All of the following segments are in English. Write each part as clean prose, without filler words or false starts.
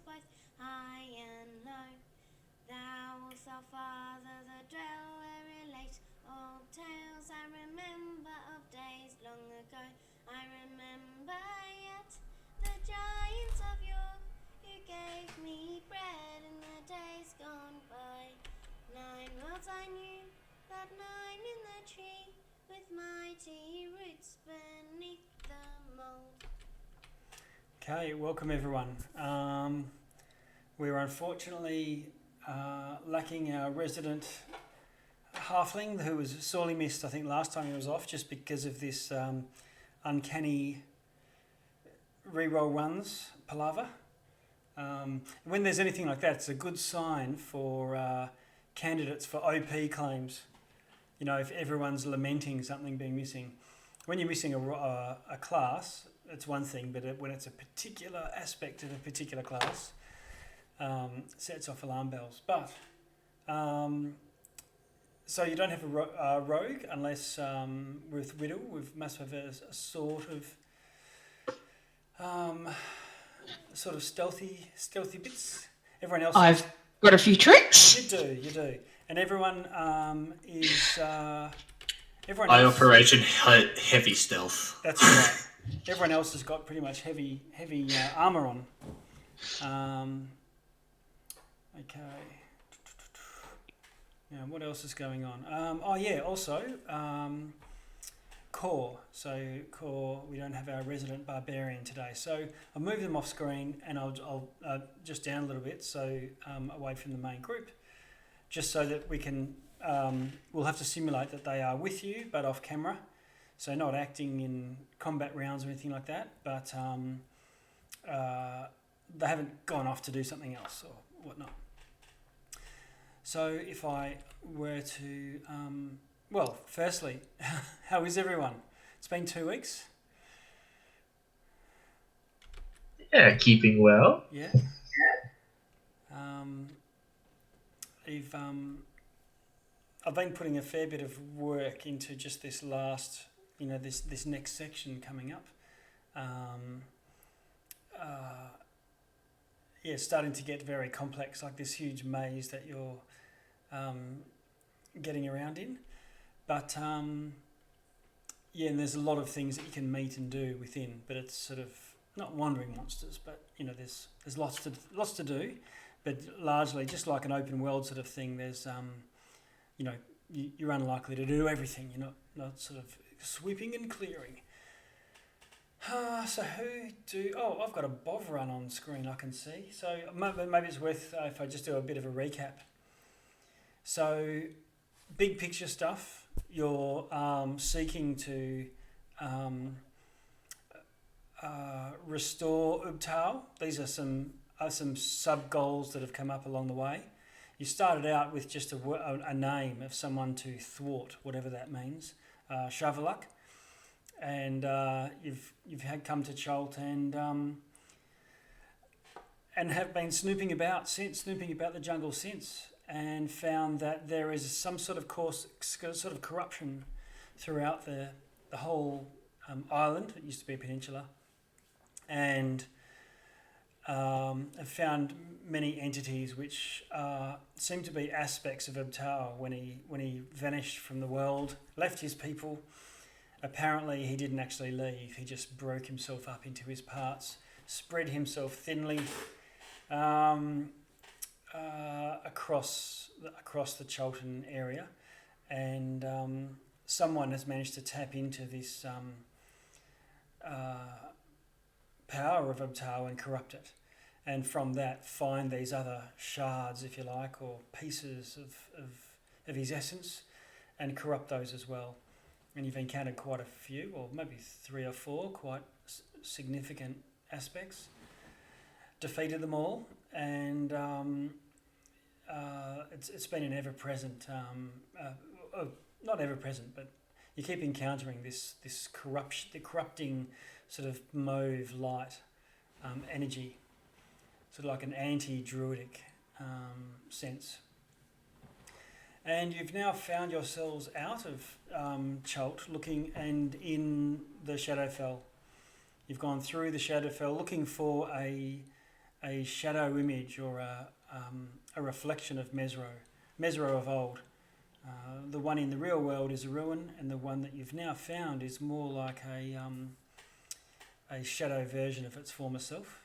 both high and low. Thou wilt our father the dweller relate old tales I remember of days long ago. I remember yet the giants of yore who gave me bread in the days gone by. 9 worlds I knew, but 9 in the tree, with mighty roots beneath the mould. Okay, welcome everyone. We're unfortunately lacking our resident halfling who was sorely missed, I think, last time he was off just because of this uncanny reroll runs palaver. When there's anything like that, it's a good sign for candidates for OP claims. You know, if everyone's lamenting something being missing. When you're missing a class, it's one thing, but when it's a particular aspect of a particular class, sets off alarm bells. But so you don't have a rogue unless with Riddle we must have a sort of stealthy bits. Everyone else. I've got a few tricks. You do, and everyone is. Everyone I else, operate in heavy stealth. That's right. Everyone else has got pretty much heavy armour on. Okay. Yeah, what else is going on? Also, Core. So Core, we don't have our resident barbarian today. So I'll move them off screen and I'll just down a little bit, so away from the main group, just so that we can. We'll have to simulate that they are with you, but off camera. So not acting in combat rounds or anything like that, but they haven't gone off to do something else or whatnot. So if I were to, firstly, how is everyone? It's been 2 weeks. Yeah, keeping well. Yeah. I've been putting a fair bit of work into just this last, this next section coming up. Starting to get very complex, like this huge maze that you're getting around in. But and there's a lot of things that you can meet and do within, but it's sort of not wandering monsters, but there's lots to do, but largely just like an open world sort of thing. There's you're unlikely to do everything. You're not sort of sweeping and clearing. So I've got a Bov run on screen I can see. So maybe it's worth if I just do a bit of a recap. So big picture stuff, you're seeking to restore Ubtao. These are some sub goals that have come up along the way. You started out with just a name of someone to thwart, whatever that means, Shavalak, and you've had come to Chult and have been snooping about the jungle since, and found that there is some sort of corruption throughout the whole island. It used to be a peninsula, and have found many entities which seem to be aspects of Ubtao when he vanished from the world, left his people. Apparently he didn't actually leave, he just broke himself up into his parts, spread himself thinly across the Cholton area, and someone has managed to tap into this power of Ubtao and corrupt it, and from that find these other shards, if you like, or pieces of his essence, and corrupt those as well. And you've encountered quite a few, or maybe 3 or 4 quite significant aspects, defeated them all, and it's been an ever-present, not ever-present, but you keep encountering this corrupting sort of mauve light energy, sort of like an anti-druidic sense. And you've now found yourselves out of Chult, looking and in the Shadowfell. You've gone through the Shadowfell looking for a a shadow image or a reflection of Mezro of old. The one in the real world is a ruin, and the one that you've now found is more like a shadow version of its former self.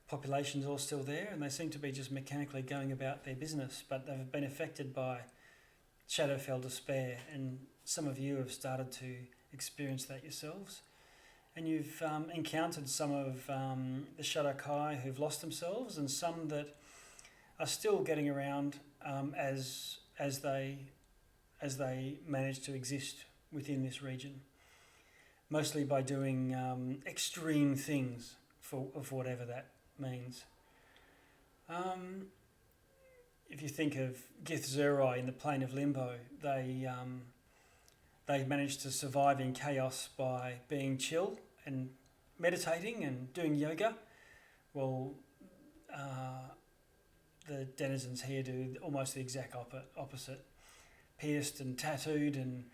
Population's all still there, and they seem to be just mechanically going about their business, but they've been affected by Shadowfell despair, and some of you have started to experience that yourselves. And you've encountered some of the Shadow Kai who've lost themselves, and some that are still getting around as they manage to exist within this region, mostly by doing extreme things of whatever that means. If you think of Gith Zerai in the plane of Limbo, they managed to survive in chaos by being chill and meditating and doing yoga. Well, the denizens here do almost the exact opposite. Pierced and tattooed and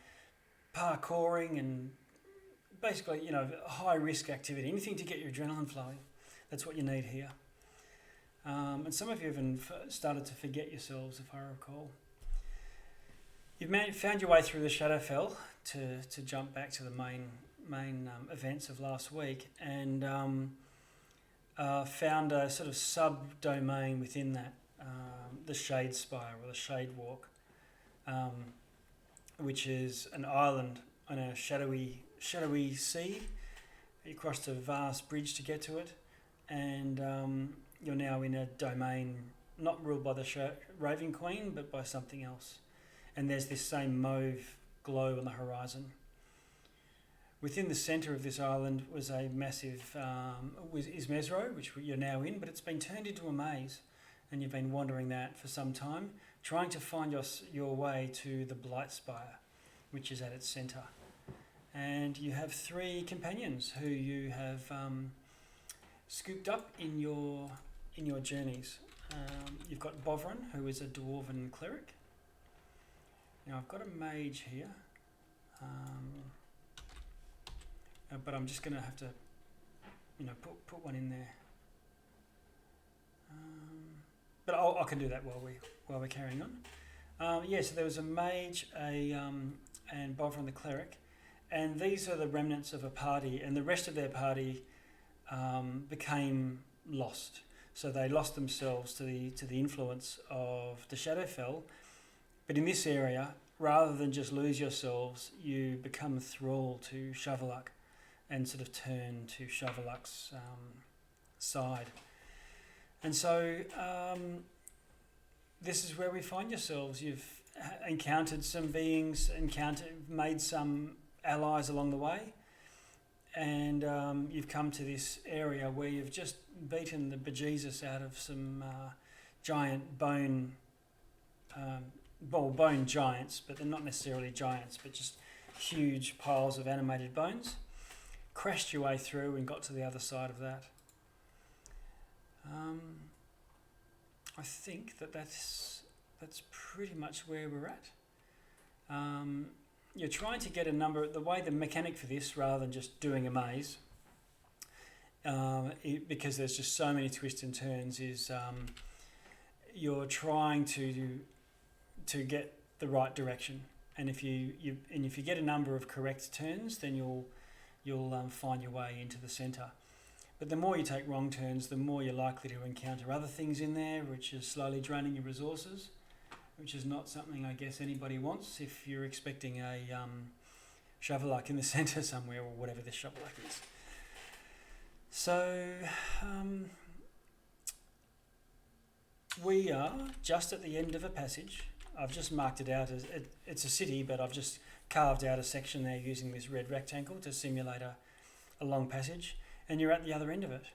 parkouring and basically, high risk activity, anything to get your adrenaline flowing. That's what you need here. And some of you even started to forget yourselves, if I recall. You've found your way through the Shadowfell to jump back to the main events of last week, and found a sort of sub-domain within that, the Shade Spire or the Shade Walk, which is an island on a shadowy sea. You crossed a vast bridge to get to it, and you're now in a domain not ruled by the Raven Queen, but by something else. And there's this same mauve glow on the horizon. Within the centre of this island was a massive, is Mezro, which you're now in, but it's been turned into a maze, and you've been wandering that for some time, trying to find your way to the Blight Spire, which is at its centre. And you have 3 companions who you have scooped up in your journeys. You've got Bovran, who is a dwarven cleric. Now I've got a mage here, but I'm just going to have to, put one in there. But I can do that while we're carrying on. So there was a mage, and Bovran the cleric, and these are the remnants of a party, and the rest of their party became lost. So they lost themselves to the influence of the Shadowfell. But in this area, rather than just lose yourselves, you become thrall to Shavalak and sort of turn to Shavalak's side. And so this is where we find yourselves. You've encountered some beings, made some allies along the way, and you've come to this area where you've just beaten the bejesus out of some giant bone giants, but they're not necessarily giants, but just huge piles of animated bones. Crashed your way through and got to the other side of that. I think that's pretty much where we're at. You're trying to get a number. The mechanic for this, rather than just doing a maze, because there's just so many twists and turns, is you're trying to get the right direction. And if you get a number of correct turns, then you'll find your way into the centre. But the more you take wrong turns, the more you're likely to encounter other things in there, which is slowly draining your resources, which is not something I guess anybody wants if you're expecting a Shavalak in the centre somewhere, or whatever this Shavalak is. So we are just at the end of a passage. I've just marked it out as it's a city, but I've just carved out a section there using this red rectangle to simulate a long passage, and you're at the other end of it.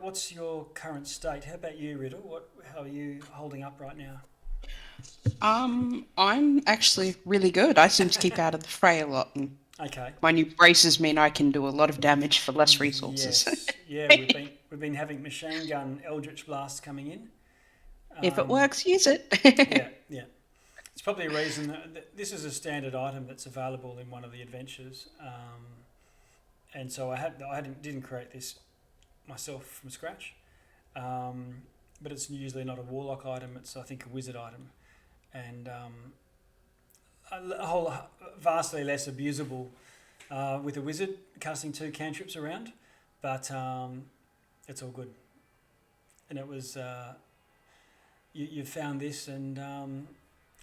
What's your current state? How about you, Riddle? How are you holding up right now? I'm actually really good. I seem to keep out of the fray a lot, and Okay. my new braces mean I can do a lot of damage for less resources. Yes. Yeah, we've been having machine gun eldritch blasts coming in. If it works, use it. Yeah. It's probably a reason that this is a standard item that's available in one of the adventures, and so I didn't create this myself from scratch. But it's usually not a warlock item. It's, I think, a wizard item, and a whole vastly less abusable with a wizard casting 2 cantrips around. But it's all good. And it was you found this and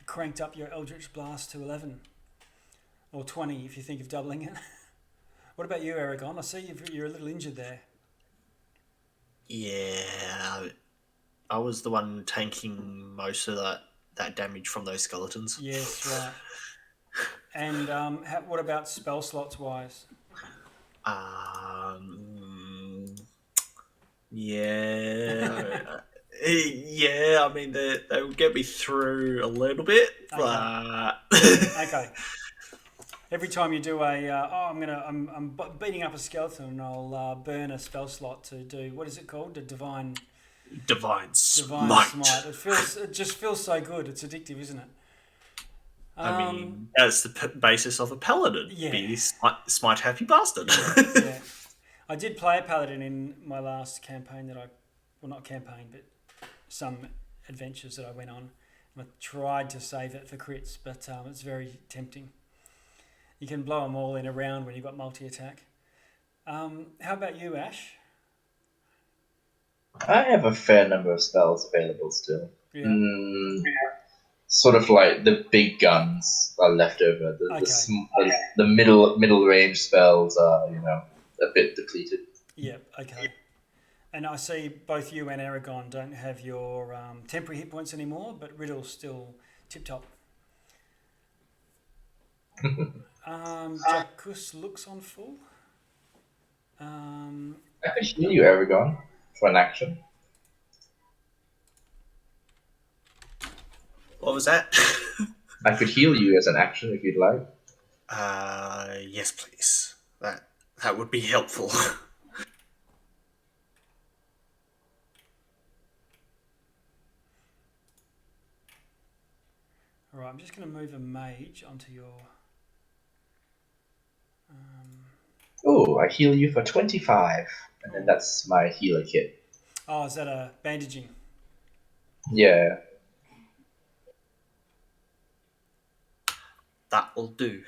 cranked up your Eldritch Blast to 11 or 20 if you think of doubling it. What about you, Aragon? I see you're a little injured there. Yeah, I was the one tanking most of that damage from those skeletons. Yes, right. And what about spell slots wise? Yeah. Yeah, I mean they will get me through a little bit, but Okay. Every time you do I'm beating up a skeleton, and I'll burn a spell slot to do, what is it called? The divine smite. It just feels so good. It's addictive, isn't it? I mean, that's the basis of a paladin. Yeah. Be smite happy bastard. Yeah. I did play a paladin in my last campaign not campaign, but some adventures that I went on. I tried to save it for crits, but it's very tempting. You can blow them all in a round when you've got multi-attack. How about you, Ash? I have a fair number of spells available still. Yeah. Sort of like the big guns are left over. The middle range spells are a bit depleted. Yeah. Okay. And I see both you and Aragon don't have your temporary hit points anymore, but Riddle's still tip-top. Jackus looks on full. I could heal you, Aragon, for an action. What was that? I could heal you as an action if you'd like. Yes, please. That would be helpful. All right, I'm just going to move a mage onto your... I heal you for 25, and then that's my healer kit. Oh, is that a bandaging? Yeah. That will do.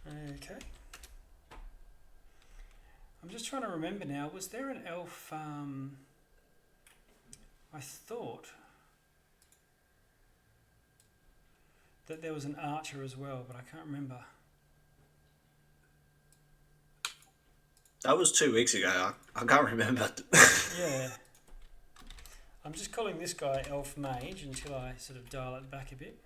Okay. I'm just trying to remember now. Was there an elf... I thought that there was an archer as well, but I can't remember. That was 2 weeks ago. I can't remember. Yeah. I'm just calling this guy Elf Mage until I sort of dial it back a bit.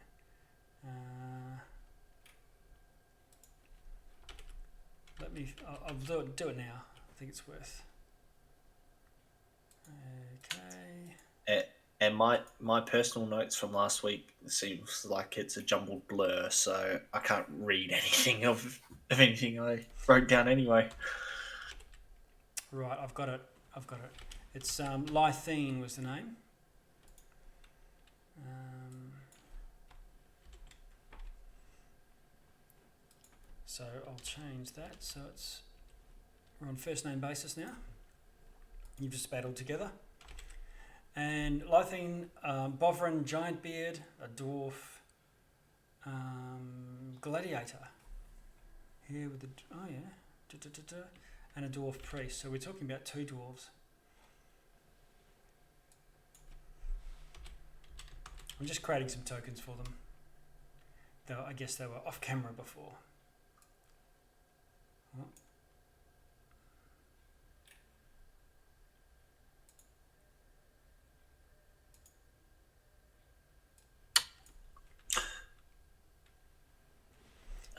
I'll do it now. I think it's worth. Okay. And my personal notes from last week seems like it's a jumbled blur, so I can't read anything of anything I wrote down anyway. Right, I've got it. It's Lythene was the name. So I'll change that. So we're on first name basis now. You've just battled together. And Lythene, Boverin, Giant Beard, a dwarf, gladiator. Here with and a dwarf priest. So we're talking about 2 dwarves. I'm just creating some tokens for them. Though I guess they were off camera before.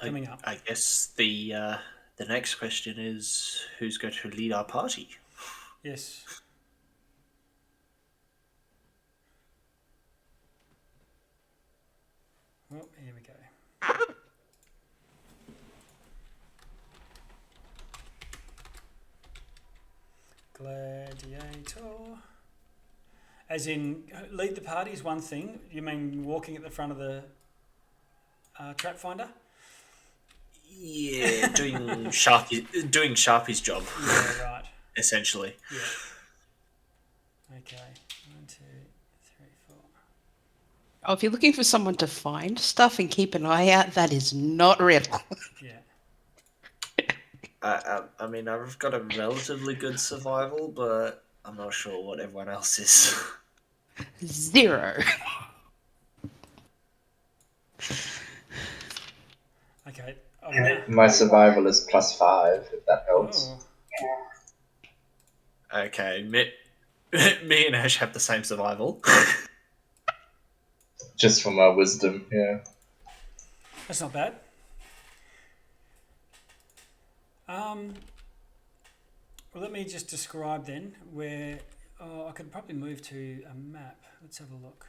Coming up. I guess the next question is who's going to lead our party? Yes. Well, here we go. Gladiator. As in, lead the party is one thing. You mean walking at the front of the trap finder? Yeah, doing Sharpie's job, Yeah, right. essentially. Yeah. Okay. 1, 2, 3, 4. Oh, if you're looking for someone to find stuff and keep an eye out, that is not real. Yeah. I mean, I've got a relatively good survival, but I'm not sure what everyone else is. 0. Okay. Now. My survival is +5, if that helps. Oh. Okay, me and Ash have the same survival. Just for my wisdom, yeah. That's not bad. Well, let me just describe then where. I could probably move to a map. Let's have a look.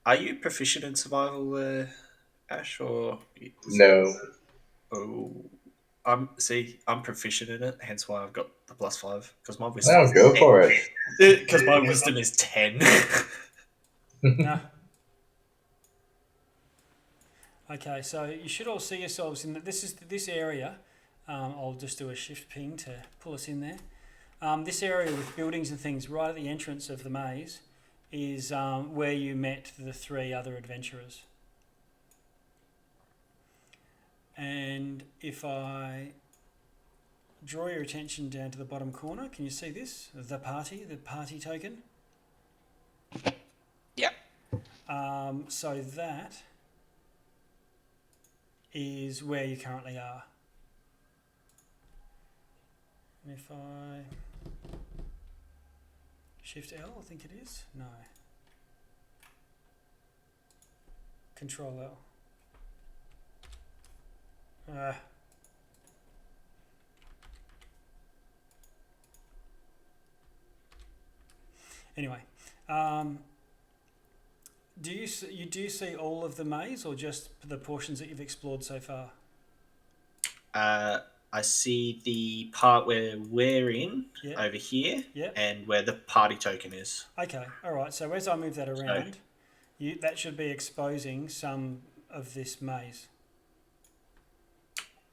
Are you proficient in survival, Ash, or No. Oh, I'm proficient in it, hence why I've got the +5 because my wisdom. No, go for it. Because my wisdom is 10. No. Okay, so you should all see yourselves in this area. I'll just do a shift ping to pull us in there. This area with buildings and things right at the entrance of the maze is where you met the 3 other adventurers. And if I draw your attention down to the bottom corner, can you see this? The party token. Yep. So that is where you currently are. And if I Shift L, I think it is. No. Control L. Anyway, do you see all of the maze or just the portions that you've explored so far? I see the part where we're in over here, and where the party token is. Okay, all right. So as I move that around, that should be exposing some of this maze.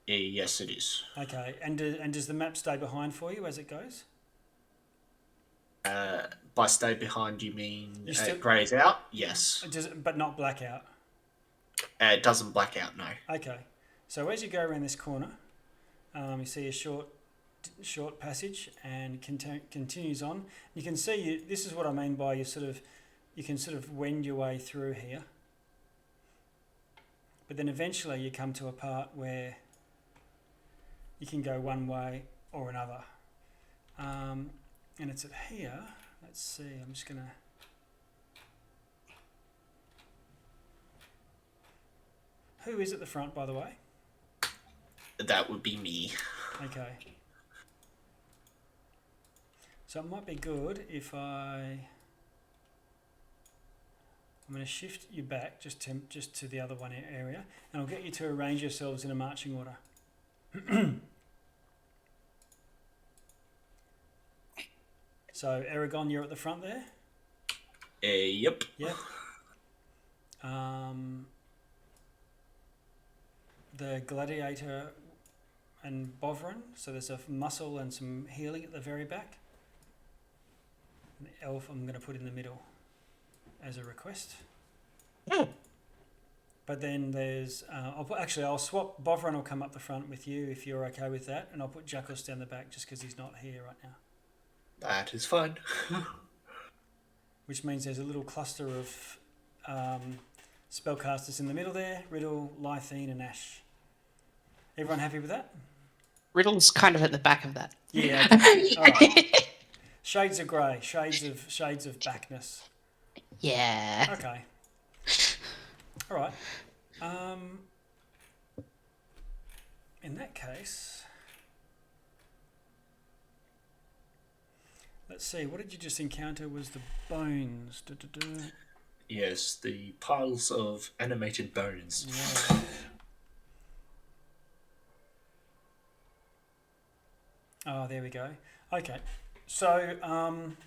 Yes, it is. Okay, and does the map stay behind for you as it goes? By stay behind, you mean it greys out? Yes. But not black out? It doesn't black out, no. Okay, so as you go around this corner, you see a short passage and continues on. You can see this is what I mean by you can sort of wend your way through here, but then eventually you come to a part where you can go one way or another, and it's at here. Let's see. I'm just gonna. Who is at the front, by the way? That would be me. Okay. So it might be good if I'm going to shift you back just to the other one area, and I'll get you to arrange yourselves in a marching order. So Aragon, you're at the front there. Yep. Yep. The gladiator and Bovrin, so there's a muscle and some healing at the very back. And the elf I'm going to put in the middle as a request. But then there's, I'll swap, Bovrin will come up the front with you if you're okay with that, and I'll put Jackals down the back just because he's not here right now. That is fine. Which means there's a little cluster of spellcasters in the middle there, Riddle, Lythine and Ash. Everyone happy with that? Riddle's kind of at the back of that. Yeah. Okay. All right. Shades of grey, shades of backness. Yeah. Okay. All right. In that case, let's see. What did you just encounter? Was the bones? Yes, the piles of animated bones. Yeah. Oh, there we go. Okay. So, I'm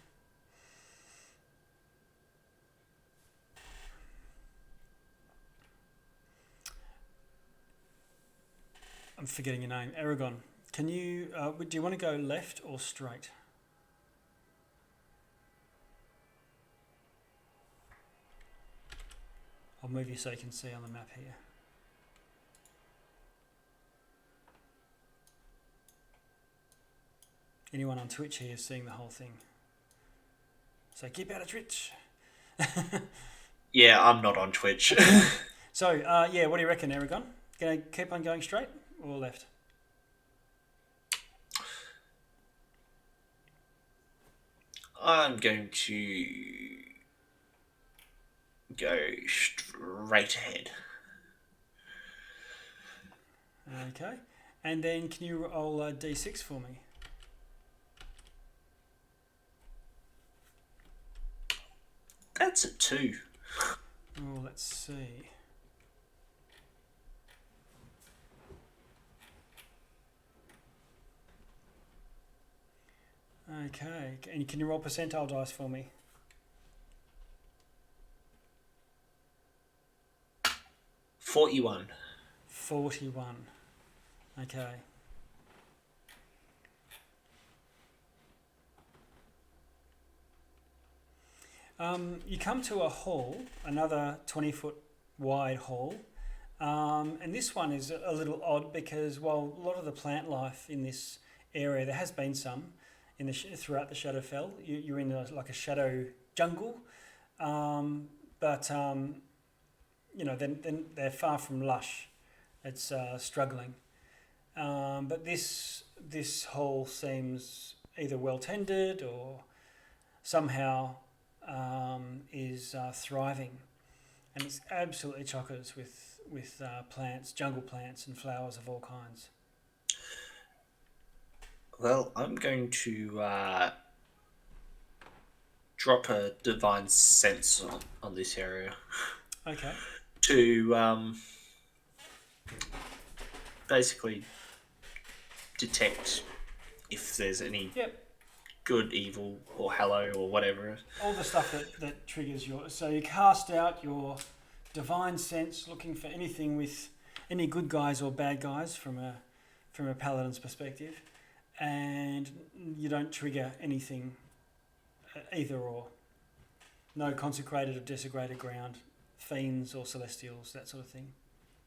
forgetting your name. Aragon. Can you, do you want to go left or straight? I'll move you so you can see on the map here. Anyone on Twitch here is seeing the whole thing. So keep out of Twitch. Yeah, I'm not on Twitch. So, yeah, what do you reckon, Aragon? Gonna keep on going straight or left? I'm going to go straight ahead. Okay. And then can you roll a d6 for me? That's a 2. Oh, let's see. Okay. And can you roll percentile dice for me? 41. 41. Okay. You come to a hall, another 20-foot wide hall, and this one is a little odd because while a lot of the plant life in this area, there has been some in the throughout the Shadowfell. You're in like a shadow jungle, but you know then they're far from lush. It's struggling, but this hall seems either well tended or somehow is thriving, and it's absolutely chockers with plants, jungle plants, and flowers of all kinds. Well, I'm going to drop a divine sense on this area Okay. to basically detect if there's any Yep. good, evil, or hello, or whatever. All the stuff that triggers your. So you cast out your divine sense, looking for anything with any good guys or bad guys from a paladin's perspective, and you don't trigger anything either or. No consecrated or desecrated ground, fiends or celestials, that sort of thing.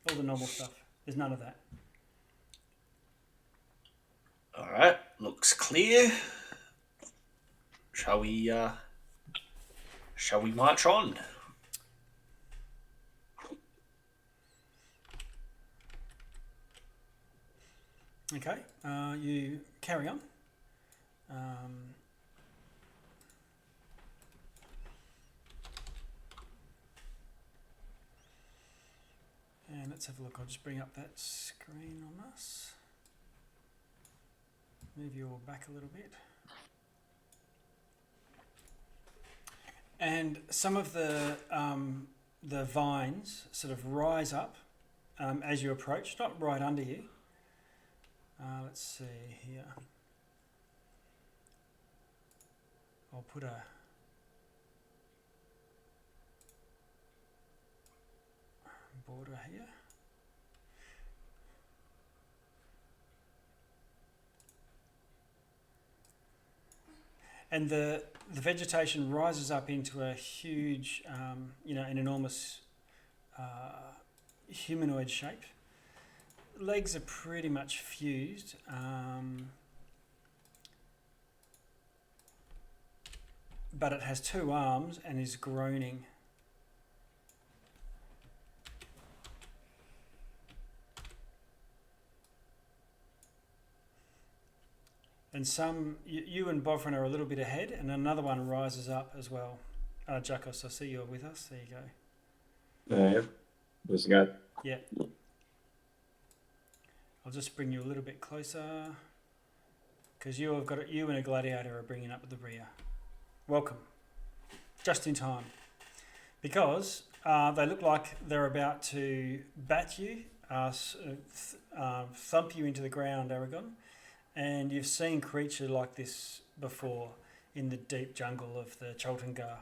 All the normal stuff. There's none of that. All right, looks clear. Shall we march on? Okay, you carry on. And let's have a look. I'll just bring up that screen on us. Move you all back a little bit. And some of the vines sort of rise up as you approach, not right under you. Let's see here. I'll put a border here. And the vegetation rises up into a huge, an enormous humanoid shape. Legs are pretty much fused. But it has 2 arms and is groaning. And you and Bovrin are a little bit ahead, and another one rises up as well. Jakos, I see you're with us. There you go. Yep. What's the guy? Yeah. I'll just bring you a little bit closer, because you and a gladiator are bringing up the rear. Welcome. Just in time. Because they look like they're about to bat you, thump you into the ground, Aragon. And you've seen creature like this before in the deep jungle of the Choltangar.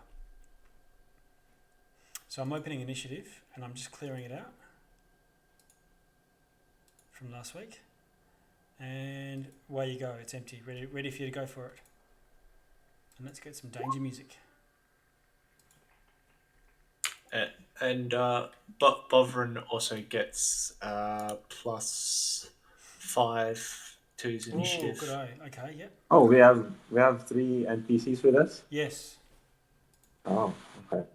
So I'm opening initiative and I'm just clearing it out from last week. And away you go, it's empty, ready for you to go for it. And let's get some danger music. And Bovrin also gets +5 to his initiative. Oh, good eye. Okay, yep. Oh, we have 3 NPCs with us. Yes. Oh, okay.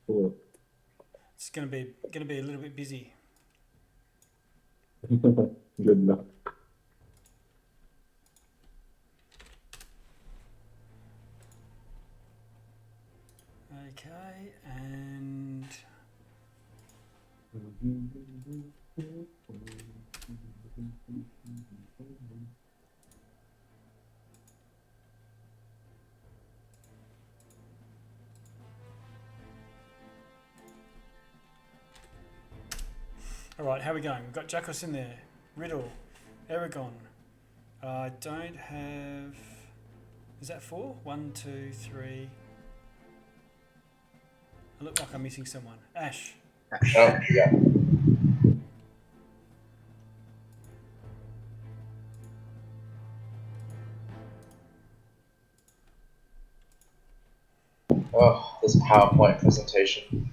Cool. It's gonna be a little bit busy. Good luck. Okay, and all right, how are we going? We've got Jakos in there, Riddle, Aragon. I don't have. Is that 4? 1, 2, 3. I look like I'm missing someone. Ash. Oh, yeah. Oh, this PowerPoint presentation.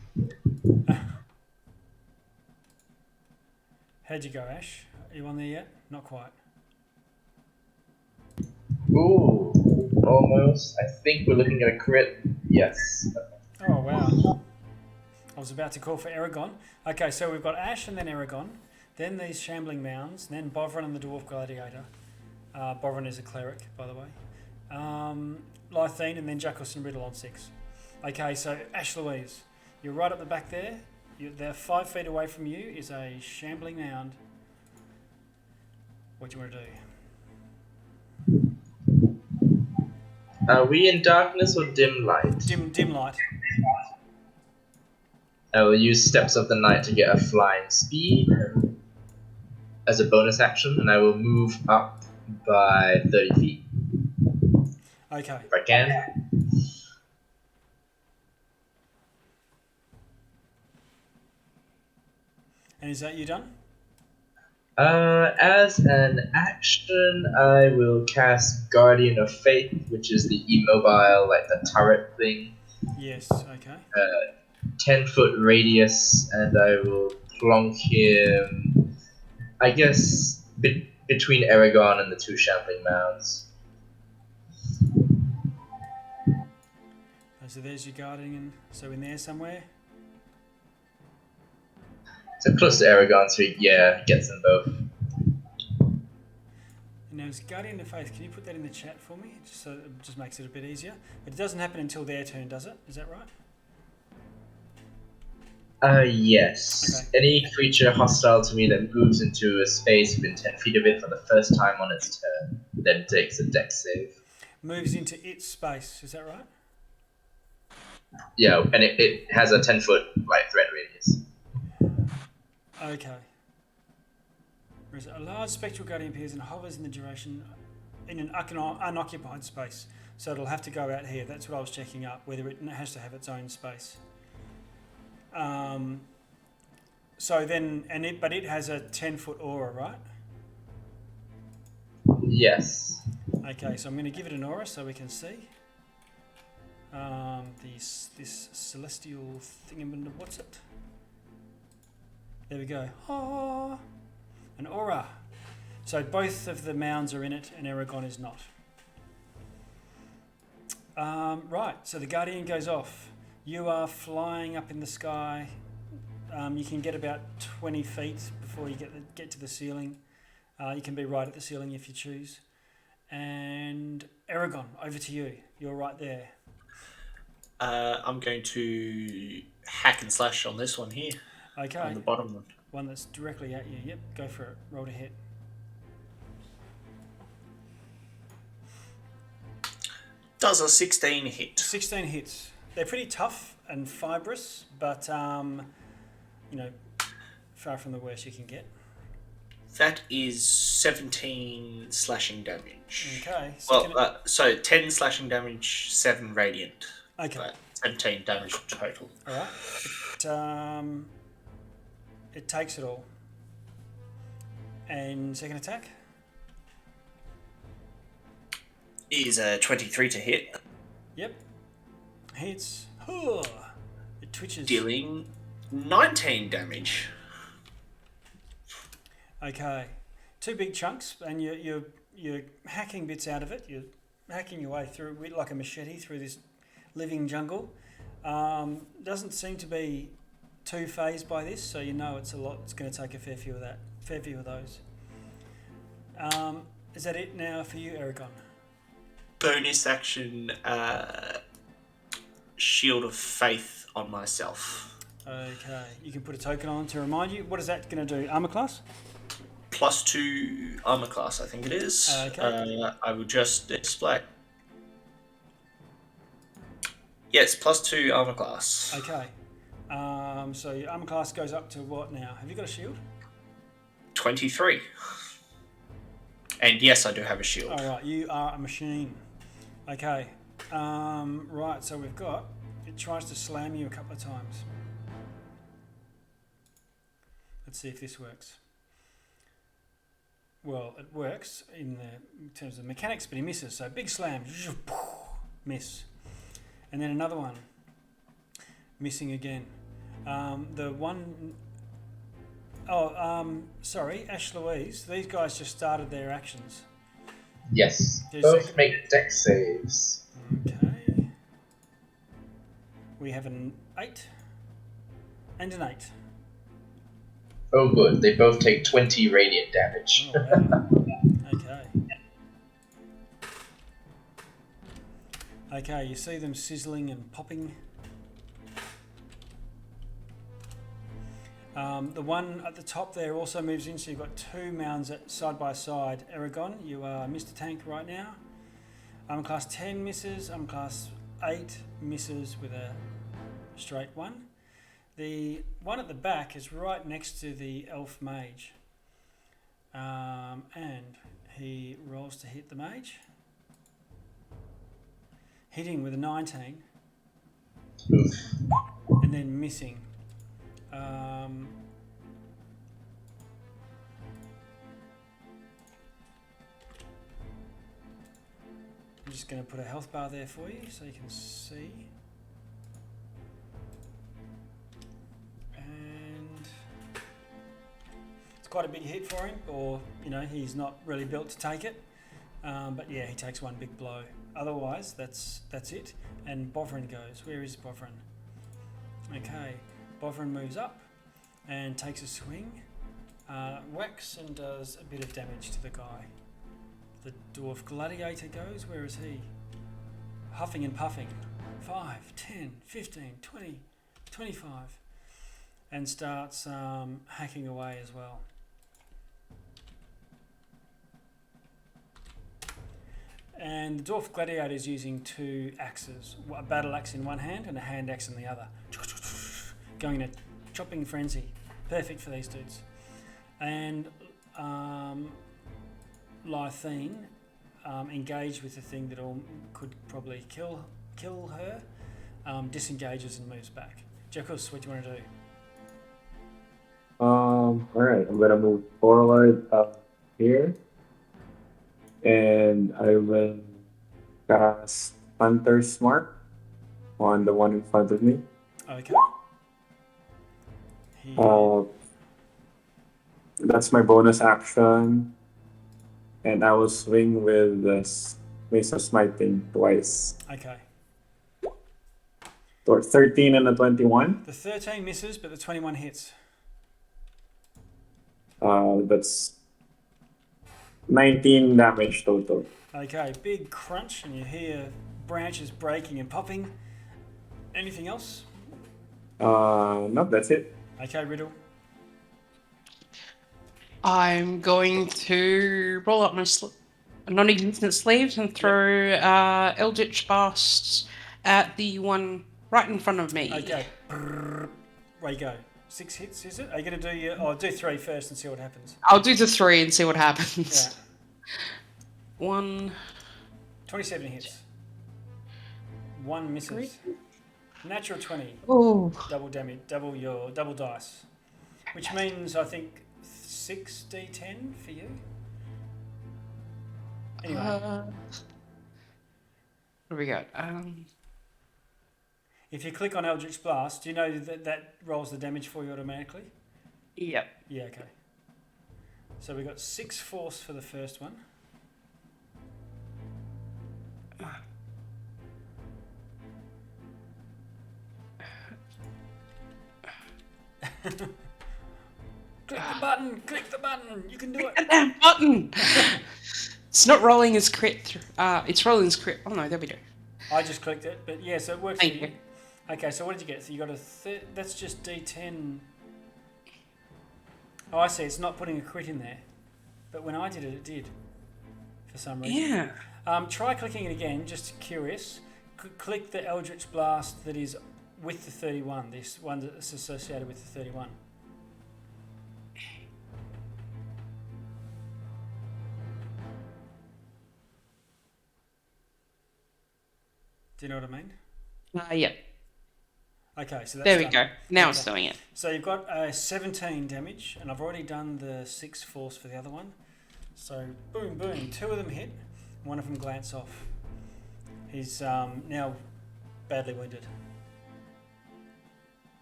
How'd you go, Ash? Are you on there yet? Not quite. Ooh, almost. I think we're looking at a crit. Yes. Oh, wow. I was about to call for Aragon. Okay, so we've got Ash and then Aragon, then these Shambling Mounds, then Bovrin and the Dwarf Gladiator. Bovrin is a cleric, by the way. Lythine and then Jakos and Riddle on 6. Okay, so Ash Louise, you're right up the back there. They're 5 feet away from you is a Shambling Mound. What do you want to do? Are we in darkness or dim light? Dim light. I will use Steps of the Night to get a flying speed as a bonus action, and I will move up by 30 feet. Okay. If I can. And is that you done? As an action, I will cast Guardian of Faith, which is the immobile, like the turret thing. Yes, okay. 10-foot radius, and I will plonk him, I guess, between Aragon and the 2 Shambling Mounds. So there's your guardian. So in there somewhere. So close to Aragon, so he gets them both. And now, is Guardian of Faith, can you put that in the chat for me? Just so it just makes it a bit easier. But it doesn't happen until their turn, does it? Is that right? Yes. Okay. Any creature hostile to me that moves into a space within 10 feet of it for the first time on its turn, then takes a dex save. Moves into its space, is that right? Yeah, and it has a 10-foot threat radius. Okay. Whereas a large spectral guardian appears and hovers in the duration in an unoccupied space. So it'll have to go out here. That's what I was checking up, whether it has to have its own space. So then, but it has a 10-foot aura, right? Yes. Okay, so I'm going to give it an aura so we can see. This celestial thing, what's it? There we go. Oh, an aura. So both of the mounds are in it and Aragon is not. Right, so the Guardian goes off. You are flying up in the sky. You can get about 20 feet before you get to the ceiling. You can be right at the ceiling if you choose. And Aragon, over to you. You're right there. I'm going to hack and slash on this one here. Okay. On the bottom one. One that's directly at you. Yep, go for it. Roll to hit. Does a 16 hit? 16 hits. They're pretty tough and fibrous, but far from the worst you can get. That is 17 slashing damage. Okay. So Well, so 10 slashing damage, 7 radiant. okay. But 17 damage total. All right. It takes it all. And second attack Is a 23 to hit. Yep. Hits. It twitches. Dealing 19 damage. Okay. 2 big chunks, and you're hacking bits out of it. You're hacking your way through it like a machete through this living jungle. Doesn't seem to be too phased by this, so you know it's a lot. It's going to take a fair few of those. Is that it now for you, Eragon? Bonus action, Shield of Faith on myself. Okay. You can put a token on to remind you. What is that going to do? Armor class? +2 armor class, I think it is. Okay. I will just display. Yes, +2 armor class. Okay. So your armor class goes up to what now? Have you got a shield? 23. And yes, I do have a shield. All right. You are a machine. Okay. Right. So we've got. It tries to slam you a couple of times. Let's see if this works. Well, it works in terms of mechanics, but he misses. So big slam, miss, and then another one, missing again. The one, sorry, Ash Louise. These guys just started their actions. Yes. There's Both second- make dex saves. Okay. We have an 8 and an 8. Oh, good. They both take 20 radiant damage. Oh, wow. Okay. Okay, you see them sizzling and popping. The one at the top there also moves in, so you've got 2 mounds side by side. Eragon, you are Mr. Tank right now. Class 10 misses, class 8 misses with a straight 1. The one at the back is right next to the elf mage. And he rolls to hit the mage. Hitting with a 19. Oof. And then missing. I'm just going to put a health bar there for you so you can see. And it's quite a big hit for him, or he's not really built to take it. But yeah, he takes 1 big blow. Otherwise, that's it. And Bovrin goes. Where is Bovrin? Okay, Bovrin moves up and takes a swing, whacks and does a bit of damage to the guy. The dwarf gladiator goes. Where is he? Huffing and puffing. 5, 10, 15, 20, 25. And starts hacking away as well. And the dwarf gladiator is using 2 axes, a battle axe in one hand and a hand axe in the other, going in a chopping frenzy. Perfect for these dudes. And Lythine engaged with the thing that could probably kill her, disengages and moves back. Jacos, what do you want to do? Alright, I'm gonna move forward up here. And I will cast Hunter's Mark on the one in front of me. Okay. That's my bonus action. And I will swing with the Mace of Smiting twice. Okay. 13 and a 21. The 13 misses, but the 21 hits. That's 19 damage total. Okay, big crunch, and you hear branches breaking and popping. Anything else? No, that's it. Okay, Riddle. I'm going to roll up my non-existent sleeves and throw Eldritch Blasts at the one right in front of me. Okay. Brrr. Where you go? 6 hits, is it? Are you going to do your... Oh, do 3 first and see what happens. I'll do the 3 and see what happens. Yeah. 1. 27 hits. 1 misses. Natural 20. Oh. Double damage, double dice. Which means, I think, 6d10 for you. Anyway. What do we got? If you click on Eldritch Blast, do you know that that rolls the damage for you automatically? Yep. Yeah, okay. So we got 6 force for the first one. Click the button, you can do it. Click that button! It's not rolling as crit. It's rolling as crit. Oh no, there we go. I just clicked it, but yeah, so it works Thank for you. you. Okay, so what did you get? So you got a that's just D10. Oh, I see. It's not putting a crit in there, but when I did it, it did. For some reason. Yeah. Try clicking it again. Just curious. Click the Eldritch Blast that is with the 31. This one that's associated with the 31. Do you know what I mean? Yep. Okay, so that's There we done. go. Now Okay. it's doing it. So you've got 17 damage, and I've already done the 6 force for the other one. So boom, boom, 2 of them hit, one of them glance off. He's now badly wounded.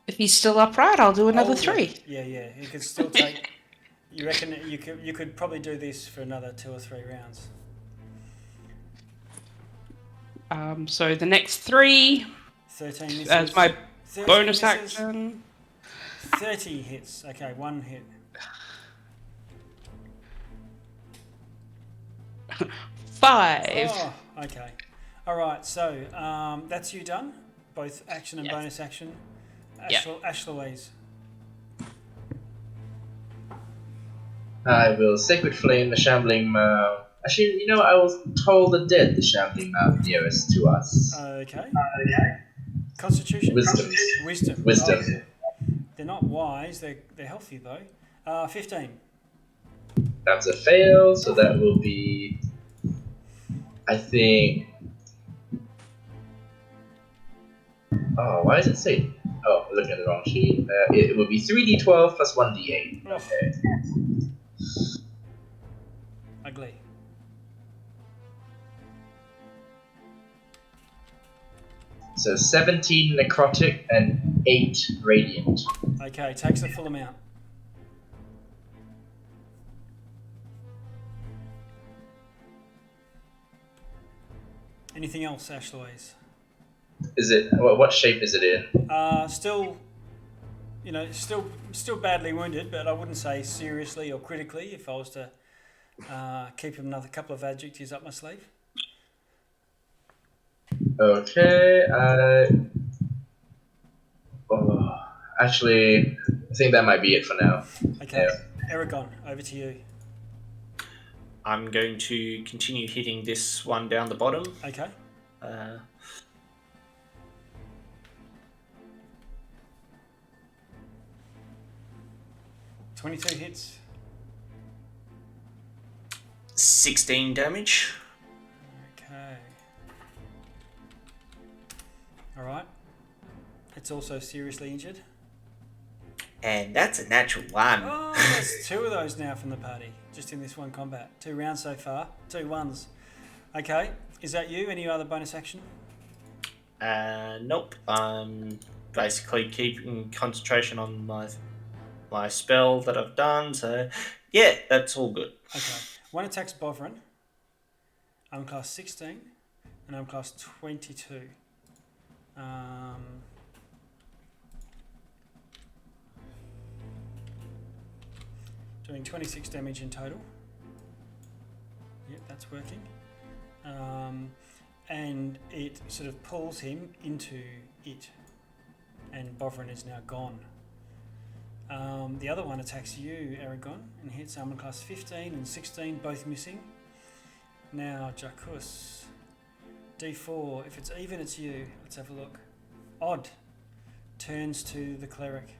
If he's still upright, I'll do another Oh, 3. Yeah, he could still take. You reckon you could probably do this for another 2 or 3 rounds? So the next 3 13 misses. as my 13 bonus misses. action. 30 hits. Okay, 1 hit. 5. Oh, okay. All right. So that's you done. Both action and Yes. bonus action. Yep. Ash Louise. I will Sacred Flame the Shambling Mound. Actually, you know, I was told the dead the Shambling Mound nearest to us. Okay. Constitution. Wisdom. Wisdom. Oh, they're not wise. They're healthy though. 15. That's a fail, so that will be, I think. Oh, why does it say? Oh, looking at the wrong sheet. It will be 3d12 plus 1d8. Oh. Okay. Ugly. So 17 necrotic and 8 radiant. Okay, takes the full amount. Anything else, Ash Louise? Is it what shape is it in? Still, still badly wounded, but I wouldn't say seriously or critically. If I was to keep another couple of adjectives up my sleeve. Okay. Actually, I think that might be it for now. Okay, Yeah. Aragon, over to you. I'm going to continue hitting this one down the bottom. Okay. 22 hits. 16 damage. Okay. All right. It's also seriously injured. And that's a natural 1. Oh, there's 2 of those now from the party, just in this one combat. 2 rounds so far, 2 ones. Okay, is that you? Any other bonus action? Nope. I'm basically keeping concentration on my spell that I've done. So, yeah, that's all good. Okay. One attacks Bovrin. I'm class 16, and I'm class 22. Doing 26 damage in total. Yep, that's working. And it sort of pulls him into it, and Bovrin is now gone. The other one attacks you, Aragon, and hits armor class 15 and 16, both missing. Now, Jacus. D4. If it's even, it's you. Let's have a look. Odd. Turns to the cleric.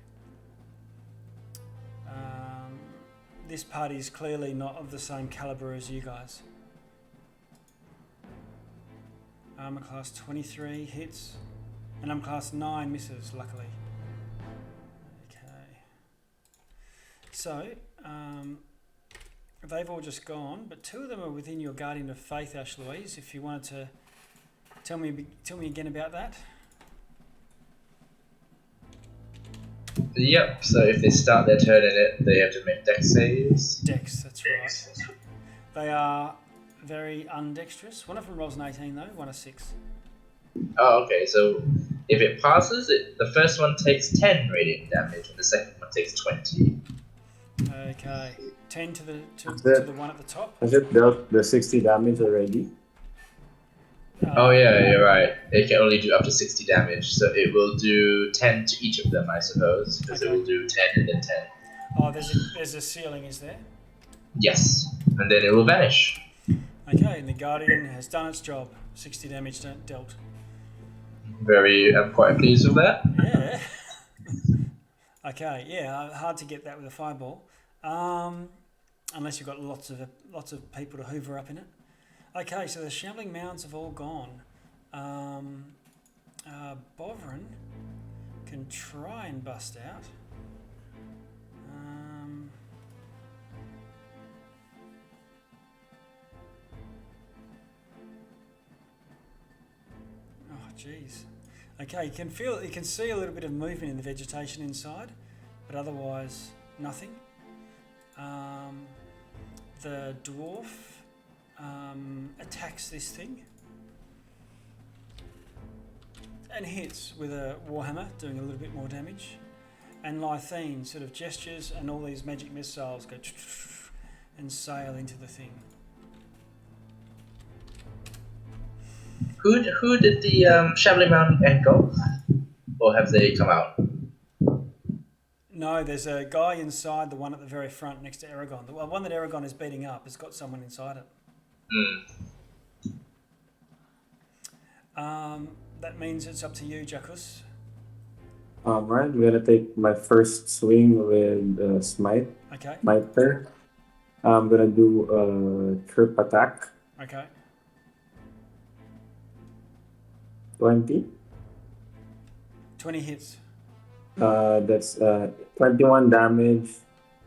This party is clearly not of the same caliber as you guys. Armor class 23 hits, and I'm class 9 misses, luckily. Okay. So, they've all just gone, but 2 of them are within your Guardian of Faith, Ash Louise, if you wanted to tell me again about that. Yep, so if they start their turn in it, they have to make dex saves. Dex, that's right. They are very undexterous. One of them rolls an 18 though, one a 6. Oh, okay, so if it passes, the first one takes 10 radiant damage, and the second one takes 20. Okay. 10 to the one at the top. Has it dealt the 60 damage already? Oh yeah, you're right. It can only do up to 60 damage, so it will do 10 to each of them, I suppose, because it will do 10 and then 10. Oh, there's a ceiling, is there? Yes, and then it will vanish. Okay, and the Guardian has done its job. 60 damage dealt. I'm quite pleased with that. Yeah. Okay, yeah, hard to get that with a fireball, unless you've got lots of people to hoover up in it. Okay, so the shambling mounds have all gone. Bovrin can try and bust out. Oh, jeez. Okay, you can see a little bit of movement in the vegetation inside, but otherwise nothing. The dwarf attacks this thing and hits with a warhammer, doing a little bit more damage. And Lythene sort of gestures, and all these magic missiles go and sail into the thing. Who did the Shambling Mountain engulf? Or have they come out? No, there's a guy inside the one at the very front next to Aragon. The one that Aragon is beating up has got someone inside it. That means it's up to you, Jackus. Right, I'm gonna take my first swing with Smite. Okay. Smiter. I'm gonna do a trip attack. Okay. 20. 20 hits. That's 21 damage,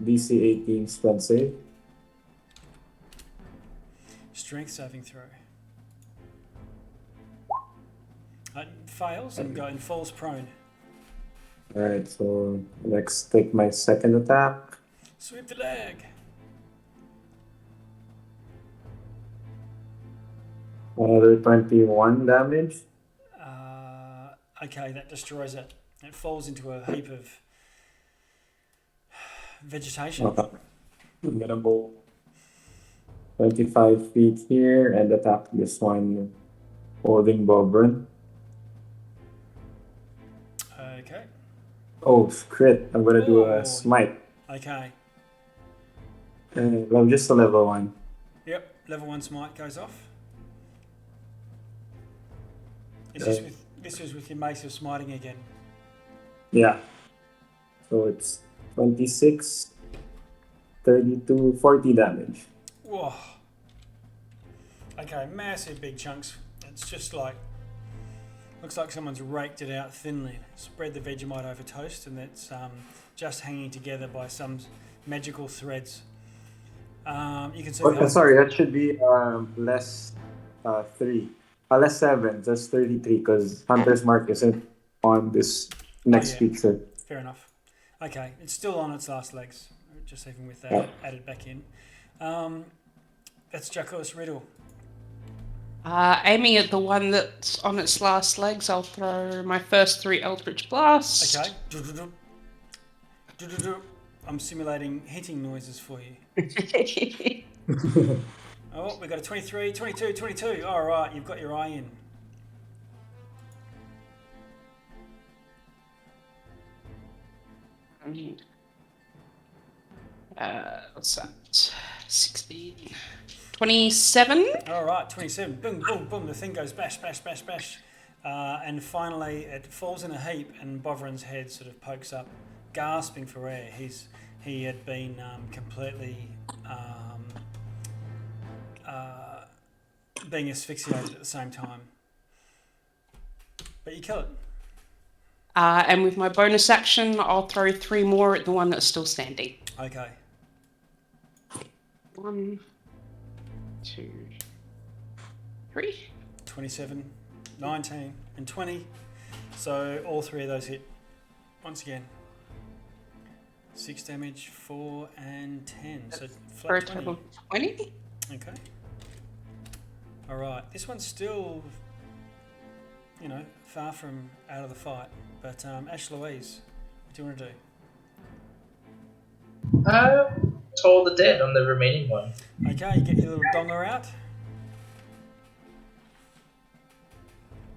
DC 18 spell save. Strength saving throw. Fails and falls prone. Alright, so next take my second attack. Sweep the leg. Another 21 damage. Okay, that destroys it. It falls into a heap of vegetation. I'm gonna go 25 feet here and attack this one holding Bobrin. Okay. Oh, crit. I'm gonna do Oh. a smite. Okay. Well, just a level 1. Yep. Level 1 smite goes off. This is with your mace of smiting again. Yeah. So it's 26, 32, 40 damage. Whoa. Okay, massive big chunks. It's just like, looks like someone's raked it out thinly, spread the Vegemite over toast, and it's just hanging together by some magical threads. You can see. Sorry, that should be less 3. Less 7, that's 33, because Hunter's Mark isn't on this next picture. Fair enough. Okay, it's still on its last legs, just even with that added back in. That's Jacko's riddle. Aiming at the one that's on its last legs, I'll throw my first 3 Eldritch Blasts. Okay. I'm simulating hitting noises for you. Oh, we got a 23, 22, 22. All right, you've got your eye in. What's that? 16. 27. All right, 27. Boom, boom, boom. The thing goes bash, bash, bash, bash. And finally, it falls in a heap, and Bovrin's head sort of pokes up, gasping for air. He had been completely being asphyxiated at the same time. But you kill it. And with my bonus action, I'll throw 3 more at the one that's still standing. Okay. 1, 2, 3. 27, 19, and 20. So all 3 of those hit. Once again. 6 damage, 4 and 10. So For a flat total 20. of 20. Okay. Alright. This one's still, far from out of the fight. But Ash Louise, what do you want to do? Toll the dead on the remaining one. Okay, you get your little donger out.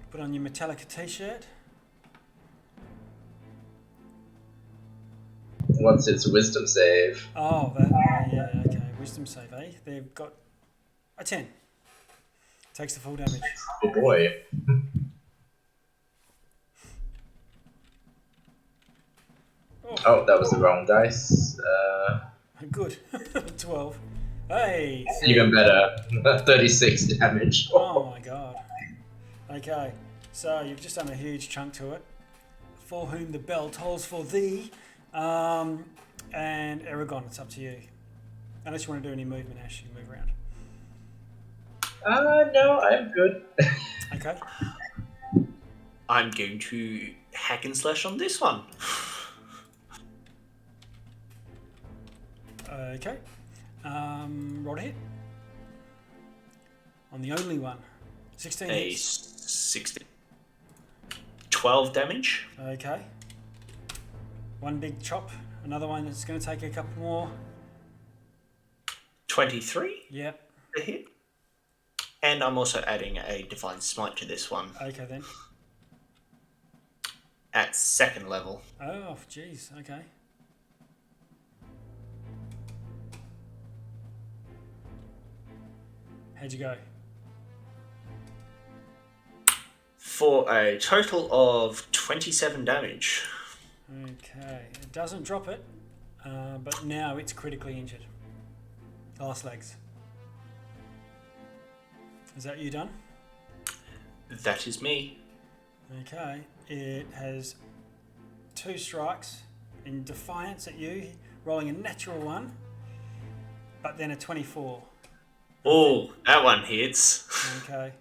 Put on your Metallica t-shirt. Once it's a wisdom save. Oh, yeah, okay. Wisdom save, eh? They've got a 10. Takes the full damage. Oh boy. Oh, that was the wrong dice. Good. 12. Hey! Even better. 36 damage. Oh my god. Okay, so you've just done a huge chunk to it. For whom the bell tolls for thee. And Aragon, it's up to you. Unless you want to do any movement, Ash, you can move around. No, I'm good. Okay. I'm going to hack and slash on this one. Okay. Roll to hit. On the only one. 16 A hits. 16. 12 damage. Okay. One big chop. Another one that's going to take a couple more. 23 Yep. to hit. And I'm also adding a Divine Smite to this one Okay then. at 2nd level. Oh, jeez. Okay. How'd you go? For a total of 27 damage. Okay. It doesn't drop it, but now it's critically injured. Last legs. Is that you done? That is me. Okay. It has 2 strikes in defiance at you, rolling a natural 1, but then a 24. Oh, that one hits. Okay.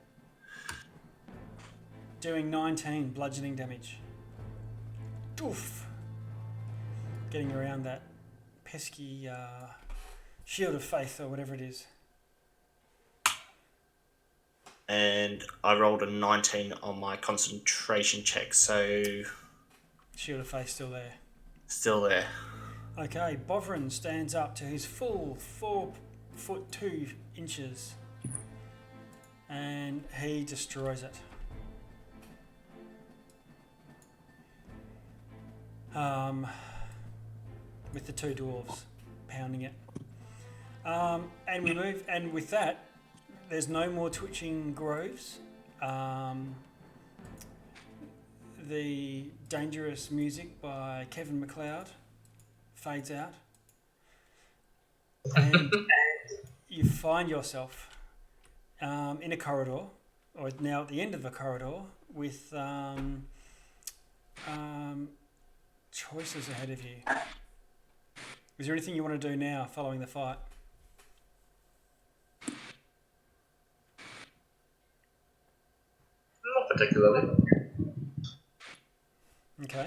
Doing 19 bludgeoning damage. Oof. Getting around that pesky shield of faith or whatever it is. And I rolled a 19 on my concentration check, so Shield of faith still there. still there. Okay, Bovrin stands up to his full 4 foot 2 inches and he destroys it. With the 2 dwarves pounding it. And we move, and with that, there's no more twitching groves. The dangerous music by Kevin MacLeod fades out. And you find yourself in a corridor, or now at the end of a corridor, with choices ahead of you. Is there anything you want to do now following the fight? Not particularly. Okay.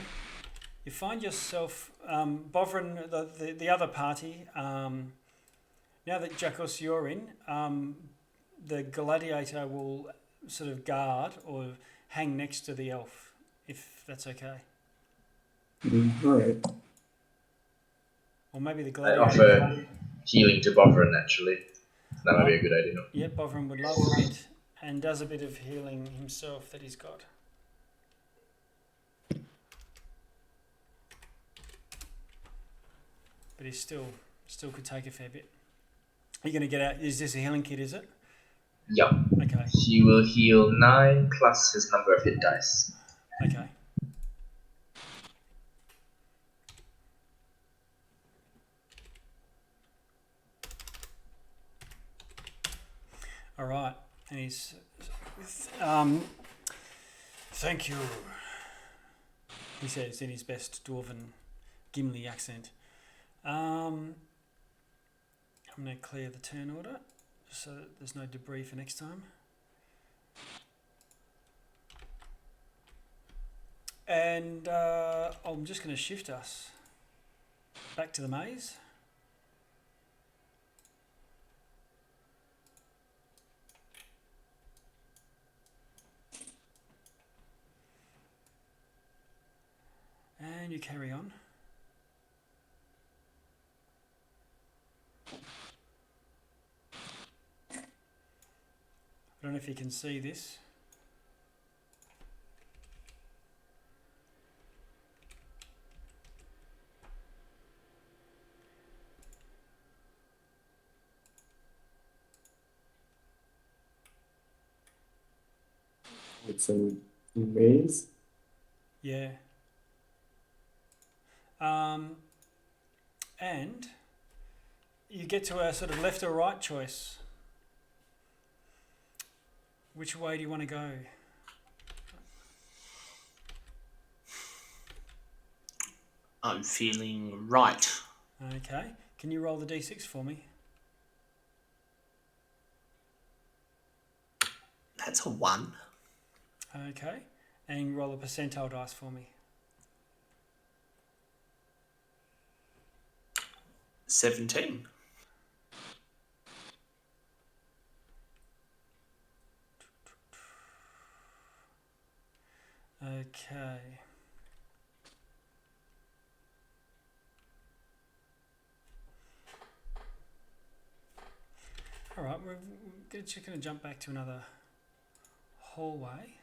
You find yourself, Bovrin, the other party, now that Jakos you're in, the gladiator will sort of guard or hang next to the elf, if that's okay. All right. Or maybe the I gladiator... offer healing to Bovrin, actually. That might be a good idea. Yeah, Bovrin would love it, and does a bit of healing himself that he's got. But he still could take a fair bit. Are you going to get out? Is this a healing kit, is it? Yep. Okay. He will heal 9 plus his number of hit dice. Okay. All right, and he's thank you, he says in his best dwarven Gimli accent. I'm going to clear the turn order so that there's no debris for next time. And I'm just going to shift us back to the maze. And you carry on. I don't know if you can see this. It's a maze. Yeah. And you get to a sort of left or right choice. Which way do you want to go? I'm feeling right. Okay. Can you roll the d6 for me? That's a 1. Okay. And roll a percentile dice for me. 17. Okay. All right, we're just going to jump back to another hallway.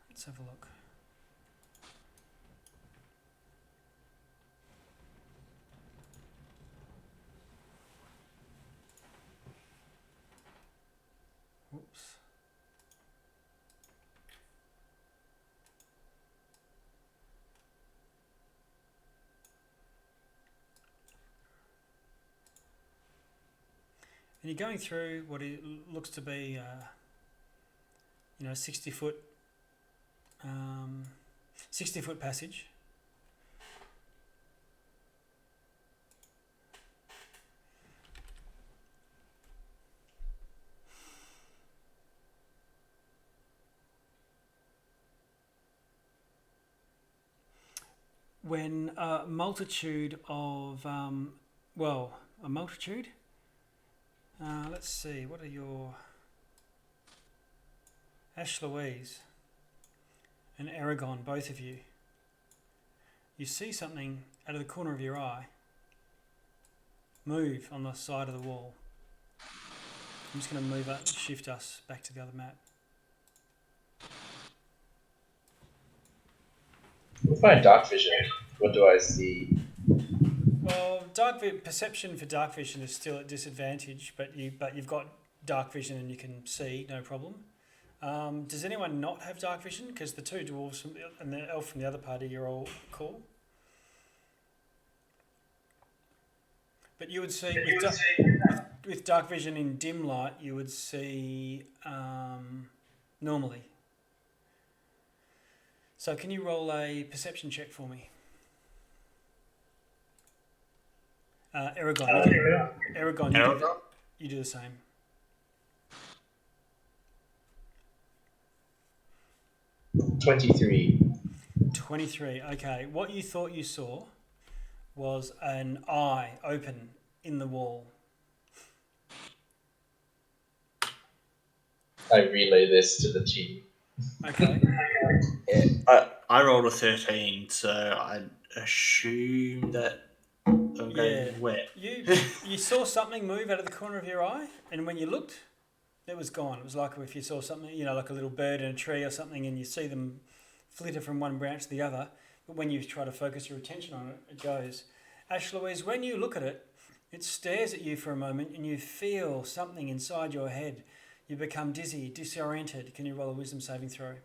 Let's have a look. Whoops. And you're going through what it looks to be, 60-foot, 60-foot passage. When a multitude of, a multitude. Let's see, what are your... Ash Louise and Aragon, both of you. You see something out of the corner of your eye move on the side of the wall. I'm just going to move up, shift us back to the other map. With my dark vision, what do I see? Well, perception for dark vision is still at disadvantage, but you've got dark vision and you can see, no problem. Does anyone not have dark vision? Because the two dwarves and the elf from the other party, you're all cool. But you would see with dark vision in dim light, you would see normally. So can you roll a perception check for me? Aragon. Aragon, you do the same. $23. 23. Okay. What you thought you saw was an eye open in the wall. I relay this to the team. Okay. I rolled a 13, so I assume that I'm going wet. You saw something move out of the corner of your eye, and when you looked, it was gone. It was like if you saw something, like a little bird in a tree or something, and you see them flitter from one branch to the other, but when you try to focus your attention on it, it goes. Ash Louise, when you look at it, it stares at you for a moment, and you feel something inside your head. You become dizzy, disoriented. Can you roll a wisdom saving throw?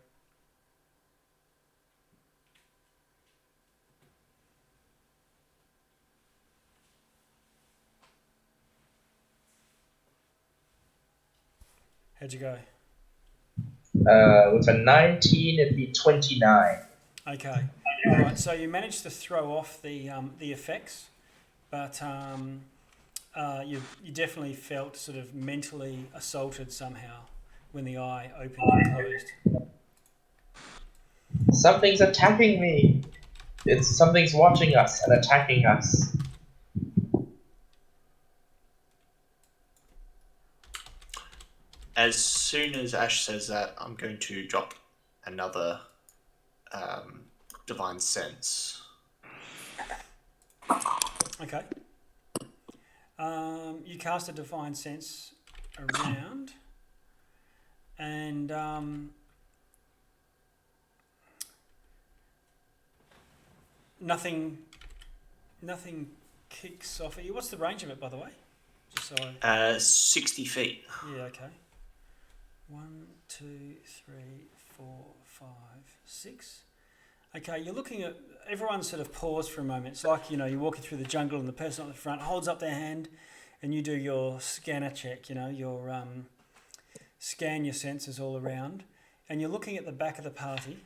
How'd you go? With a 19, it'd be 29. Okay. All right. So you managed to throw off the effects, but you definitely felt sort of mentally assaulted somehow when the eye opened and closed. Something's attacking me. Something's watching us and attacking us. As soon as Ash says that, I'm going to drop another divine sense. Okay. You cast a divine sense around, and nothing kicks off at you. What's the range of it, by the way? Just so 60 feet. Yeah. Okay. 1, 2, 3, 4, 5, 6. Okay, you're looking at everyone sort of pause for a moment. It's like, you're walking through the jungle and the person at the front holds up their hand and you do your scanner check, your scan your senses all around, and you're looking at the back of the party.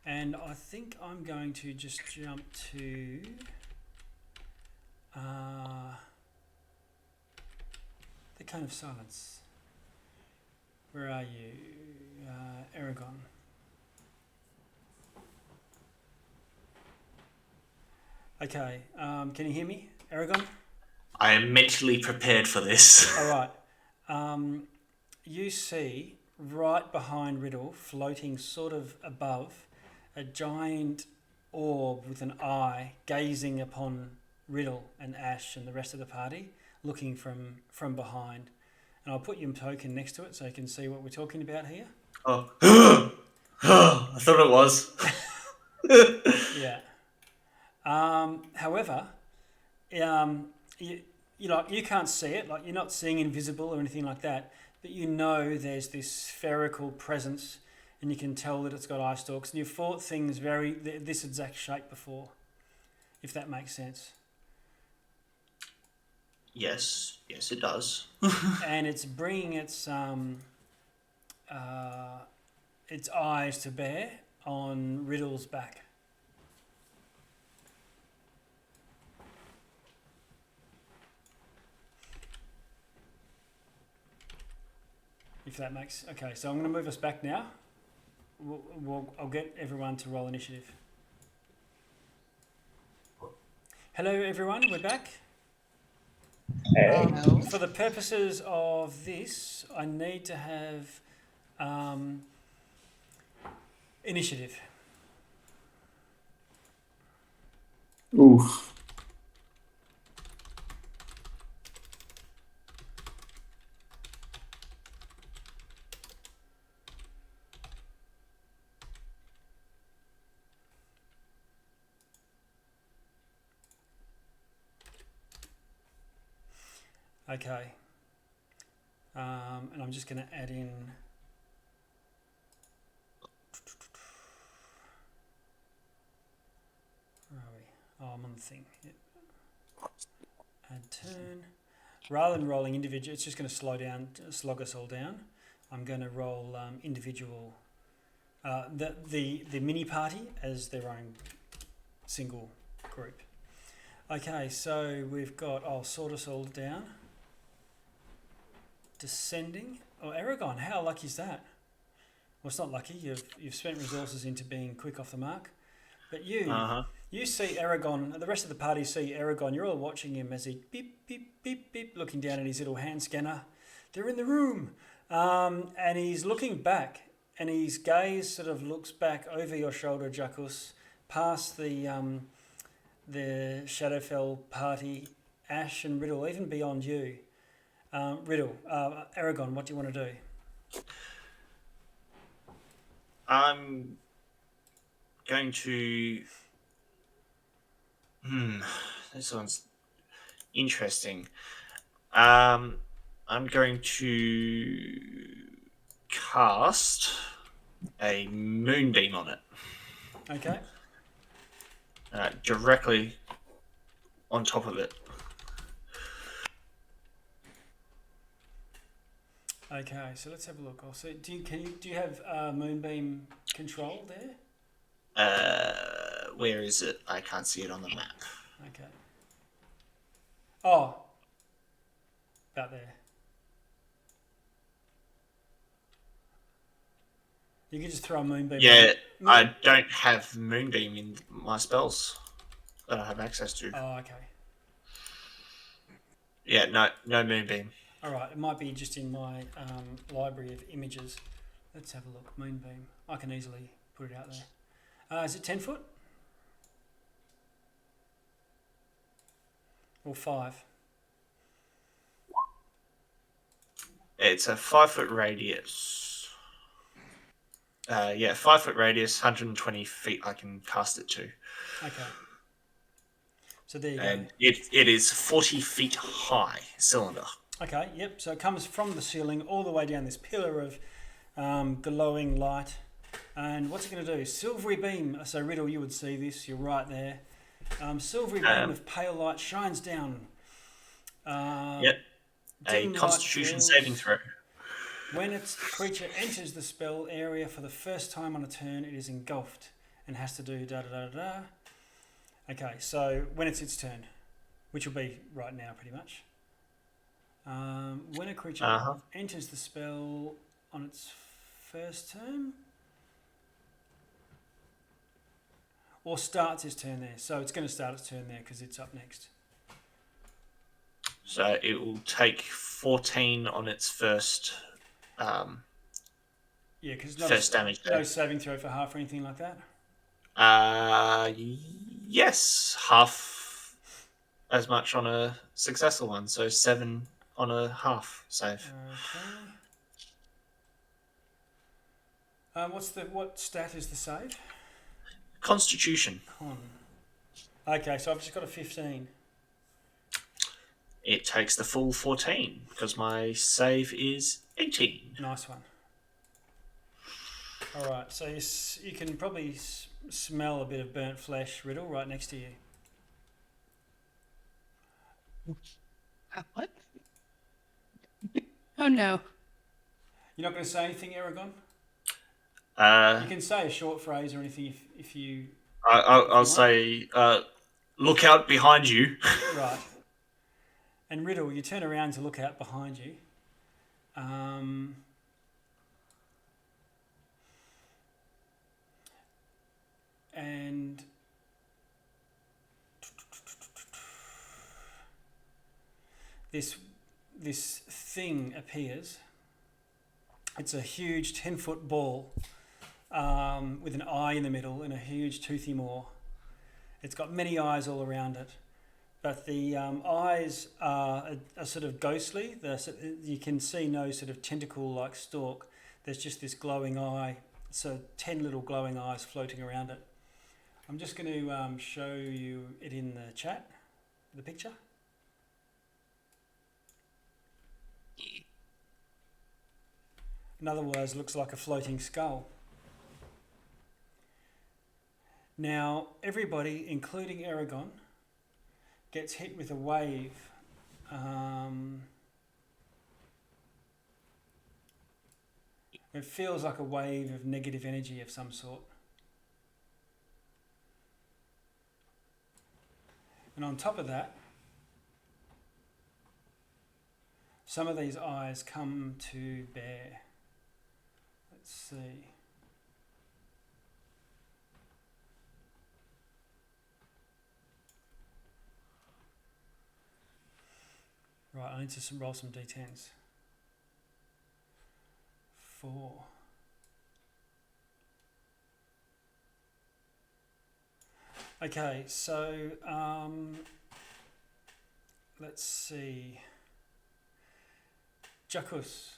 And I think I'm going to just jump to the Cone of Silence. Where are you? Aragon. Okay, can you hear me, Aragon? I am mentally prepared for this. All right. You see right behind Riddle, floating sort of above, a giant orb with an eye gazing upon Riddle and Ash and the rest of the party, looking from behind. And I'll put your token next to it so you can see what we're talking about here. Oh, I thought it was. Yeah. However, you can't see it. Like, you're not seeing invisible or anything like that. But there's this spherical presence, and you can tell that it's got eye stalks. And you've fought things this exact shape before, if that makes sense. Yes, it does. And it's bringing its eyes to bear on Riddle's back. If that makes... Okay, so I'm going to move us back now. I'll get everyone to roll initiative. Hello, everyone. We're back. Hey. For the purposes of this, I need to have initiative. Oof. Okay. And I'm just going to add in... Where are we? Oh, I'm on the thing. Yep. Add turn. Rather than rolling individual, it's just going to slog us all down. I'm going to roll individual... the mini party as their own single group. Okay, so we've got... I'll sort us all down. Descending. Oh, Aragon, how lucky is that? Well, it's not lucky. You've spent resources into being quick off the mark. But you see Aragon, the rest of the party see Aragon. You're all watching him as he beep, beep, beep, beep, looking down at his little hand scanner. They're in the room. And he's looking back, and his gaze sort of looks back over your shoulder, Jackus, past the Shadowfell party, Ash and Riddle, even beyond you. Riddle, Aragon, what do you want to do? I'm going to... this one's interesting. I'm going to cast a moonbeam on it. Okay. Directly on top of it. Okay, so let's have a look. Also, do you have moonbeam control there? Where is it? I can't see it on the map. Okay. Oh, about there. You can just throw a moonbeam. Yeah, I don't have moonbeam in my spells that I have access to. Oh, okay. Yeah, no moonbeam. All right, it might be just in my library of images. Let's have a look. Moonbeam. I can easily put it out there. Is it 10 foot? Or 5? It's a 5 foot radius. 5 foot radius, 120 feet. I can cast it to. Okay. So there you And go. it is 40 feet high cylinder. Okay, yep. So it comes from the ceiling all the way down this pillar of glowing light. And what's it going to do? Silvery beam. So Riddle, you would see this. You're right there. Silvery beam of pale light shines down. Yep. A Dim light Constitution fills. saving throw. When its creature enters the spell area for the first time on a turn, it is engulfed and has to do da da da da. Okay, so when it's its turn, which will be right now pretty much. When a creature enters the spell on its first turn, or starts its turn there. So it's going to start its turn there because it's up next. So it will take 14 on its first. Yeah, because first damage. No saving throw for half or anything like that. Yes, half as much on a successful one, so 7 on a half save. Okay. What stat is the save? Constitution. Con. Okay, so I've just got a 15. It takes the full 14 because my save is 18. Nice one. All right, so you can probably smell a bit of burnt flesh, Riddle, right next to you. What? Oh no. You're not going to say anything, Aragon? You can say a short phrase or anything if you... I'll say, look out behind you. Right. And Riddle, you turn around to look out behind you. And this thing appears. It's a huge 10-foot ball with an eye in the middle and a huge toothy maw. It's got many eyes all around it, but the eyes are sort of ghostly. You can see no sort of tentacle-like stalk. There's just this glowing eye, so 10 little glowing eyes floating around it. I'm just going to show you it in the chat, the picture. In other words, looks like a floating skull. Now, everybody, including Aragon, gets hit with a wave. It feels like a wave of negative energy of some sort. And on top of that, some of these eyes come to bear. Let's see. Right, I need to roll some d10s. 4. Okay, so let's see. Jacus.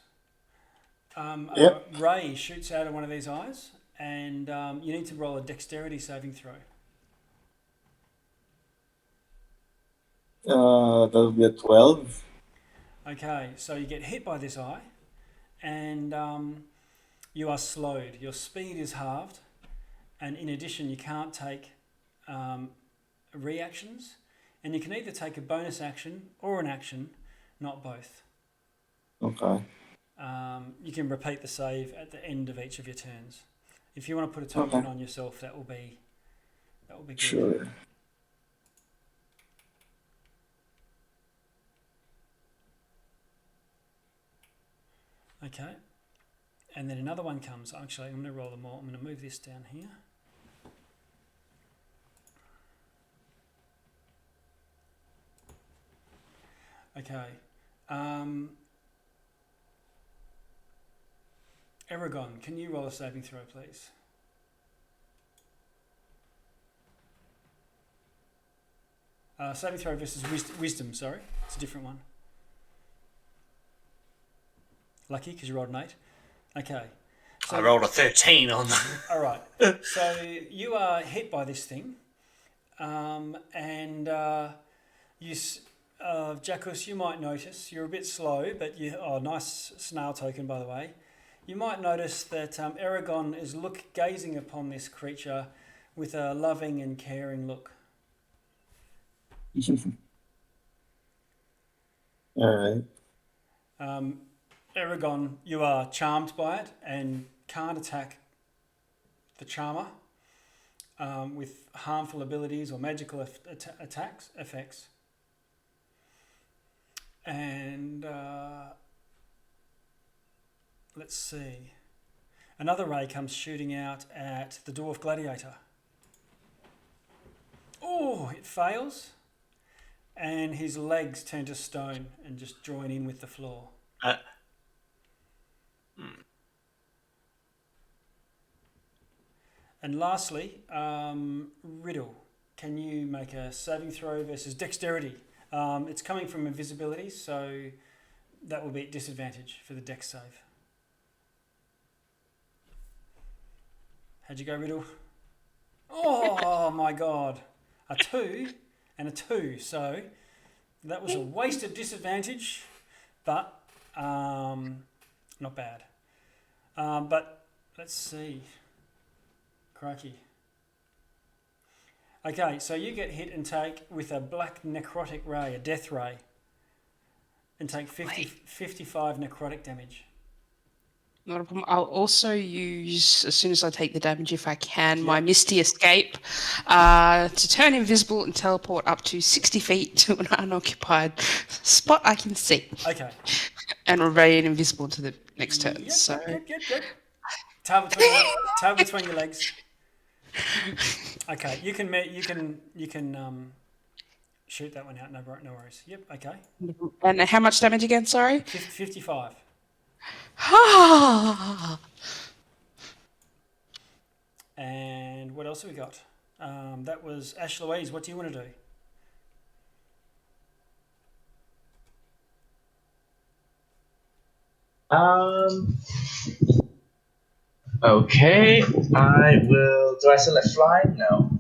Yep. Ray shoots out of one of these eyes, and you need to roll a dexterity saving throw. That'll be a 12. Okay, so you get hit by this eye, and you are slowed. Your speed is halved, and in addition, you can't take reactions, and you can either take a bonus action or an action, not both. Okay. you can repeat the save at the end of each of your turns. If you want to put a token on yourself, that will be good. Sure. Okay. And then another one comes. Actually, I'm going to roll them all. I'm going to move this down here. Okay. Aragon, can you roll a saving throw, please? Saving throw versus wisdom, sorry. It's a different one. Lucky, because you rolled an 8. Okay. So, I rolled a 13 on that. all right. So you are hit by this thing, and Jackus, you might notice you're a bit slow, but nice snail token, by the way. You might notice that Aragon is gazing upon this creature with a loving and caring look. All right. Aragon, you are charmed by it and can't attack the charmer with harmful abilities or magical effects. And let's see. Another ray comes shooting out at the dwarf gladiator. Oh, it fails. And his legs turn to stone and just join in with the floor. And lastly, Riddle, can you make a saving throw versus dexterity? It's coming from invisibility, so that will be at disadvantage for the dex save. How'd you go, Riddle? Oh my god. A 2 and a 2, so that was a wasted disadvantage, but not bad. But let's see. Crikey. Okay, so you get hit and take with a black necrotic ray, a death ray, and take 55 necrotic damage. Not a problem. I'll also use, as soon as I take the damage, if I can, my Misty Escape to turn invisible and teleport up to 60 feet to an unoccupied spot I can see. Okay. And remain invisible to the next turn. Yep. Tail between your legs. Okay, you can shoot that one out. No worries. Yep. Okay. And how much damage again? Sorry. 55. And what else have we got? That was Ash Louise. What do you want to do? Okay, I will. Do I select fly? No.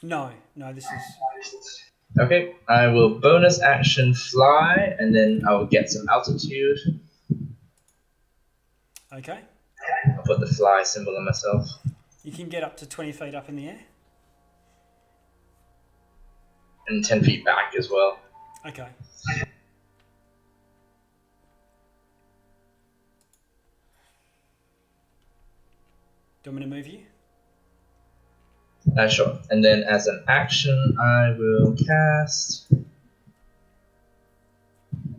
No, this is... Okay, I will bonus action fly, and then I will get some altitude. Okay. I'll put the fly symbol on myself. You can get up to 20 feet up in the air. And 10 feet back as well. Okay. Do you want me to move you? Sure. And then as an action, I will cast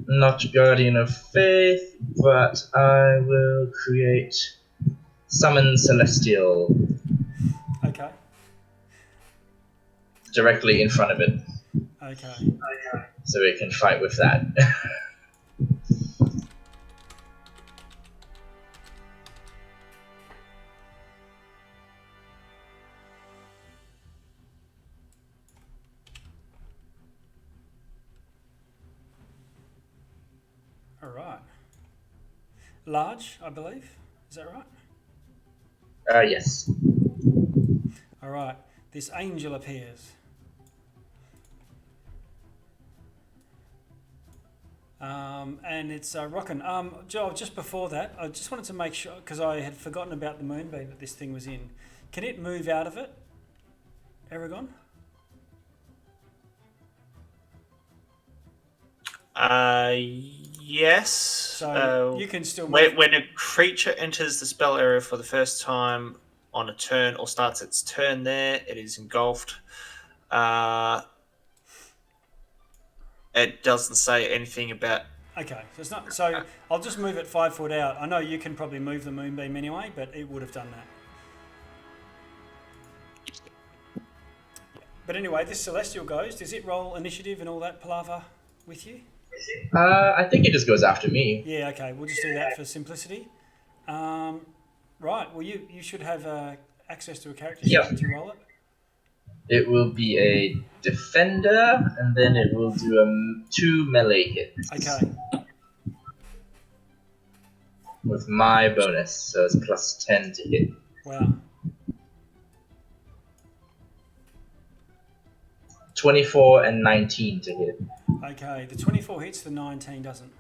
not Guardian of Faith, but I will create Summon Celestial. Okay. Directly in front of it. Okay. So it can fight with that. All right. Large, I believe. Is that right? Yes. All right. This angel appears. And it's rocking. Joel, just before that, I just wanted to make sure, because I had forgotten about the moonbeam that this thing was in. Can it move out of it, Aragon? Yes. So you can still when a creature enters the spell area for the first time on a turn or starts its turn there, it is engulfed. It doesn't say anything about. Okay, so it's not. So I'll just move it 5 foot out. I know you can probably move the moonbeam anyway, but it would have done that. But anyway, this celestial ghost, does it roll initiative and all that palaver with you? I think it just goes after me. Yeah, okay, we'll just do that for simplicity. Right, well, you should have access to a character sheet. Yep. Did you roll it? It will be a defender, and then it will do 2 melee hits. Okay. With my bonus, so it's plus 10 to hit. Wow. 24 and 19 to hit. Okay, the 24 hits, the 19 doesn't.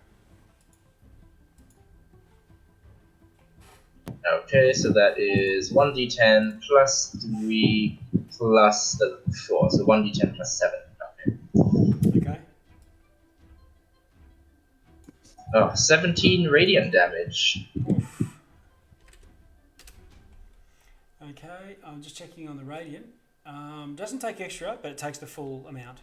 Okay, so that is 1d10 plus 3 plus the 4, so 1d10 plus 7. Okay. Oh, 17 radiant damage. Oof. Okay, I'm just checking on the radiant. Doesn't take extra, but it takes the full amount.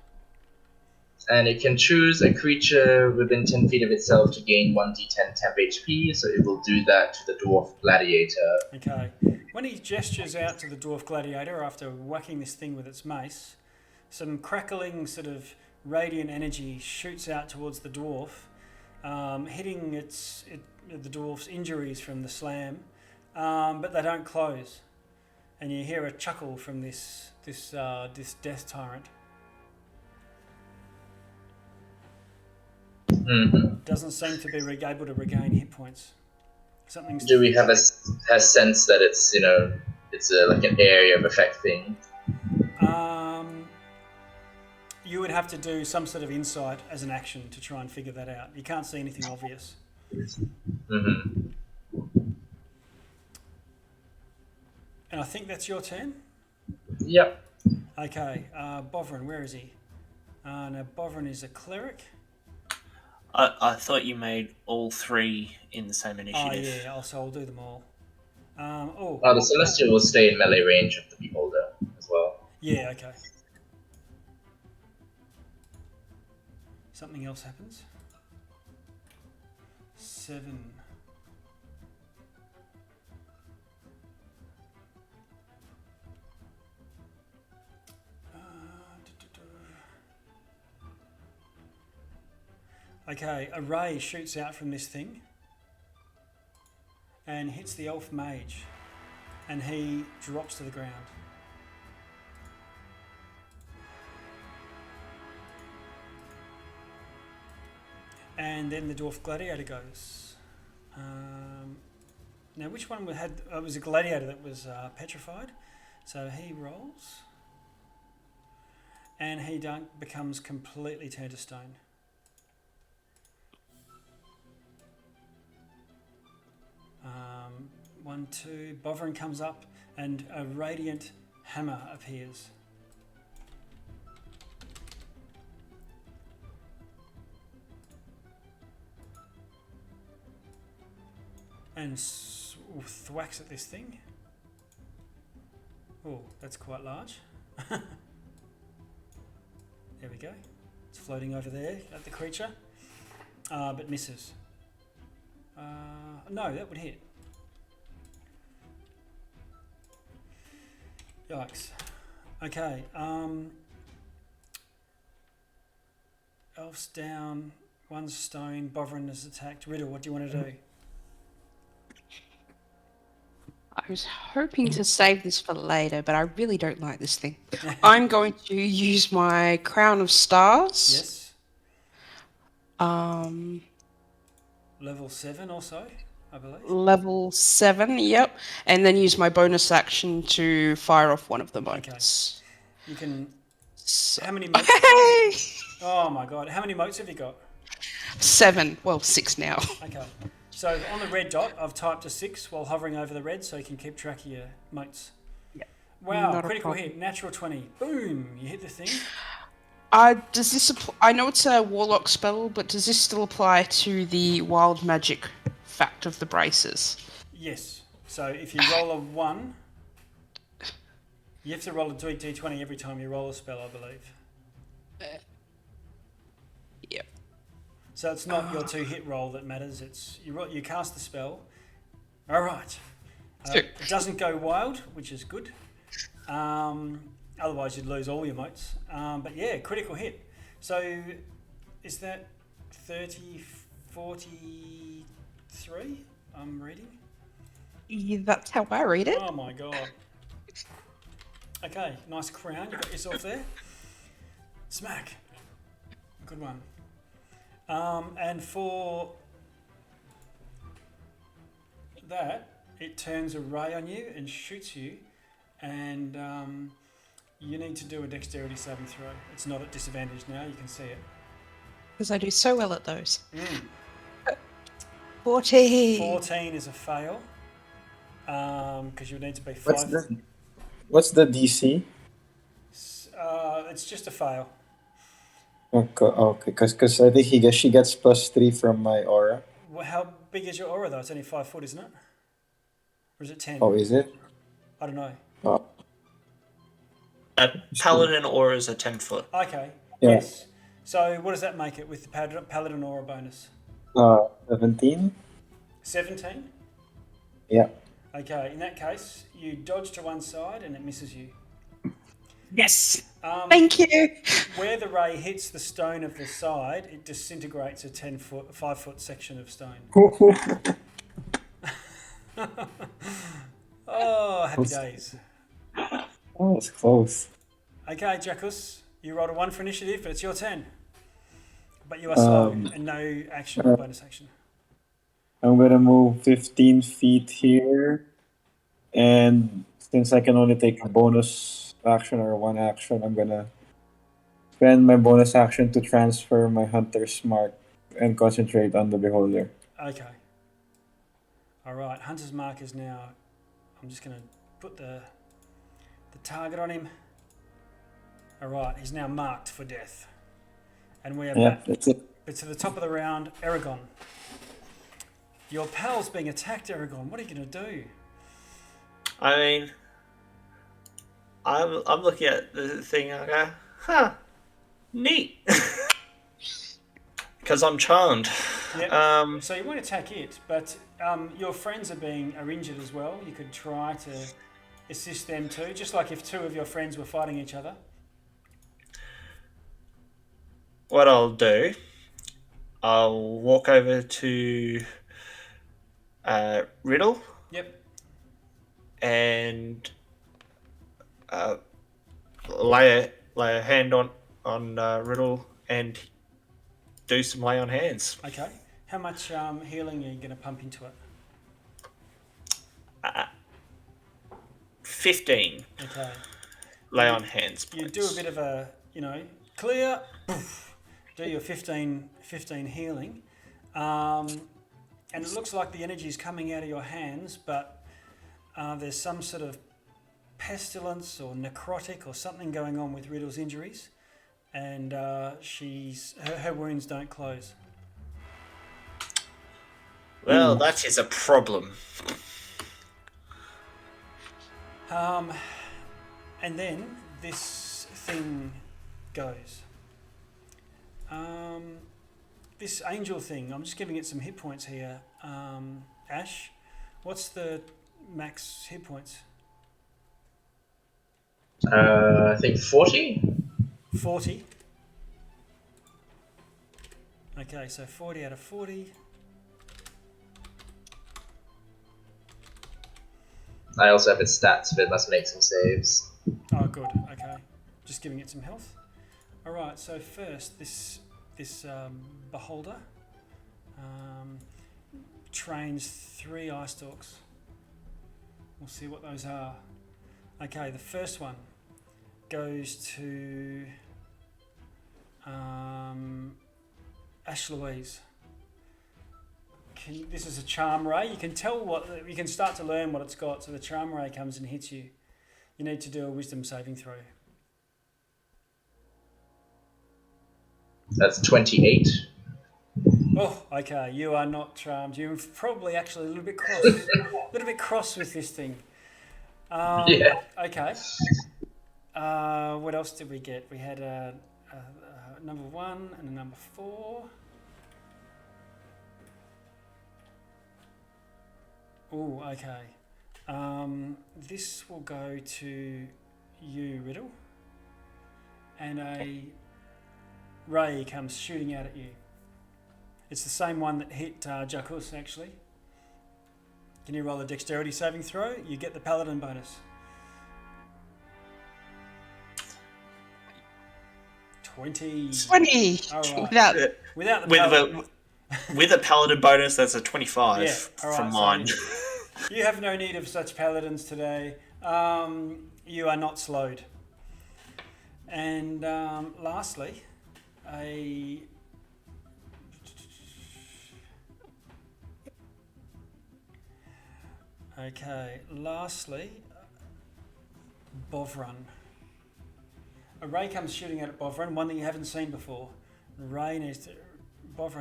And it can choose a creature within 10 feet of itself to gain 1d10 temp HP, so it will do that to the Dwarf Gladiator. Okay. When he gestures out to the Dwarf Gladiator after whacking this thing with its mace, some crackling sort of radiant energy shoots out towards the dwarf, hitting the dwarf's injuries from the slam, but they don't close. And you hear a chuckle from this death tyrant. Mm-hmm. Doesn't seem to be able to regain hit points. Something's. Do we have a sense that it's like an area of effect thing? You would have to do some sort of insight as an action to try and figure that out. You can't see anything obvious. Mm-hmm. And I think that's your turn. Yep. Okay, Bovrin, where is he? Now Bovrin is a cleric. I thought you made all 3 in the same initiative. Oh yeah, so I'll do them all. The Celestial will stay in melee range of the Beholder as well. Yeah, okay. Something else happens. 7. Okay, a ray shoots out from this thing and hits the elf mage, and he drops to the ground. And then the dwarf gladiator goes. Now, which one had? It was a gladiator that was petrified, so he rolls, and he becomes completely turned to stone. 1, 2. Bovrin comes up, and a radiant hammer appears. And thwacks at this thing. Oh, that's quite large. There we go. It's floating over there at the creature, but misses. No, that would hit. Yikes. Okay. Elf's down. 1 stone. Bovrin is attacked. Riddle, what do you want to do? I was hoping to save this for later, but I really don't like this thing. I'm going to use my Crown of Stars. Yes. Level 7 or so, I believe. Level 7, yep. And then use my bonus action to fire off one of the motes. Okay. You can. So, how many motes? hey! Oh my god! How many motes have you got? 7. Well, 6 now. Okay. So on the red dot, I've typed a 6 while hovering over the red, so you can keep track of your motes. Yep. Wow! Not a Critical problem. hit, natural 20. Boom! You hit the thing. Does this I know it's a warlock spell, but does this still apply to the wild magic fact of the braces? Yes. So if you roll a 1, you have to roll a d20 every time you roll a spell, I believe. Yep. So it's not your 2-hit roll that matters. It's you cast the spell. All right. It doesn't go wild, which is good. Otherwise, you'd lose all your motes. But yeah, critical hit. So is that 30, 43? I'm reading. Yeah, that's how I read it. Oh my god. Okay, nice crown you got yourself there. Smack. Good one. And for that, it turns a ray on you and shoots you, and you need to do a dexterity saving throw. It's not at disadvantage now, you can see it. Because I do so well at those. 14. 14 is a fail, because you would need to be 5. What's the DC? It's just a fail. Okay, because I think she gets +3 from my aura. Well, how big is your aura though? It's only 5 foot, isn't it? Or is it 10? Oh, is it? I don't know. Oh. Paladin aura is a 10 foot. Okay. Yeah. Yes. So what does that make it with the Paladin aura bonus? 17. 17? Yeah. Okay. In that case, you dodge to one side and it misses you. Yes. Thank you. Where the ray hits the stone of the side, it disintegrates a 5 foot section of stone. Oh, happy days. Oh, it's close. Okay, Jackus, you rolled a 1 for initiative, but it's your turn. But you are slow and no action or bonus action. I'm gonna move 15 feet here, and since I can only take a bonus action or one action, I'm gonna spend my bonus action to transfer my Hunter's Mark and concentrate on the Beholder. Okay. All right, Hunter's Mark is now... I'm just going to put the target on him. All right, he's now marked for death. And we are back. That's it. But to the top of the round, Aragon. Your pal's being attacked, Aragon. What are you going to do? I mean, I'm looking at the thing and I go, neat. Because I'm charmed. Yep. So you won't attack it, but your friends are injured as well. You could try to assist them too, just like if 2 of your friends were fighting each other. What I'll do, I'll walk over to Riddle. Yep. And lay a hand on Riddle and do some lay on hands. Okay. How much healing are you going to pump into it? 15. Okay. Lay on hands. You points. do a bit of a, clear, poof, do your 15 healing. And it looks like the energy is coming out of your hands, but there's some sort of pestilence or necrotic or something going on with Riddle's injuries. And her wounds don't close. Well, that is a problem. And then this thing goes. This angel thing, I'm just giving it some hit points here. Ash, what's the max hit points? I think 40. 40. Okay, so 40 out of 40. I also have its stats, but it must make some saves. Oh, good. Okay, just giving it some health. All right. So first, this beholder trains 3 eye stalks. We'll see what those are. Okay, the first one goes to Ash Louise. This is a charm ray. You can start to learn what it's got. So the charm ray comes and hits you. You need to do a wisdom saving throw. That's 28. Oh, okay. You are not charmed. You're probably actually a little bit cross. A little bit cross with this thing. Yeah. Okay. What else did we get? We had a number 1 and a number 4. Oh, okay. This will go to you, Riddle. And a ray comes shooting out at you. It's the same one that hit Jacuz, actually. Can you roll a dexterity saving throw? You get the paladin bonus. 20. 20. All right. Without Without the paladin. With a paladin bonus, that's a 25 Yeah, all right, from so mine. You have no need of such paladins today. You are not slowed. And lastly, Bovran. A ray comes shooting out at Bovran, one that you haven't seen before. Bovran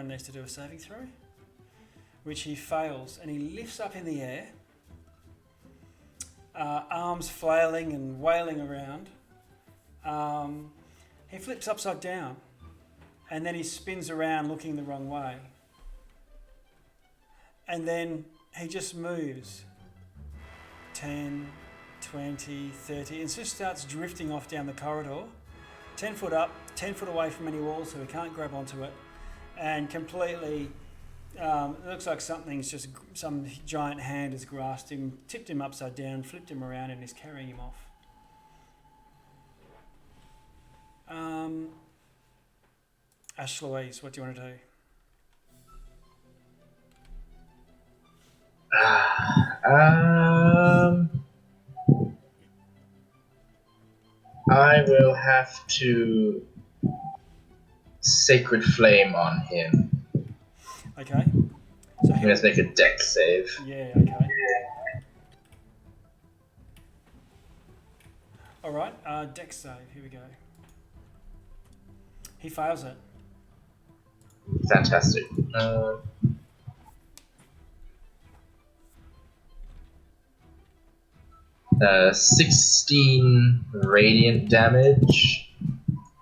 needs to do a saving throw, which he fails, and he lifts up in the air, arms flailing and wailing around. He flips upside down, and then he spins around looking the wrong way. And then he just moves 10, 20, 30, and just starts drifting off down the corridor, 10 foot up, 10 foot away from any walls so he can't grab onto it, and completely, it looks like some giant hand has grasped him, tipped him upside down, flipped him around, and is carrying him off. Ash Louise, what do you want to do? I will have to Sacred Flame on him. Okay. So Let's make a dex save. Yeah, okay. Alright, dex save, here we go. He fails it. Fantastic. 16 radiant damage.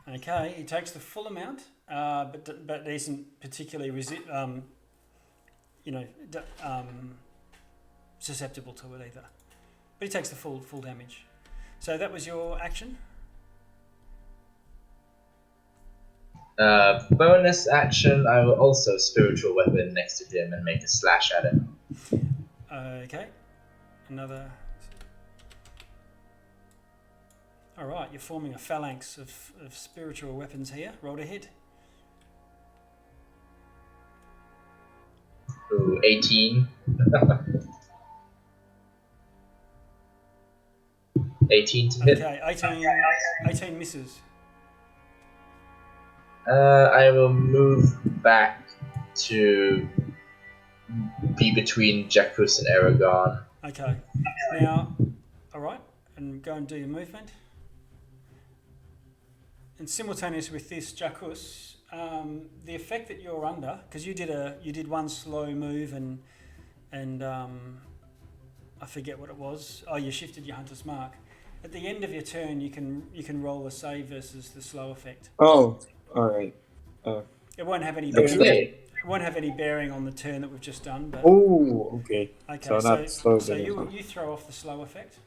Okay, he takes the full amount, but isn't particularly susceptible to it either. But he takes the full damage. So that was your action? Bonus action, I will also spiritual weapon next to him and make a slash at him. Okay, another. All right, you're forming a phalanx of spiritual weapons here. Roll to hit. Ooh, 18. 18 to hit. Okay, 18 misses. I will move back to be between Jacuz and Aragon. Okay, now, all right, and go and do your movement. And simultaneous with this, Jacuz, the effect that you're under, because you did one slow move and I forget what it was. Oh, you shifted your hunter's mark. At the end of your turn, you can roll a save versus the slow effect. Oh, all right. It won't have any That's bearing. late. It won't have any bearing on the turn that we've just done. But Oh, okay. okay, So not slow. So you throw off the slow effect.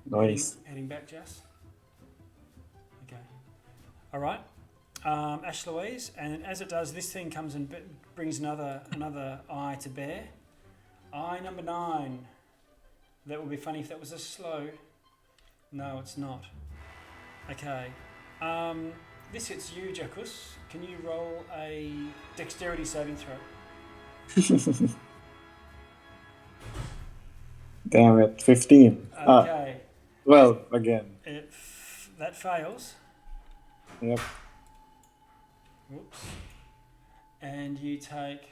Nice. Heading back, Jess. Okay. All right. Ash Louise, and as it does, this thing comes and brings another eye to bear. Eye number 9. That would be funny if that was a slow. No, it's not. Okay. This hits you, Jacuz. Can you roll a dexterity saving throw? Damn it, 15. Okay. 12 again. That fails. Yep. Whoops. And you take...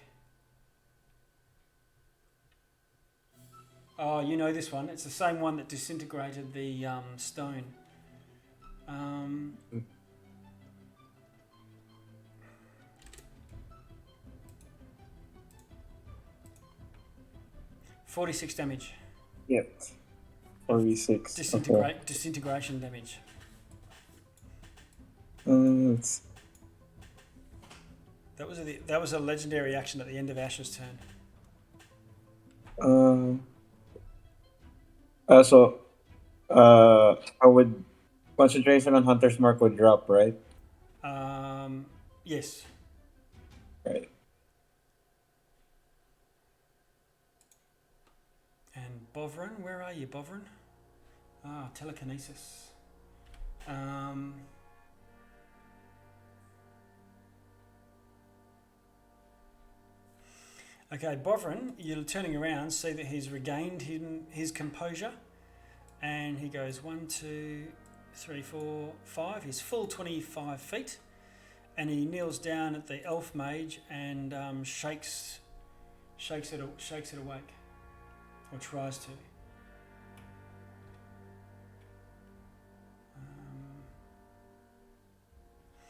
Oh, you know this one. It's the same one that disintegrated the stone. 46 damage. Yep. 46. Okay. Disintegration damage. Let's That was a legendary action at the end of Ash's turn. I would concentration on Hunter's Mark would drop, right? Yes. Right. And Bovrin, where are you, Bovrin? Telekinesis. Okay, Bovrin, you're turning around, see that he's regained his composure, and he goes 1, 2, 3, 4, 5. He's full 25 feet, and he kneels down at the elf mage and shakes it awake, or tries to.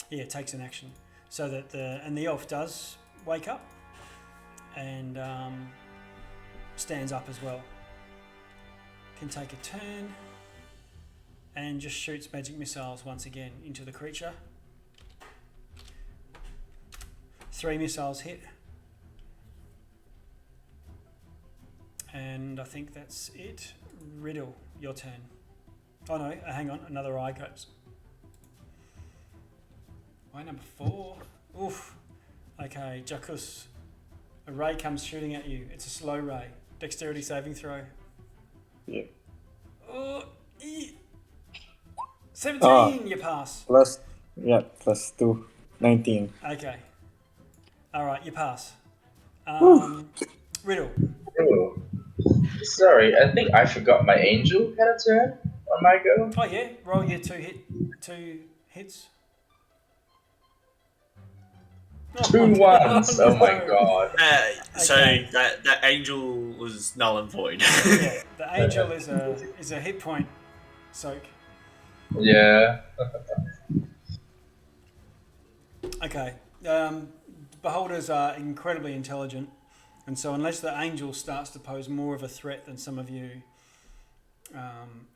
Yeah, it takes an action, so that the elf does wake up and stands up as well. Can take a turn and just shoots magic missiles once again into the creature. 3 missiles hit. And I think that's it. Riddle, your turn. Oh no, hang on, another eye goes. Eye number 4. Oof. Okay, Jacus. A ray comes shooting at you. It's a slow ray. Dexterity saving throw. Yeah. Oh, 17, you pass. Plus 2. 19. Okay. Alright, you pass. Riddle. Oh, sorry, I think I forgot my angel had a turn on my go. Oh yeah, roll your 2 hits. Two ones. Oh my god. So Okay. that angel was null and void. Yeah, the angel is a hit point soak. Yeah. Okay. Beholders are incredibly intelligent, and so unless the angel starts to pose more of a threat than some of you,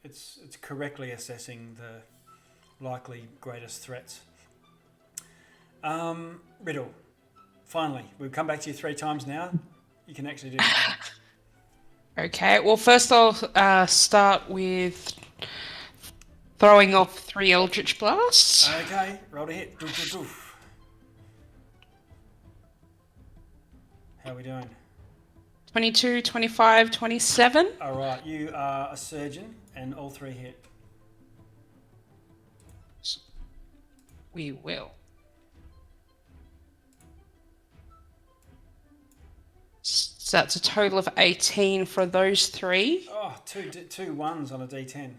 it's correctly assessing the likely greatest threats. Riddle. Finally, we've come back to you 3 times now. You can actually do it. Okay, well, first I'll start with throwing off 3 Eldritch Blasts. Okay, roll to hit. Doof, doof, doof. How are we doing? 22, 25, 27. All right, you are a surgeon, and all 3 hit. We will. So that's a total of 18 for those 3. Oh, two ones on a D10.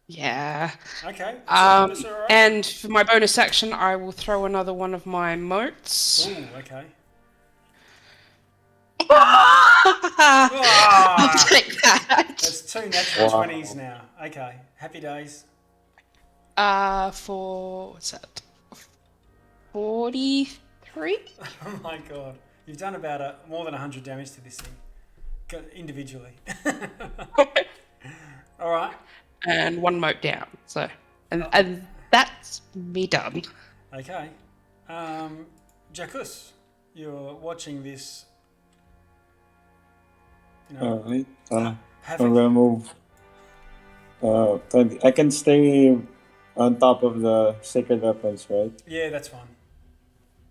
Yeah. Okay, that's all right. And for my bonus action, I will throw another one of my motes. Ooh, okay. I'll take that. That's 2 natural 20s now. Okay, happy days. For what's that? 43. Oh my god, you've done about more than 100 damage to this thing, individually. All right. And 1 mote down. So, and that's me done. Okay. Jacus, you're watching this. You know, Alright. I'm havoc. gonna move. 20. I can stay on top of the sacred weapons, right? Yeah, that's fine.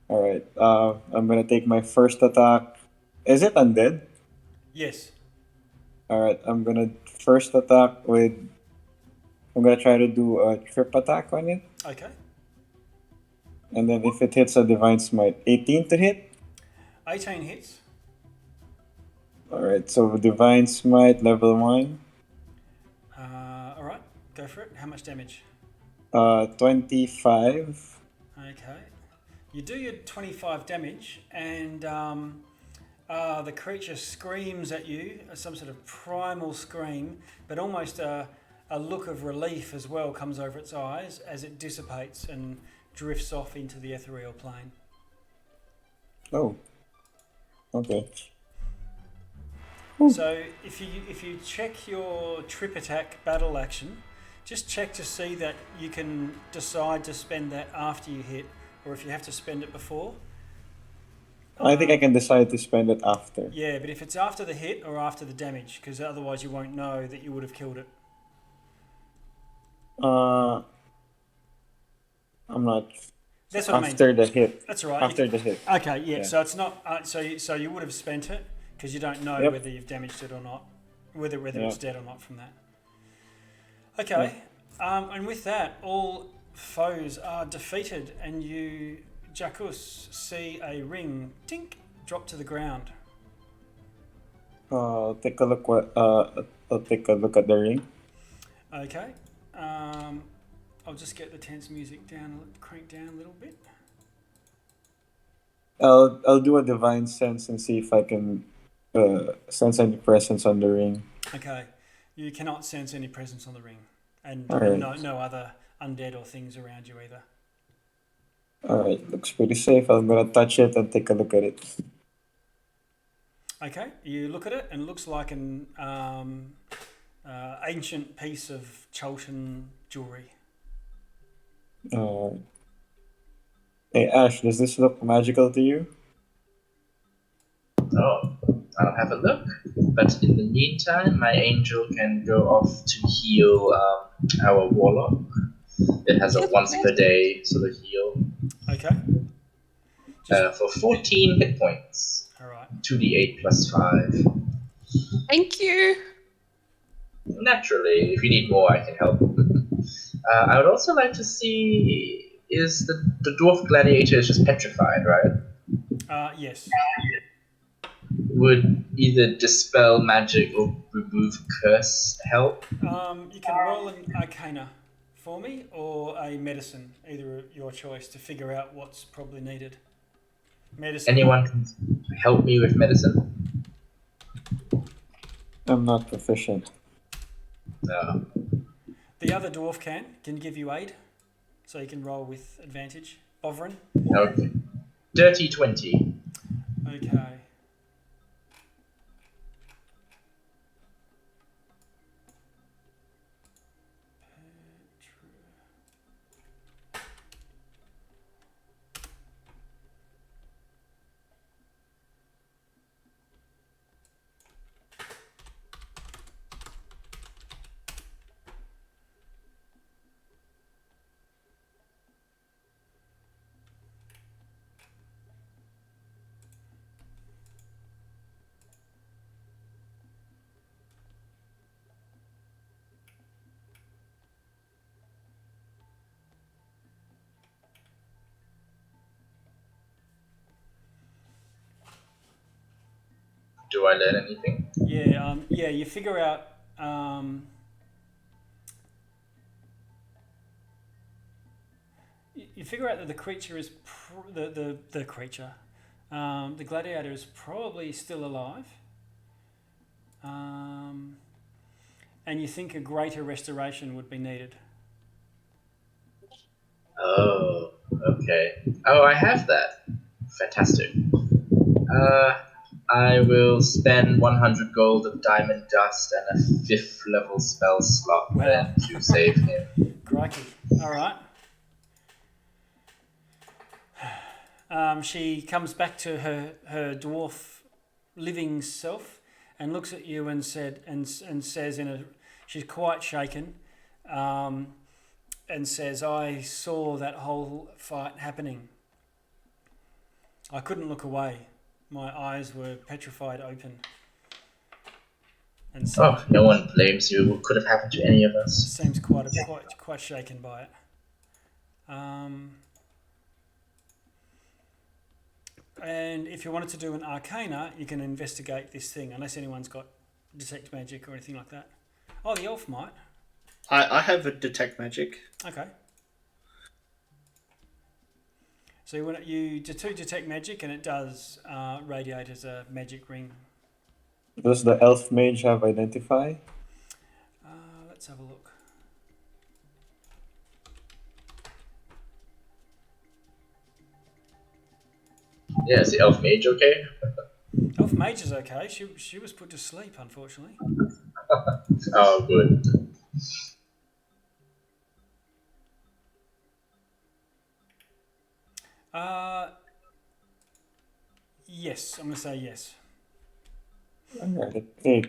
Alright. I'm gonna take my first attack. Is it undead? Yes. Alright, I'm gonna first attack with. I'm gonna try to do a trip attack on it. Okay. And then if it hits a divine smite, 18 to hit. 18 hits. Alright, so divine smite level 1. All right, go for it. How much damage? 25. Okay. You do your 25 damage, and the creature screams at you, some sort of primal scream, but almost a look of relief as well comes over its eyes as it dissipates and drifts off into the ethereal plane. Oh. Okay. So if you check your trip attack battle action, just check to see that you can decide to spend that after you hit, or if you have to spend it before. I think I can decide to spend it after. Yeah, but if it's after the hit or after the damage, because otherwise you won't know that you would have killed it. I'm not. That's what After I mean. the hit. That's all right. After the hit. Okay, yeah. Yeah. So it's not. So you would have spent it because you don't know Yep. whether you've damaged it or not, whether Yeah. it's dead or not from that. Okay, and with that, all foes are defeated, and you, Jacus, see a ring, tink, drop to the ground. Take a look. I'll take a look at the ring. Okay. I'll just get the tense music down, crank down a little bit. I'll do a divine sense and see if I can sense any presence on the ring. Okay. You cannot sense any presence on the ring, and Alright. no other undead or things around you either. Alright, looks pretty safe. I'm gonna touch it and take a look at it. Okay. You look at it, and it looks like an ancient piece of Cholton jewelry. Hey Ash, does this look magical to you? Oh, I'll have a look. But in the meantime, my angel can go off to heal our warlock. It has a once per day sort of heal Okay. for 14 hit points. All right. 2d8 plus 5. Thank you. Naturally, if you need more, I can help. I would also like to see, is the dwarf gladiator is just petrified, right? Yes. Would either dispel magic or remove curse help? You can roll an arcana for me or a medicine, either your choice, to figure out what's probably needed. Medicine. Anyone can help me with medicine? I'm not proficient. No. The other dwarf can give you aid, so you can roll with advantage. Bovrin. Okay. Dirty 20. Okay. Do I learn anything? Yeah. You figure out. You figure out that the creature is the creature. The gladiator is probably still alive. And you think a greater restoration would be needed. Oh, okay. Oh, I have that. Fantastic. I will spend 100 gold of diamond dust and a 5th level spell slot Wow. then to save him. Crikey. All right. She comes back to her dwarf living self and looks at you and says she's quite shaken, and says, "I saw that whole fight happening. I couldn't look away. My eyes were petrified open." And so No one blames you. What could have happened to any of us? seems quite shaken by it. And if you wanted to do an arcana, you can investigate this thing, unless anyone's got detect magic or anything like that. Oh, the elf might. I have a detect magic. Okay. So you detect magic, and it does radiate as a magic ring. Does the elf mage have identify? Let's have a look. Yeah, is the elf mage okay? Elf elf mage is okay. She was put to sleep, unfortunately. Oh, good. Yes, I'm going to say yes. Alright, hey,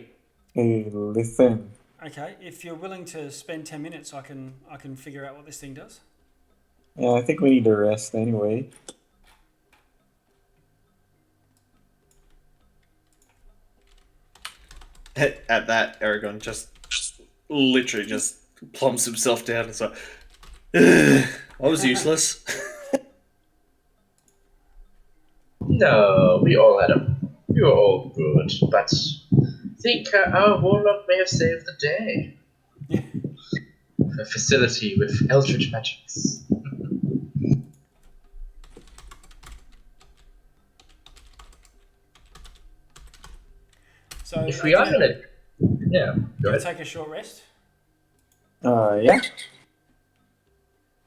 listen. Okay, if you're willing to spend 10 minutes, I can figure out what this thing does. Yeah, I think we need a rest anyway. At that, Aragon just literally just plumps himself down and so I was useless. No, we were all good, but I think our warlock may have saved the day. Yeah. A facility with eldritch magics. So If are we you are going gonna, yeah, go to ahead. take a short rest? Yeah.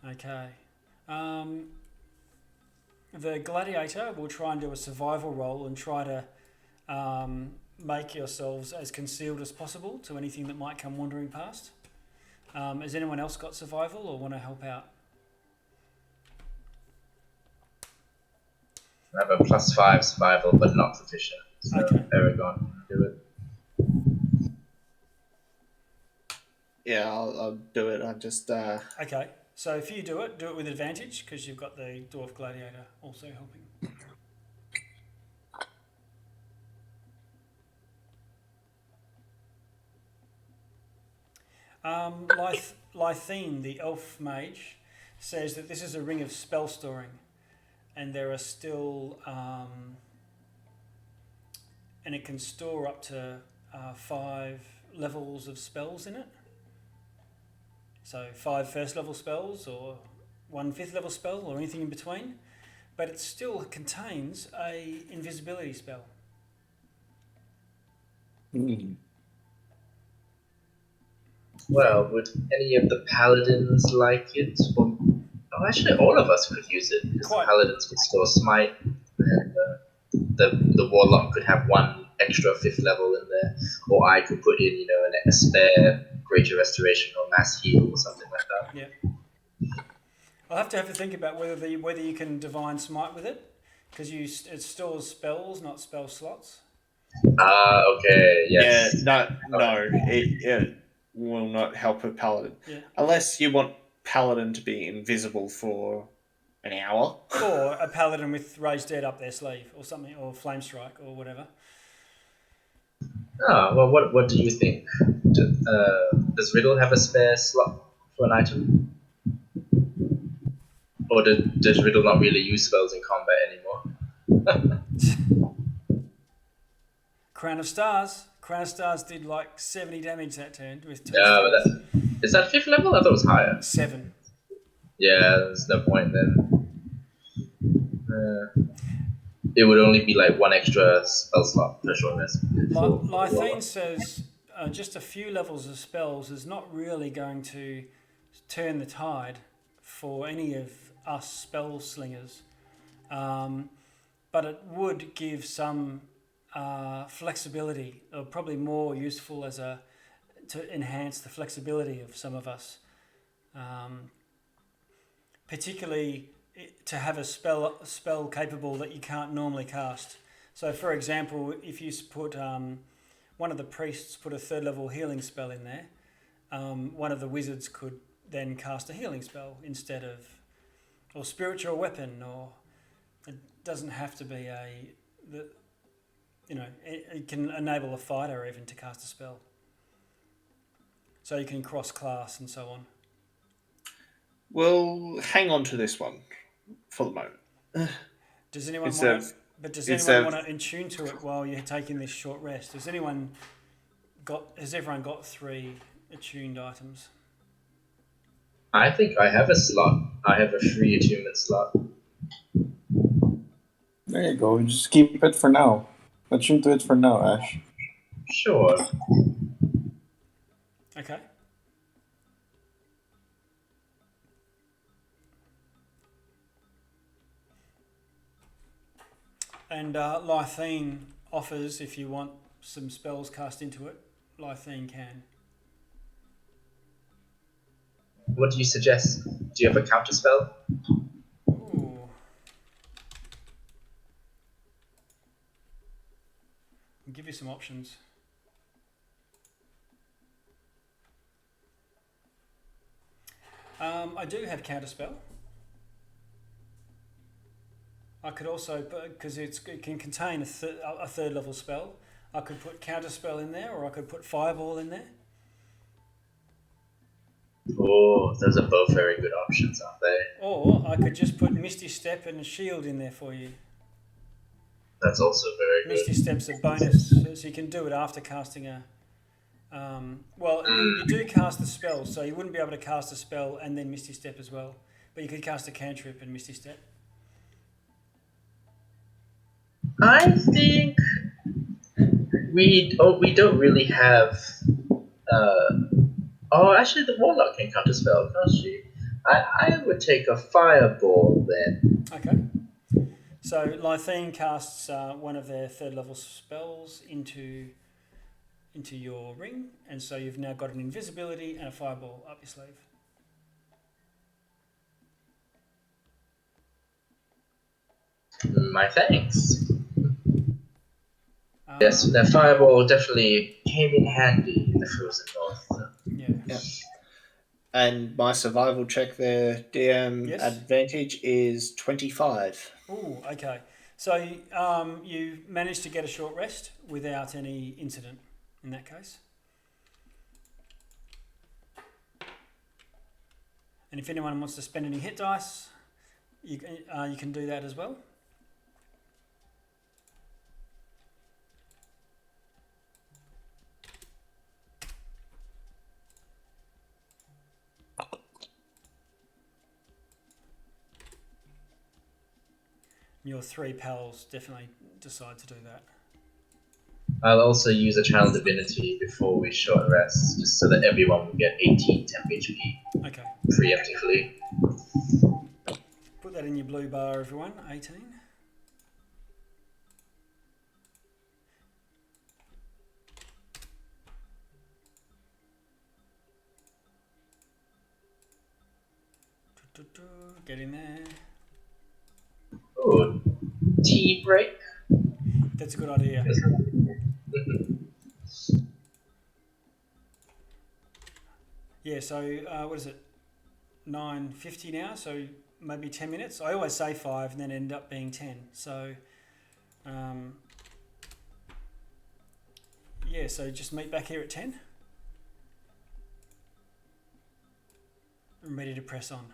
Okay. The gladiator will try and do a survival roll and try to make yourselves as concealed as possible to anything that might come wandering past. Has anyone else got survival or want to help out? I have a +5 survival, but not proficient. So, Okay. Aragon, do it. Yeah, I'll do it. I just Okay. So if you do it with advantage because you've got the dwarf gladiator also helping. Lythene, the elf mage, says that this is a ring of spell storing, and there are still, and it can store up to 5 levels of spells in it. So 5 first level spells, or 1 5th level spell, or anything in between. But it still contains a invisibility spell. Well, would any of the paladins like it? Or, oh, actually, all of us could use it because the Quite. paladins could store smite, and the warlock could have 1 extra 5th level in there, or I could put in, a spare greater restoration or mass heal or something like that. Yeah. I'll have to think about whether you can divine smite with it, because it stores spells, not spell slots. Ah, okay, yes. no, it will not help a paladin. Yeah. Unless you want paladin to be invisible for an hour. Or a paladin with raised dead up their sleeve, or something, or flame strike, or whatever. Ah, well, what do you think? Does Riddle have a spare slot for an item? Or does Riddle not really use spells in combat anymore? Crown of Stars. Crown of Stars did like 70 damage that turn with 2 Yeah, but stars. is that 5th level? I thought it was higher. 7. Yeah, there's no point then. It would only be like 1 extra spell slot per short rest. Lythane says just a few levels of spells is not really going to turn the tide for any of us spell slingers, but it would give some flexibility, or probably more useful to enhance the flexibility of some of us, particularly to have a spell capable that you can't normally cast. So, for example, if you put one of the priests put a 3rd level healing spell in there, one of the wizards could then cast a healing spell instead of, or spiritual weapon, or it doesn't have to be it can enable a fighter even to cast a spell. So you can cross class and so on. We'll hang on to this one for the moment. Does anyone Instead want of- to? But does instead anyone of- want to attune to it while you're taking this short rest? Has everyone got 3 attuned items? I think I have a slot. I have a free attunement slot. There you go. Just keep it for now. Attune to it for now, Ash. Sure. Okay. And Lythene offers if you want some spells cast into it, Lythine can. What do you suggest? Do you have a counter spell? Ooh. I'll give you some options. I do have counterspell. I could also, because it can contain a third level spell, I could put counterspell in there, or I could put fireball in there. Oh, those are both very good options, aren't they? Or I could just put Misty Step and shield in there for you. That's also very Misty good. Step's a bonus, so you can do it after casting a. Well, you do cast the spell, so you wouldn't be able to cast a spell and then Misty Step as well. But you could cast a cantrip and Misty Step. I think we don't really have. Actually, the warlock can counter spell, can't she? I would take a fireball then. Okay. So Lythine casts one of their third level spells into your ring, and so you've now got an invisibility and a fireball up your sleeve. My thanks. Yes, that fireball definitely came in handy in the frozen north. Yeah. And my survival check there, DM Yes. advantage is 25. Ooh, okay. So you managed to get a short rest without any incident in that case. And if anyone wants to spend any hit dice, you can do that as well. Your 3 pals definitely decide to do that. I'll also use a Channel Divinity before we short rest, just so that everyone will get 18 temp HP. Okay. Preemptively. Put that in your blue bar, everyone. 18. Get in there. Oh, tea break. That's a good idea. Yeah, so what is it? 9:50 now, so maybe 10 minutes. I always say 5 and then end up being 10. So, yeah, so just meet back here at 10. I'm ready to press on.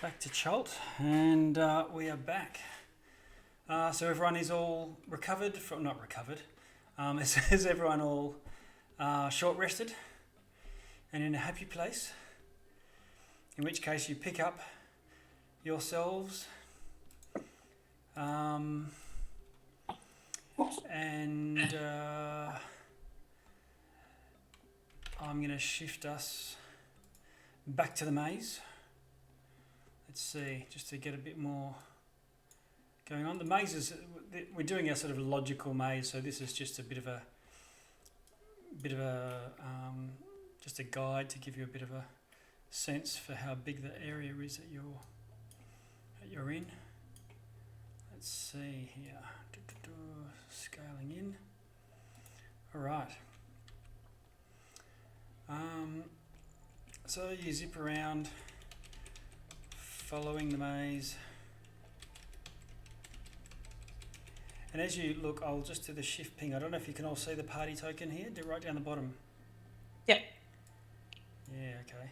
Back to Chult, and we are back. So everyone is all recovered from, not recovered, is everyone all short rested and in a happy place? In which case you pick up yourselves and I'm going to shift us back to the maze. Let's see, just to get a bit more going on. The maze is, we're doing a sort of logical maze, so this is just a bit of a just a guide to give you a bit of a sense for how big the area is that you're in. Let's see here, scaling in. All right. So you zip around, following the maze. And as you look, I'll just do the shift ping. I don't know if you can all see the party token here. Do it right down the bottom. Yep. Yeah, okay.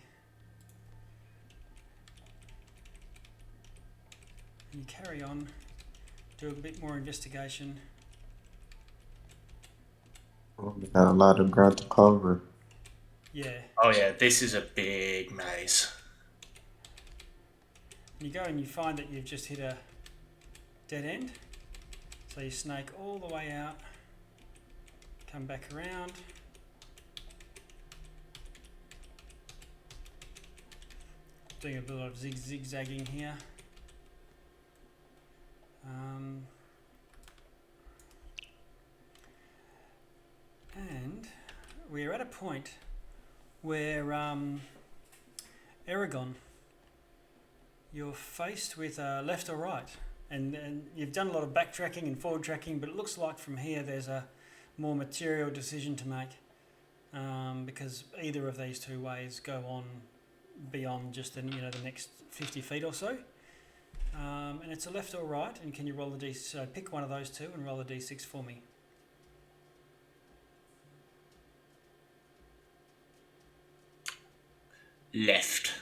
And you carry on, do a bit more investigation. Oh, we got a lot of ground to cover. Yeah. Oh yeah, this is a big maze. You go and you find that you've just hit dead end. So you snake all the way out, come back around. Doing a bit of zigzagging here. And we're at a point where Aragon, you're faced with left or right, and you've done a lot of backtracking and forward tracking, but it looks like from here there's a more material decision to make, because either of these two ways go on beyond just the next 50 feet or so, and it's a left or right. And can you roll the d? So pick one of those two and roll a d6 for me. Left.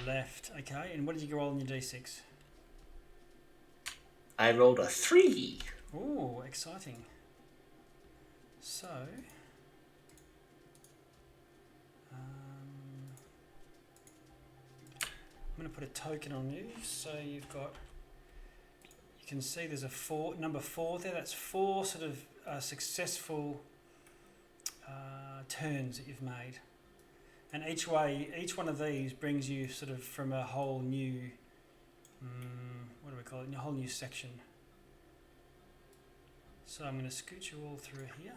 Left. Okay. And what did you roll on your d6? I rolled a 3. Oh, exciting. So, I'm going to put a token on you. So you can see there's a number 4 there. That's 4 sort of successful turns that you've made. And each one of these brings you sort of from a whole new, what do we call it? A whole new section. So I'm going to scoot you all through here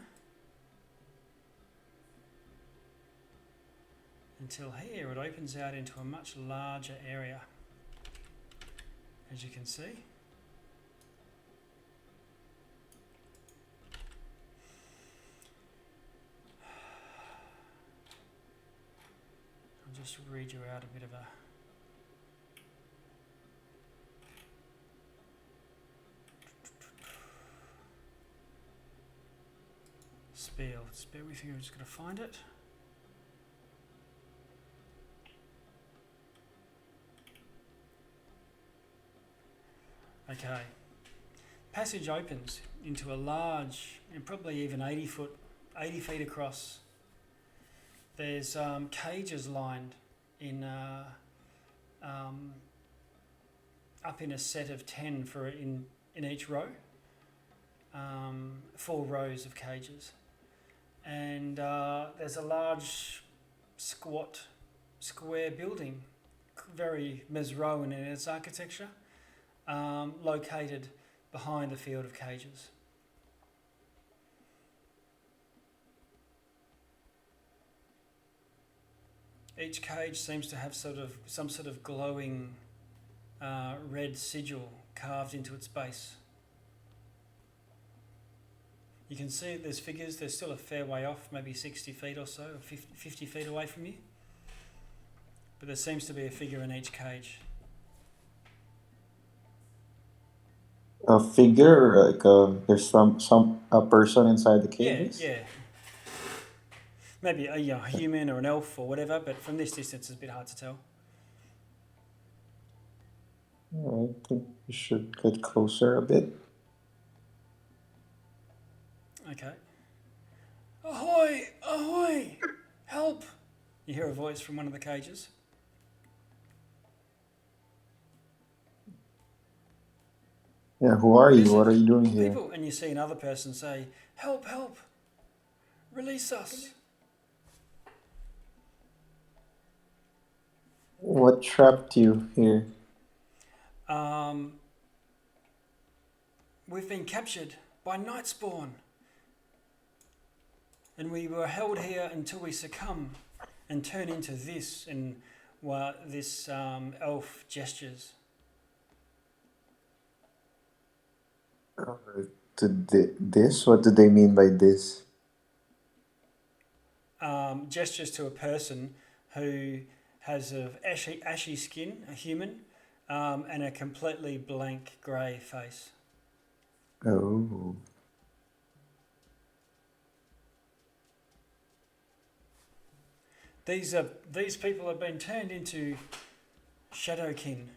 until here it opens out into a much larger area, as you can see. I'll just read you out a bit of a spiel. Just bear with me, I'm just going to find it. Okay. Passage opens into a large, and probably even 80 feet across. There's cages lined in up in a set of 10 in each row. 4 rows of cages, and there's a large, squat, square building, very Mezro in its architecture, located behind the field of cages. Each cage seems to have some sort of glowing red sigil carved into its base. You can see there's figures. They're still a fair way off, maybe 60 feet or so, or 50 feet away from you. But there seems to be a figure in each cage. A figure, like there's a person inside the cages. Yeah. Maybe a human or an elf or whatever, but from this distance it's a bit hard to tell. I think we should get closer a bit. Okay. Ahoy! Ahoy! Help! You hear a voice from one of the cages. Yeah, who are you? Listen, What are you doing here? People, and you see another person say, "Help! Help! Release us!" What trapped you here? We've been captured by Nightspawn, and we were held here until we succumb and turn into this. And this elf gestures. This? What do they mean by this? Gestures to a person who has an ashy skin, a human, and a completely blank grey face. Oh. These people have been turned into Shadowkin.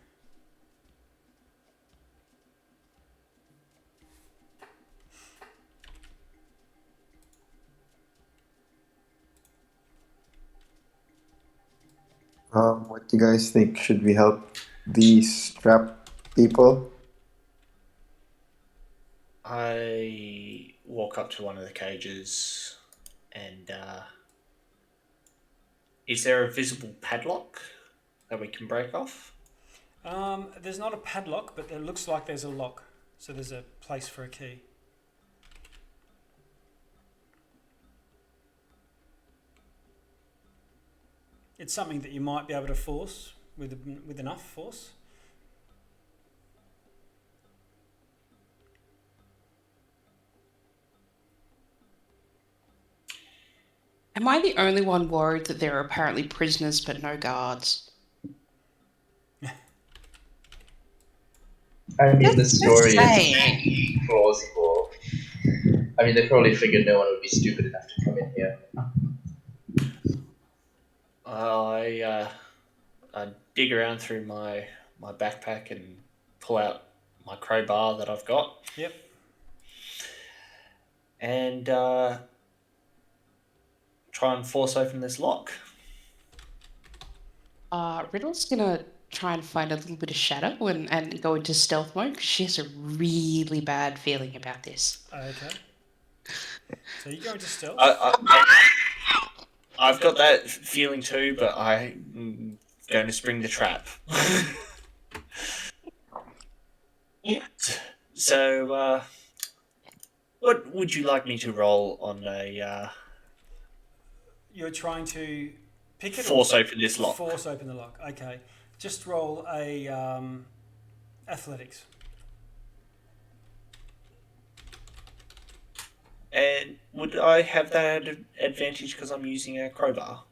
What do you guys think? Should we help these trapped people? I walk up to one of the cages and is there a visible padlock that we can break off? There's not a padlock, but it looks like there's a lock. So there's a place for a key. It's something that you might be able to force with enough force. Am I the only one worried that there are apparently prisoners but no guards? I mean, the Just story saying. is plausible. I mean, they probably figured no one would be stupid enough to come in here. I dig around through my backpack and pull out my crowbar that I've got. Yep. And try and force open this lock. Riddle's gonna try and find a little bit of shadow and go into stealth mode because she has a really bad feeling about this. Okay. So you go into stealth. I've got that feeling too, but I'm going to spring the trap. So, what would you like me to roll on a You're trying to pick it force or open this lock? force open the lock. Okay. Just roll a athletics. And would I have that advantage because I'm using a crowbar?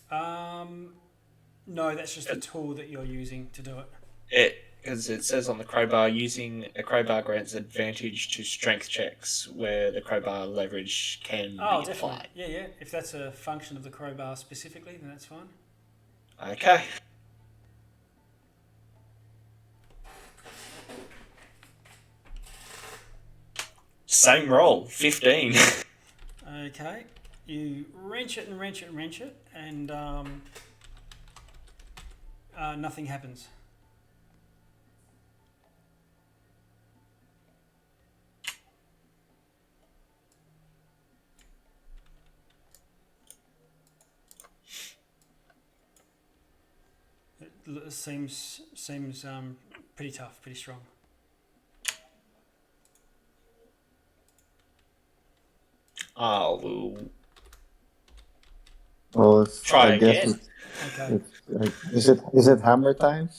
No, that's just a tool that you're using to do it. Because it says on the crowbar, using a crowbar grants advantage to strength checks where the crowbar leverage can be Definitely. applied. Yeah. If that's a function of the crowbar specifically, then that's fine. Okay. Same roll, 15. Okay. You wrench it, and nothing happens. It seems pretty tough, pretty strong. We'll Well, try I guess again. Okay. is it hammer time?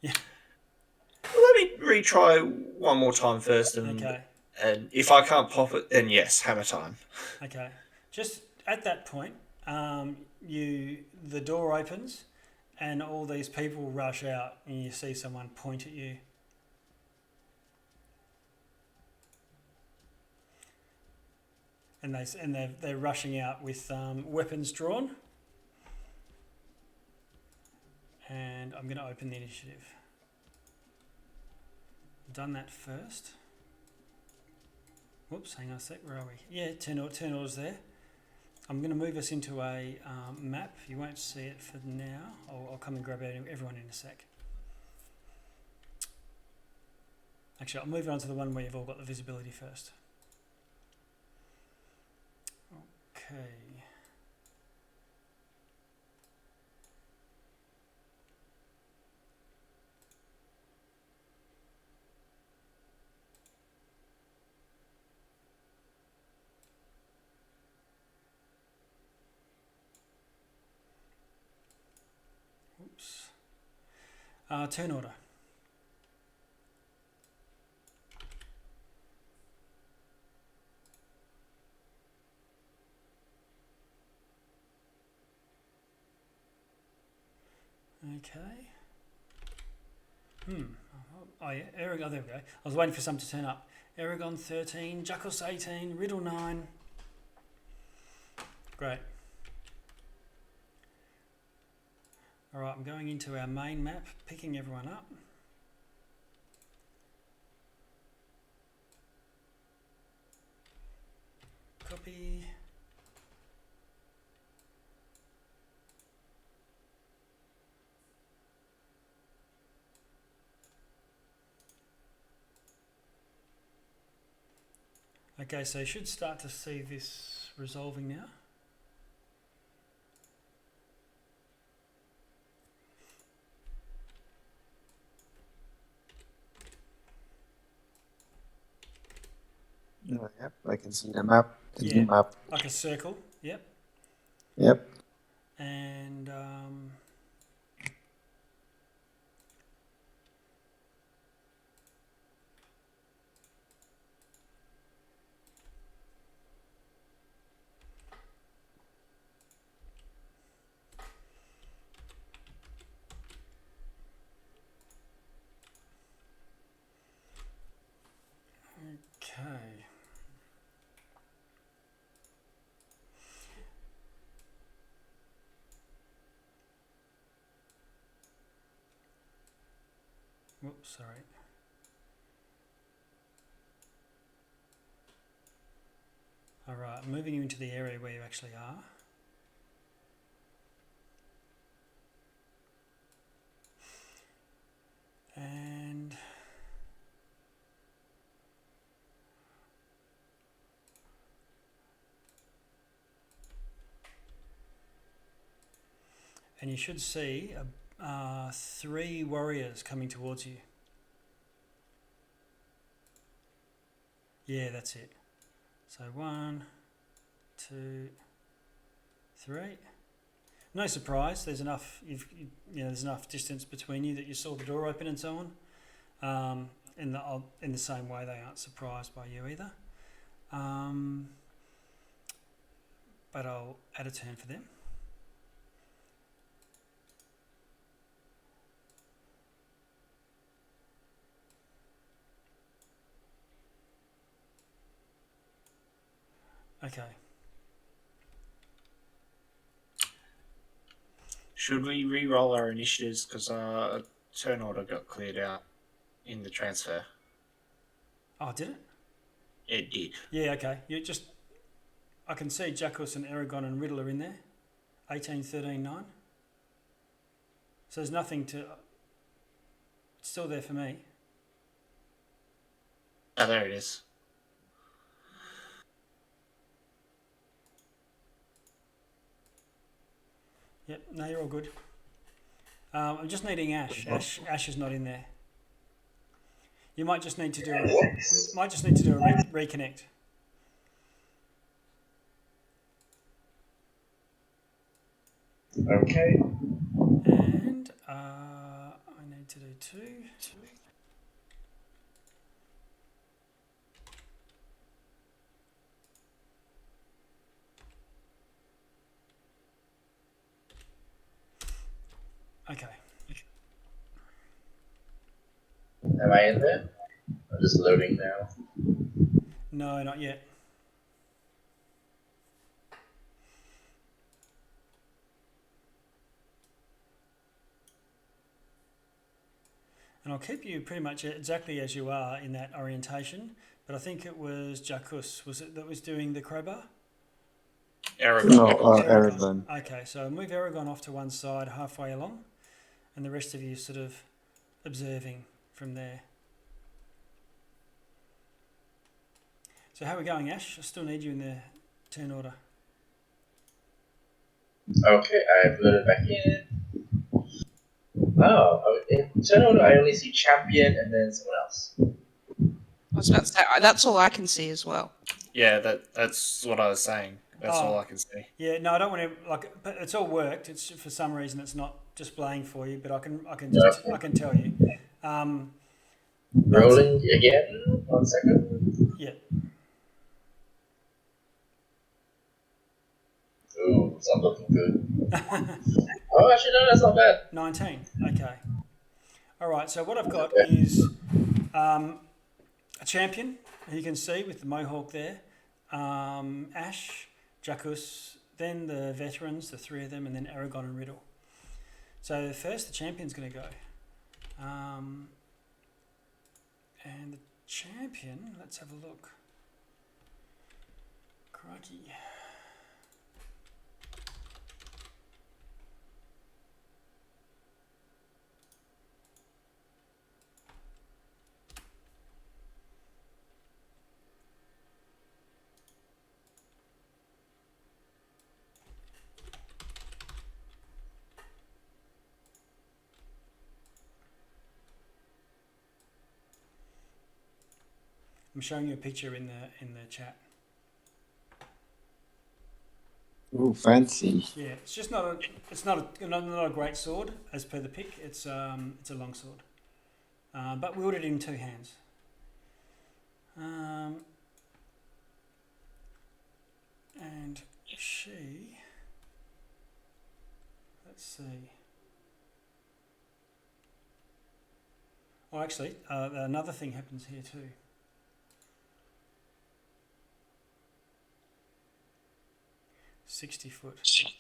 Let me retry one more time first, and if I can't pop it, then yes, hammer time. Okay. Just at that point, the door opens, and all these people rush out, and you see someone point at you. And they're rushing out with weapons drawn. And I'm going to open the initiative. Done that first. Whoops, hang on a sec. Where are we? Yeah, turn orders there. I'm going to move us into a map. You won't see it for now. I'll come and grab everyone in a sec. Actually, I'll move on to the one where you've all got the visibility first. Okay. Oops. Turn order. Okay. Oh yeah, Aragon. Oh, there we go. I was waiting for some to turn up. Aragon 13, Juckles 18, Riddle 9. Great. All right, I'm going into our main map, picking everyone up. Copy. Okay, so you should start to see this resolving now. Oh, yep, I can see the map. The new Yeah. map. Like a circle, yep. Yep. And okay. Whoops, sorry. All right, moving you into the area where you actually are. And you should see 3 warriors coming towards you. Yeah, that's it. So 1, 2, 3. No surprise. There's enough. There's enough distance between you that you saw the door open and so on. In the same way, they aren't surprised by you either. But I'll add a turn for them. Okay. Should we re-roll our initiatives because a turn order got cleared out in the transfer? Oh, did it? It did. Yeah, okay. I can see Jackus and Aragon and Riddle are in there. 18, 13, 9. So there's nothing to... It's still there for me. Oh, there it is. Yep, no, you're all good. I'm just needing Ash. Ash is not in there. You might just need to do a reconnect. Okay. And I need to do 2. Okay. Am I in there? I'm just loading now. No, not yet. And I'll keep you pretty much exactly as you are in that orientation. But I think it was Jackus, was it, that was doing the crowbar? Aragon. No, Aragon. Okay, so move Aragon off to one side halfway along, and the rest of you sort of observing from there. So how are we going, Ash? I still need you in the turn order. Okay, I've loaded back in. Oh, in turn order, I only see champion and then someone else. I was about to say, that's all I can see as well. Yeah, that's what I was saying. That's all I can see. Yeah, no, I don't want to but it's all worked. It's for some reason it's not displaying for you, but I can tell you. Rolling again. 1 second. Yeah. Ooh, it's not looking good. Oh, actually, no, that's not bad. 19. Okay. All right. So what I've got is a champion. You can see with the mohawk there. Ash, Jackus, then the veterans, the 3 of them, and then Aragon and Riddle. So first, the champion's going to go. And the champion, let's have a look. Crikey. I'm showing you a picture in the chat. Ooh, fancy. Yeah, it's just not a great sword as per the pick. It's a long sword, but wielded in two hands. And she, let's see. Oh, actually, another thing happens here too. $60.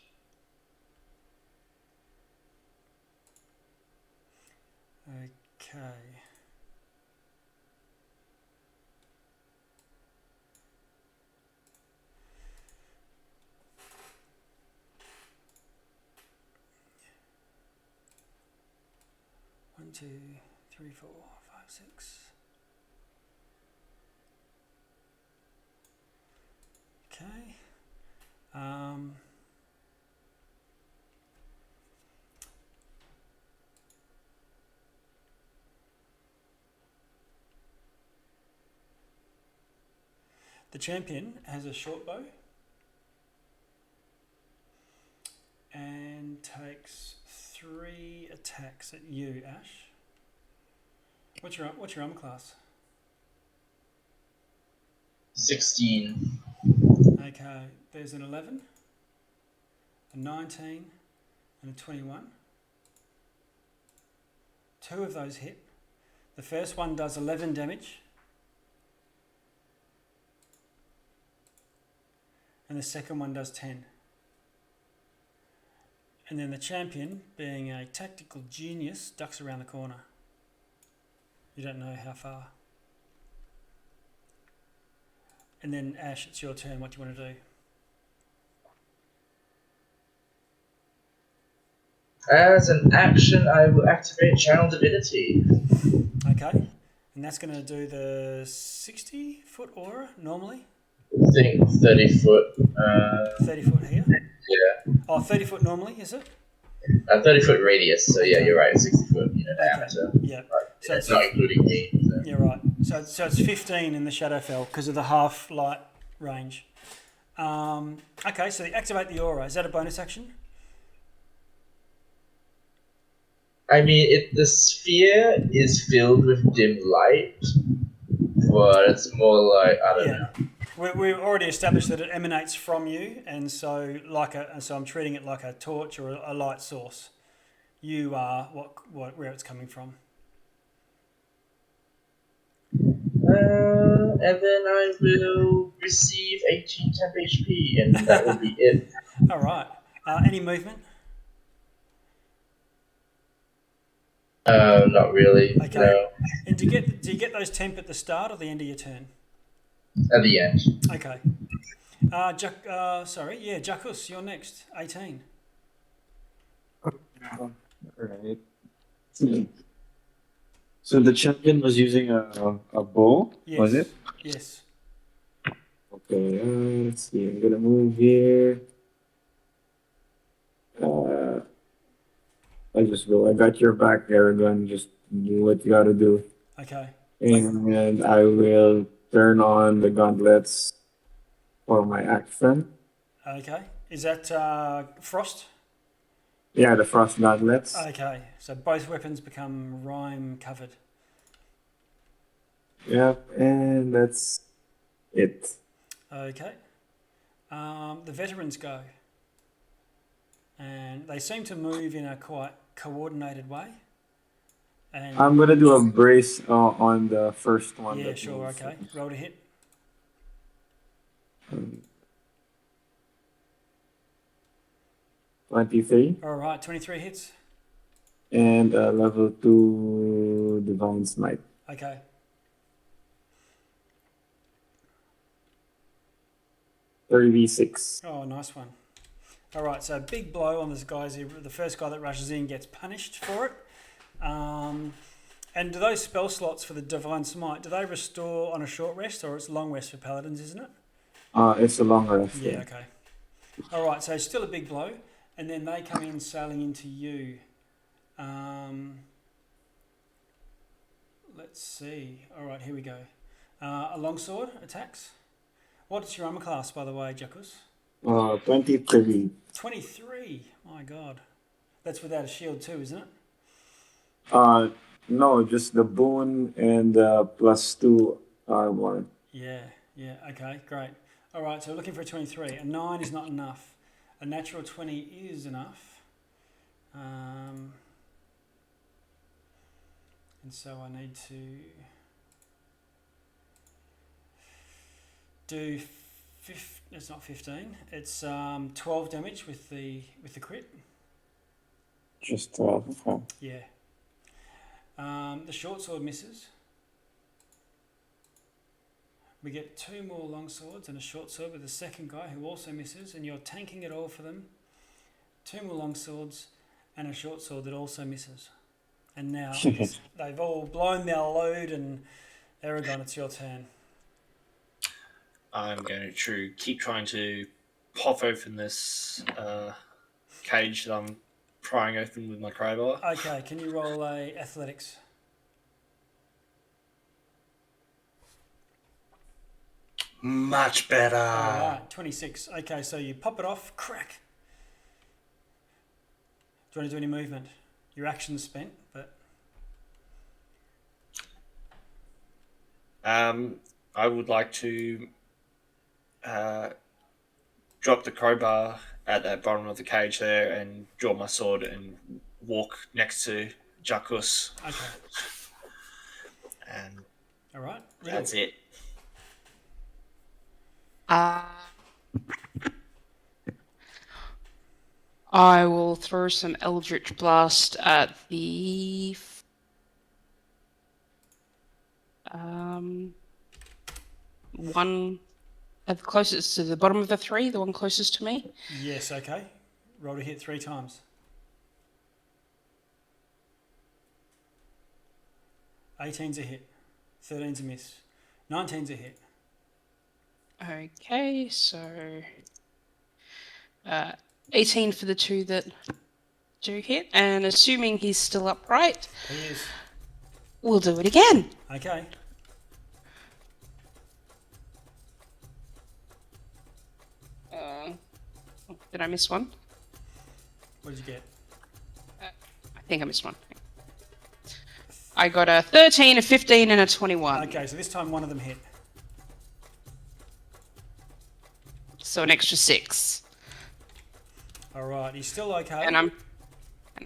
Okay. One, two, three, 4, 5, 6. Okay. The champion has a short bow and takes 3 attacks at you, Ash. What's your armor class? 16. Okay, there's an 11, a 19, and a 21. 2 of those hit. The first one does 11 damage, and the second one does 10. And then the champion, being a tactical genius, ducks around the corner. You don't know how far. And then Ash, it's your turn. What do you want to do? As an action, I will activate Channel Divinity. Okay. And that's going to do the 60-foot aura normally? I think 30 foot. 30 foot here? Yeah. Oh, 30 foot normally, is it? 30 foot radius, so yeah, Okay. you're right, 60 foot Okay. diameter. Yeah. But So it's not including me. So. Yeah, right. So it's 15 in the Shadowfell because of the half light range. Okay, so you activate the aura. Is that a bonus action? I mean, the sphere is filled with dim light, but it's more like, I don't know. We've already established that it emanates from you, and so I'm treating it like a torch or a light source. You are where it's coming from. And then I will receive 18 temp HP, and that will be it. All right. Any movement? Not really. Okay. No. And do you get those temp at the start or the end of your turn? At the end. Okay. Jackus, you're next. 18. Alright. So the champion was using a bow, Yes. was it? Yes. Okay, let's see. I'm gonna move here. I just go. I got your back, Aragon. Just do what you gotta do. Okay. And I will turn on the gauntlets for my action. Okay. Is that frost? Yeah, the frost gauntlets. Okay. So both weapons become rime covered. Yep, and that's it. Okay. The veterans go. And they seem to move in a quite coordinated way. And I'm gonna do a brace on the first one. yeah, that sure. moves. Okay. Roll to hit. 23 All right. 23 hits. and level 2 divine smite. Okay. $36. Oh, nice one. All right, so big blow on this guy's. The first guy that rushes in gets punished for it. And do those spell slots for the Divine Smite, do they restore on a short rest or it's long rest for paladins, isn't it? It's a long rest. Yeah, okay. All right, so still a big blow. And then they come in sailing into you. Let's see. All right, here we go. A longsword attacks. What's your armor class, by the way, Jackus? 23. 23. My God. That's without a shield too, isn't it? No, just the boon and +2 armor. Yeah. Okay, great. All right, so we're looking for a 23. A 9 is not enough. A natural 20 is enough. And so I need to do it's not 15. It's 12 damage with the crit. Just 12. Okay. Yeah. The short sword misses. We get 2 more long swords and a short sword with the second guy who also misses, and you're tanking it all for them. 2 more long swords and a short sword that also misses. And now they've all blown their load, and Aragon, it's your turn. I'm going to keep trying to pop open this cage that I'm prying open with my crowbar. Okay, can you roll a athletics? Much better. All right, 26. Okay, so you pop it off, crack. Do you want to do any movement? Your action's spent, but... I would like to drop the crowbar at the bottom of the cage there and draw my sword and walk next to Jackus. Okay. And All right. that's it. I will throw some Eldritch Blast at the one at the closest to the bottom of the 3, the one closest to me. Yes, okay. Roll to hit 3 times. 18's a hit. 13's a miss. 19's a hit. Okay, so 18 for the 2 that do hit, and assuming he's still upright, He is. we'll do it again. Okay. Did I miss one? What did you get? I think I missed one. I got a 13, a 15, and a 21. Okay, so this time one of them hit. So an extra 6. All right, he's still okay. And I'm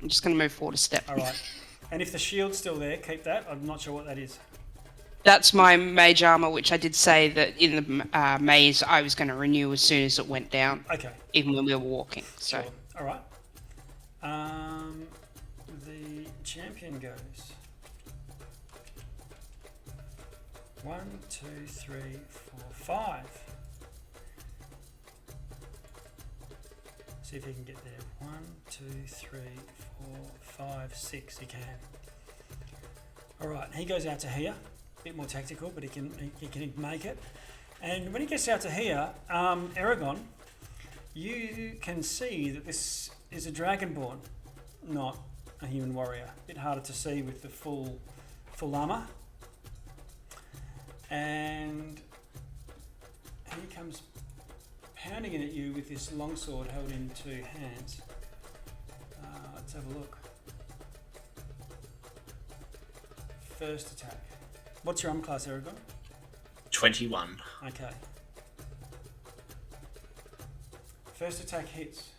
just going to move forward a step. All right. And if the shield's still there, keep that. I'm not sure what that is. That's my mage armor, which I did say that in the maze I was going to renew as soon as it went down. Okay. Even when we were walking. So. Sure. All right. The champion goes. 1, 2, 3, 4, 5. See if he can get there. 1, 2, 3, 4, 5, 6. He can. All right. He goes out to here. A bit more tactical, but he can make it. And when he gets out to here, Aragon, you can see that this is a dragonborn, not a human warrior. A bit harder to see with the full armor. And he comes pounding in at you with this longsword held in 2 hands. Let's have a look. First attack. What's your armor class, Aragon? 21. Okay. First attack hits.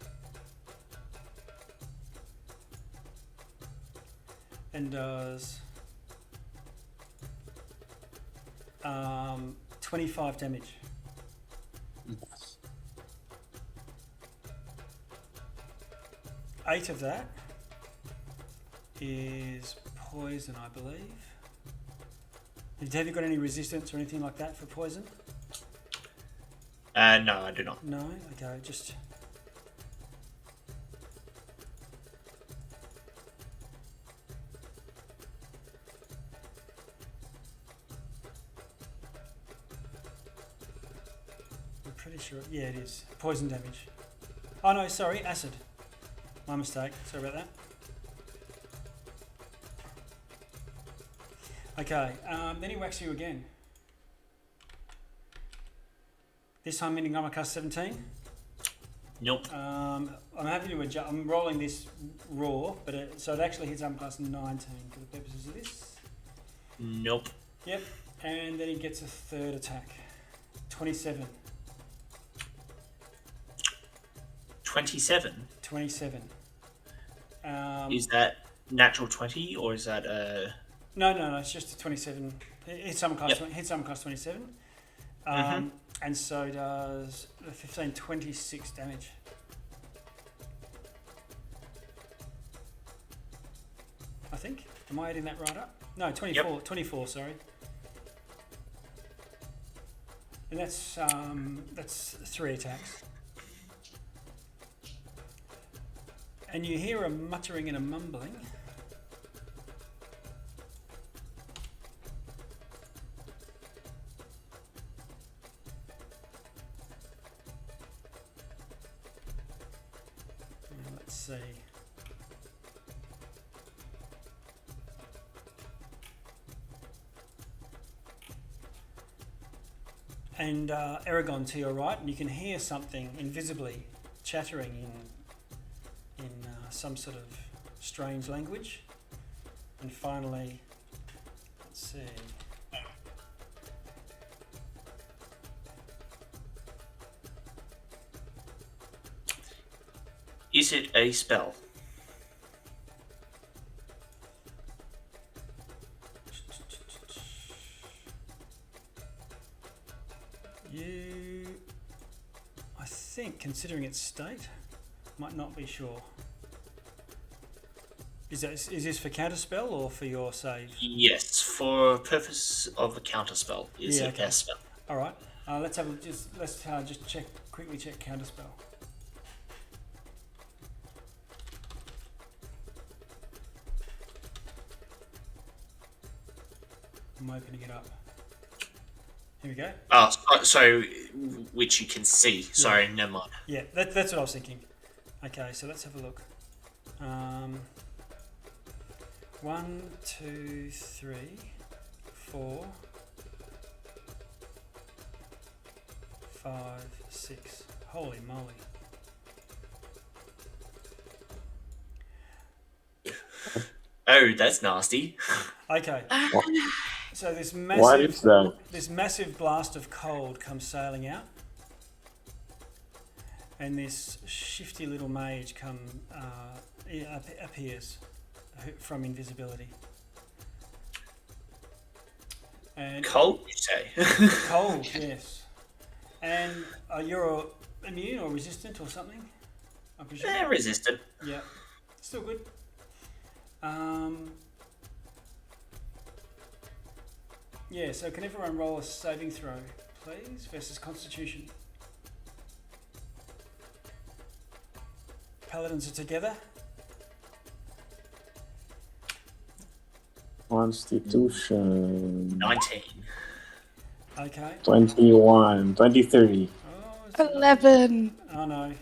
And does 25 damage. Eight of that is poison, I believe. Have you got any resistance or anything like that for poison? No, I do not. No? Okay, just... I'm pretty sure... Yeah, it is. Poison damage. Oh no, sorry, acid. My mistake. Sorry about that. Okay, then he whacks you again. This time meaning I'm a cast 17. Nope. I'm happy to adjust. I'm rolling this raw, but so it actually hits armor class 19 for the purposes of this. Nope. Yep, and then he gets a third attack. 27. 27. 27. Is that natural 20 or is that No, it's just a 27. Hits armor class, hits armor class 27. And so does 15, 26 damage. I think. Am I adding that right up? No, 24. Yep. 24, sorry. And that's 3 attacks. And you hear a muttering and a mumbling. Let's see. And Aragon to your right, and you can hear something invisibly chattering in some sort of strange language. And finally, let's see. Is it a spell? I think, considering its state, might not be sure. Is this for counterspell or for your save? Yes, for purpose of a counterspell. Is it a spell? All right. Let's just quickly check counterspell. I'm opening it up. Here we go. Oh, so which you can see. Sorry, never mind. Yeah, that's what I was thinking. Okay, so let's have a look. 1, 2, 3, 4, 5, 6. Holy moly. Oh, that's nasty. Okay. So this What is that? massive blast of cold comes sailing out, and this shifty little mage appears from invisibility. And Cold, you say? cold, yes. And you're immune or resistant or something, I presume. Resistant. Yeah, still good. Yeah, so can everyone roll a saving throw, please, versus Constitution? Paladins are together. Constitution. 19. Okay. 21. 23. Oh, 11. oh no.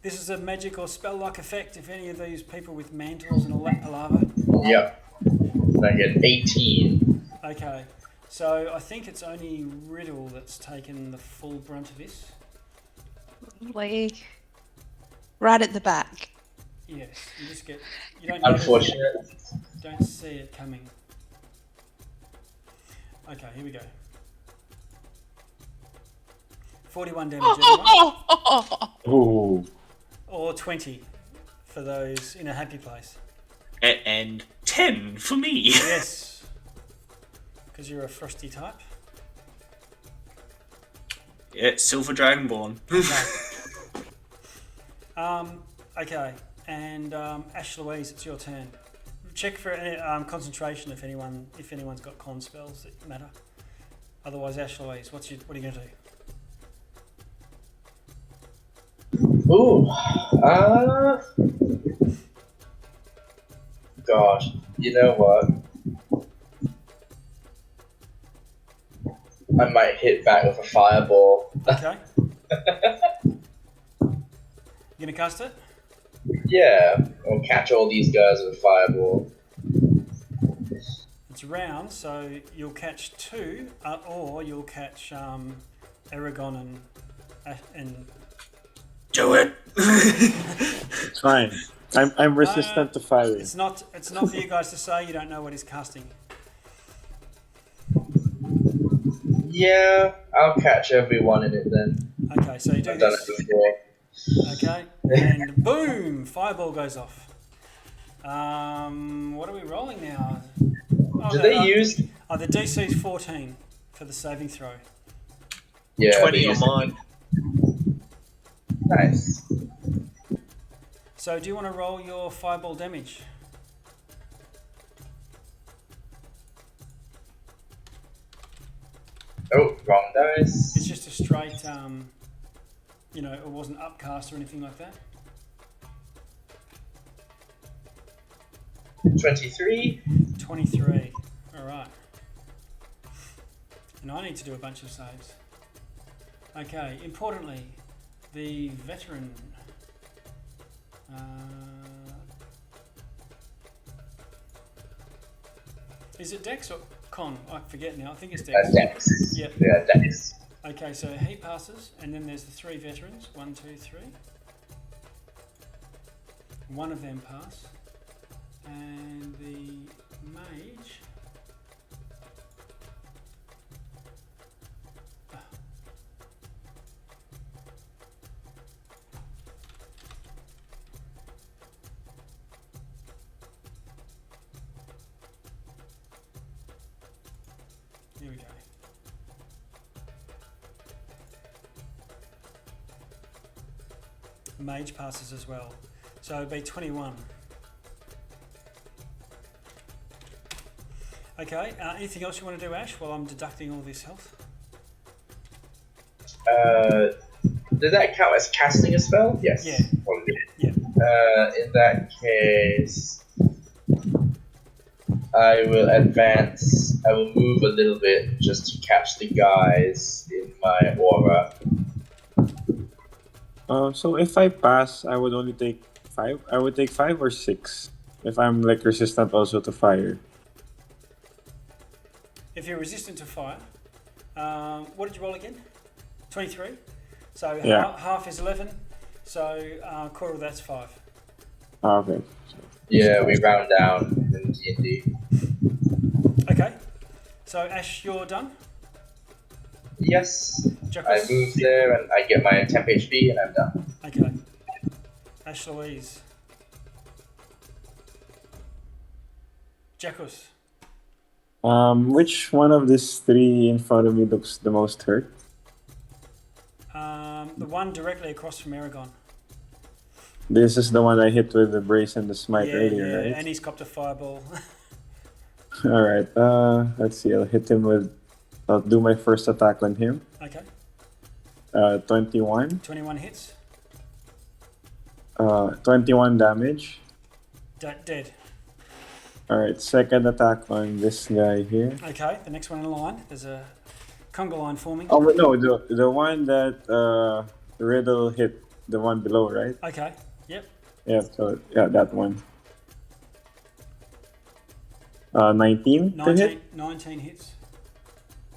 This is a magic or spell-like effect if any of these people with mantles and all that palaver. Yep. I get 18. Okay, so I think it's only Riddle that's taken the full brunt of this. Like, right at the back. Yes, you don't Unfortunate. don't see it coming. Okay, here we go. 41 damage, everyone. Ooh. Or 20 for those in a happy place. And 10 for me. Yes, because you're a frosty type. Yeah, Silver Dragonborn. Okay, and Ash Louise, it's your turn. Check for concentration if anyone's got con spells that matter. Otherwise, Ash Louise, what are you going to do? Ooh. Gosh. You know what? I might hit back with a fireball. Okay. You gonna cast it? Yeah. I'll catch all these guys with a fireball. It's round, so you'll catch 2, or you'll catch Aragon and Do it. It's fine. I'm resistant to fire. it's not for you guys to say. You don't know what he's casting. Yeah, I'll catch everyone in it then. Okay, so you do I've done this. it before. Okay, and boom, fireball goes off. What are we rolling now? Do they use? The DC is 14 for the saving throw. Yeah, 20 they on use- mine. Nice. So do you want to roll your fireball damage? Oh, wrong dice. It's just a straight, it wasn't upcast or anything like that. 23. 23. All right. And I need to do a bunch of saves. Okay. Importantly, the veteran. Is it Dex or Con? I forget now. I think it's Dex. Dex. Yep. Yeah, Dex. Okay, so he passes, and then there's the 3 veterans. 1, 2, 3. One of them pass, and the mage. Here we go. Mage passes as well. So it'd be 21. Okay, anything else you want to do, Ash, while I'm deducting all this health? Does that count as casting a spell? Yes. Yeah. Probably. Yeah. In that case, I will advance. I will move a little bit just to catch the guys in my aura. So if I pass, I would only take 5. I would take 5 or 6 if I'm like resistant also to fire. If you're resistant to fire, what did you roll again? 23? So Yeah. half is 11, so quarter of that's 5. Okay. Yeah, we round down in D&D. Okay, so Ash, you're done? Yes. Jacques? I move there and I get my temp HP and I'm done. Okay. Ash Louise. Jacques. Which one of these 3 in front of me looks the most hurt? The one directly across from Aragon. This is the one I hit with the brace and the smite earlier, yeah, right? and he's copped a fireball. All right. Let's see. I'll do my first attack on him. Okay. 21. 21 hits. 21 damage. Dead. All right. Second attack on this guy here. Okay, the next one in line. There's a conga line forming. Oh wait, no, the one that Riddle hit, the one below, right? Okay, yep. Yeah. So yeah, that one. 19 to hit. 19 hits.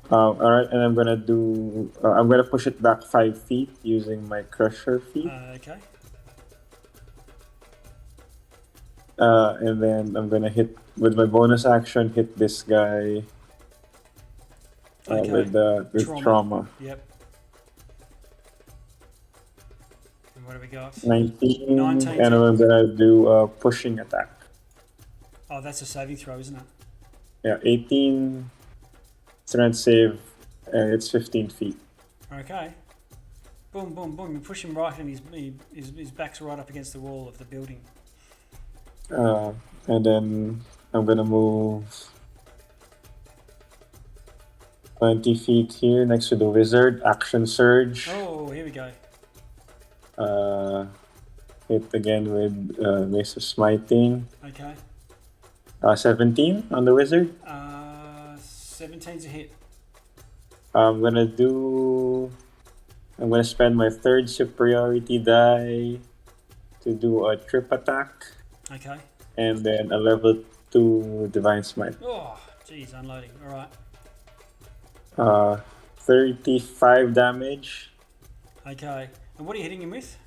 All right, and I'm gonna push it back 5 feet using my Crusher feat. Okay. And then I'm gonna hit with my bonus action. Hit this guy Okay. with trauma. Yep. And what do we got? 19, 19. and I'm gonna do a pushing attack. Oh, that's a saving throw, isn't it? Yeah, 18 strength save, and it's 15 feet. Okay. Boom, boom, boom. You push him right, and his back's right up against the wall of the building. And then I'm gonna move 20 feet here next to the wizard. Action surge. Oh, here we go. Hit again with Mace of Smiting. Okay. 17 on the wizard. 17's a hit. I'm gonna spend my 3rd superiority die to do a trip attack, Okay. and then a level 2 divine smite. Oh, geez, unloading. All right. 35 damage. Okay. And what are you hitting him with?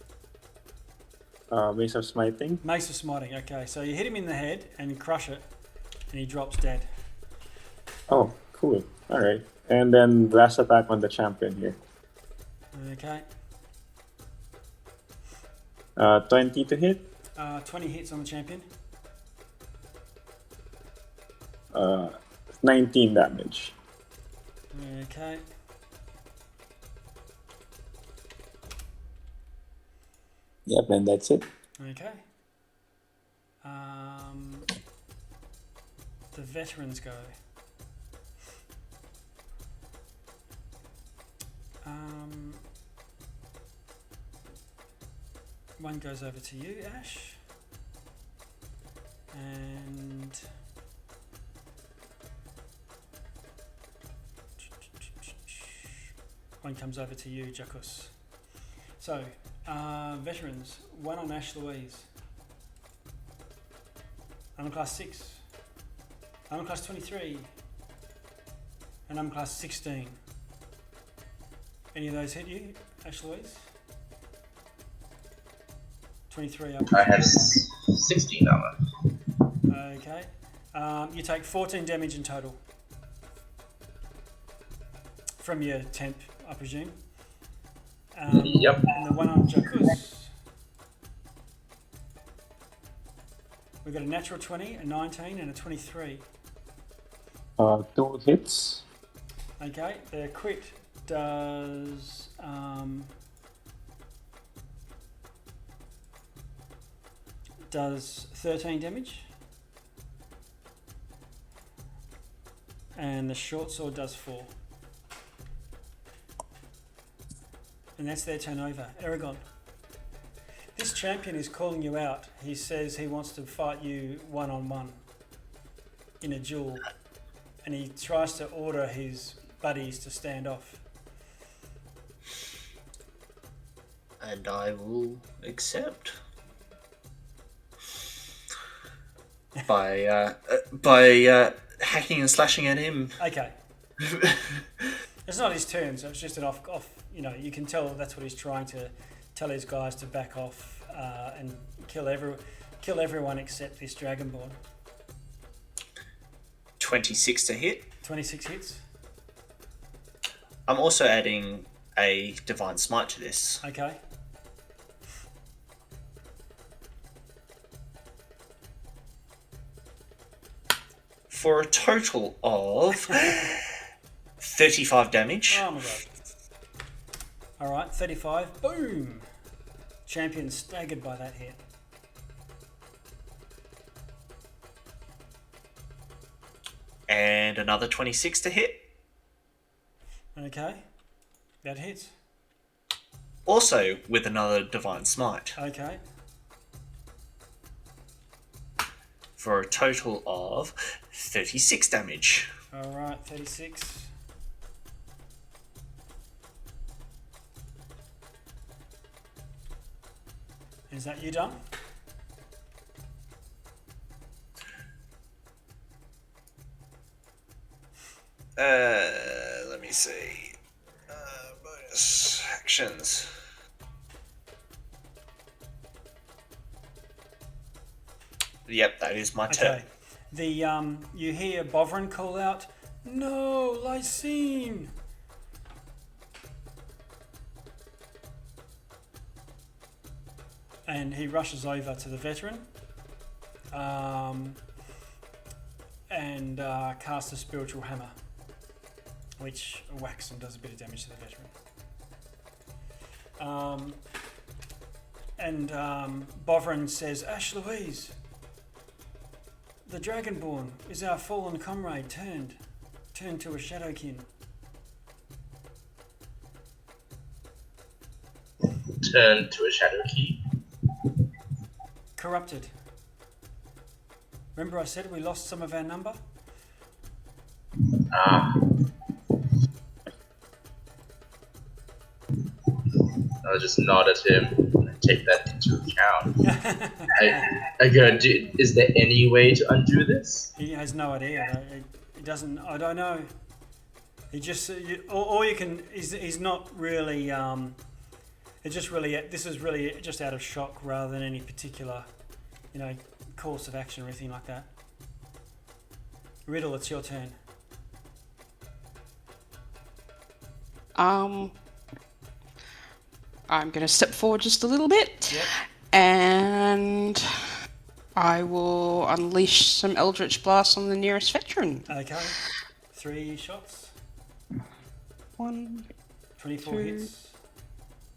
Mace of Smiting. Mace of Smiting. Okay. So you hit him in the head and crush it, and he drops dead. Oh, cool. All right. And then last attack on the champion here. Okay. 20 to hit. 20 hits on the champion. 19 damage. Okay. Yep, and that's it. Okay. The veterans go. One goes over to you, Ash. And one comes over to you, Jacos. So, veterans, one on Ash Louise. I'm class 6. I'm class 23. And I'm class 16. Any of those hit you, Ash Louise? 23 up. I have 16 armor. Okay. You take 14 damage in total. From your temp, I presume. Yep. And the one on Jacuz. We've got a natural 20, a 19, and a 23. 2 hits. Okay, the crit does does 13 damage, and the short sword does 4. And that's their turn over. Aragon. This champion is calling you out. He says he wants to fight you one-on-one in a duel. And he tries to order his buddies to stand off. And I will accept. By hacking and slashing at him. Okay. It's not his turn, so it's just an off. You can tell that's what he's trying to tell his guys to back off and kill everyone except this Dragonborn. 26 to hit. 26 hits. I'm also adding a Divine Smite to this. Okay. For a total of 35 damage. Oh my god. Alright, 35. Boom! Champion staggered by that hit. And another 26 to hit. Okay. That hits. Also with another Divine Smite. Okay. For a total of 36 damage. Alright, 36. Is that you done? Let me see. Bonus actions. Yep, that is my turn. Okay. The you hear Bovrin call out, "No, Lysine!" And he rushes over to the veteran and casts a spiritual hammer, which whacks and does a bit of damage to the veteran. Bovrin says, "Ash Louise, the Dragonborn is our fallen comrade turned to a Shadowkin." Turned to a shadow key. Corrupted. Remember I said we lost some of our number? I'll just nod at him and take that into account. I go, is there any way to undo this? He has no idea. He doesn't. I don't know. He just all you can he's not really it just really this is really just out of shock rather than any particular course of action or anything like that. Riddle, it's your turn. I'm going to step forward just a little bit, Yep. and I will unleash some Eldritch Blast on the nearest veteran. Okay. 3 shots. 1, 24 2. hits.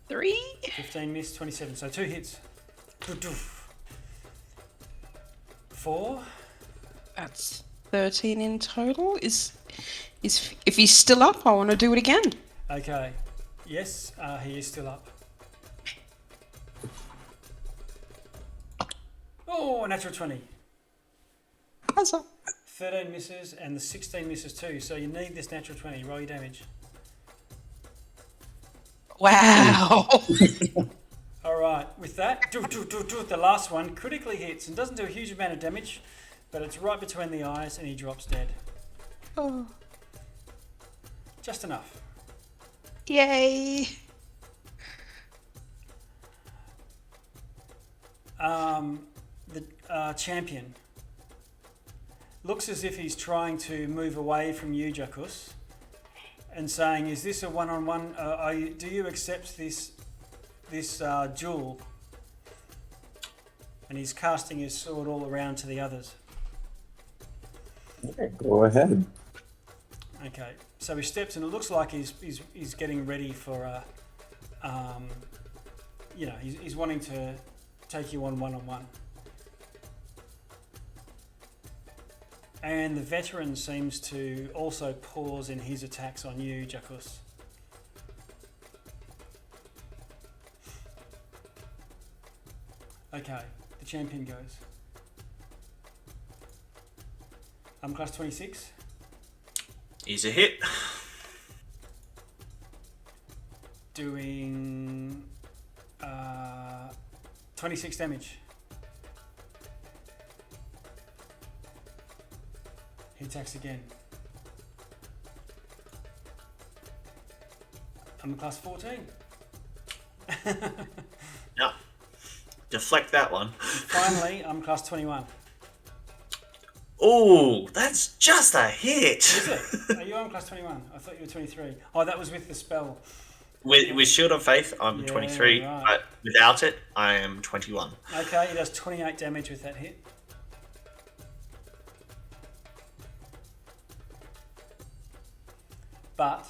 3. 15 miss. 27. So 2 hits. 4. That's 13 in total. Is if he's still up, I want to do it again. Okay. Yes, he is still up. Oh, natural 20. How's up? 13 misses and the 16 misses too. So you need this natural 20. Roll your damage. Wow. All right. With that, the last one critically hits and doesn't do a huge amount of damage, but it's right between the eyes and he drops dead. Oh. Just enough. Yay. The champion looks as if he's trying to move away from you, Jakus, and saying, "Is this a one-on-one? Do you accept this duel?" And he's casting his sword all around to the others. Yeah, go ahead. Okay, so he steps, and it looks like he's getting ready for he's wanting to take you on one-on-one. And the veteran seems to also pause in his attacks on you, Jakus. Okay, the champion goes. I'm class 26. He's a hit. Doing 26 damage. He attacks again. I'm a class 14. No. Deflect that one. Finally, I'm class 21. Oh, that's just a hit. Is it? Are you on class 21? I thought you were 23. Oh, that was with the spell. With Shield of Faith, I'm Yeah, 23. right. But without it, I am 21. Okay, he does 28 damage with that hit. But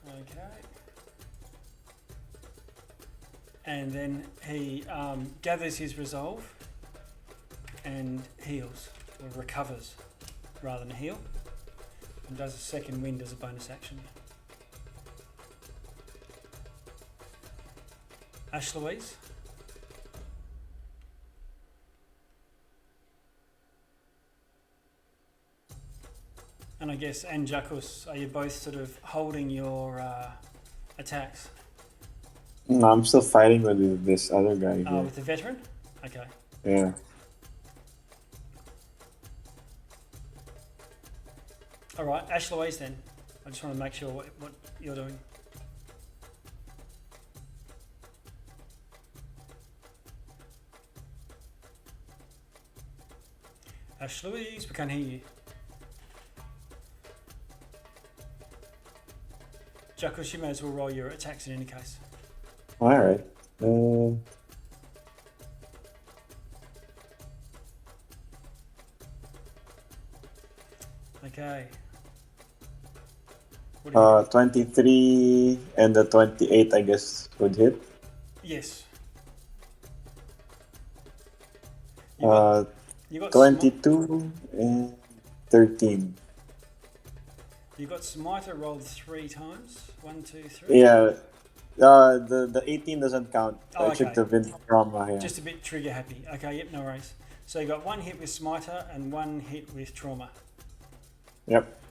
okay. And then he gathers his resolve and heals, or recovers rather than heal, and does a second wind as a bonus action. Ash Louise? And I guess, and Jakus, are you both sort of holding your attacks? No, I'm still fighting with this other guy here. With the veteran? Okay. Yeah. Alright, Ash Louise then. I just want to make sure what you're doing. Ash Louise, we can't hear you. Jakus, you may as well roll your attacks in any case. Alright. Okay. What do you 23 and the 28, I guess, would hit. Yes. You got 22 and 13. You got Smiter rolled 3 times. 1, 2, 3. Yeah. The 18 doesn't count. Oh, I checked the okay. Vince trauma here. Just a bit trigger happy. Okay, yep, no worries. So you got 1 hit with Smiter and 1 hit with Trauma. Yep.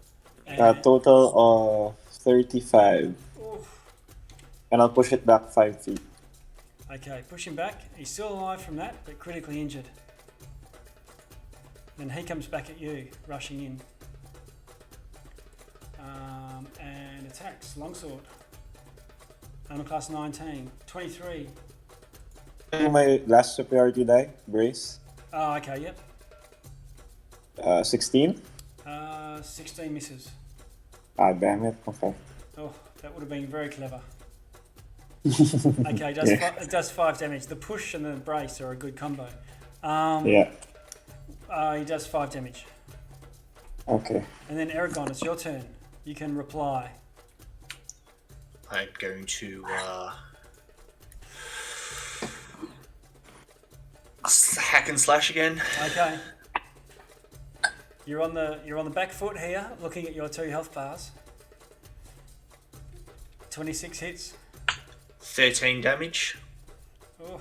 And, Total of 35. oof, And I'll push it back 5 feet. Okay, push him back. He's still alive from that, but critically injured. Then he comes back at you, rushing in. And attacks. Longsword. Armor class 19. 23. My last superiority die, brace. Oh, okay, yep. 16. 16 misses. Ah, damn it. Okay. Oh, that would have been very clever. Okay, it does 5 damage. The push and the brace are a good combo. Yeah. He does 5 damage. Okay. And then Aragon, it's your turn. You can reply. I'm going to hack and slash again. Okay. You're on the back foot here, looking at your 2 health bars. 26 hits. 13 damage. Oh.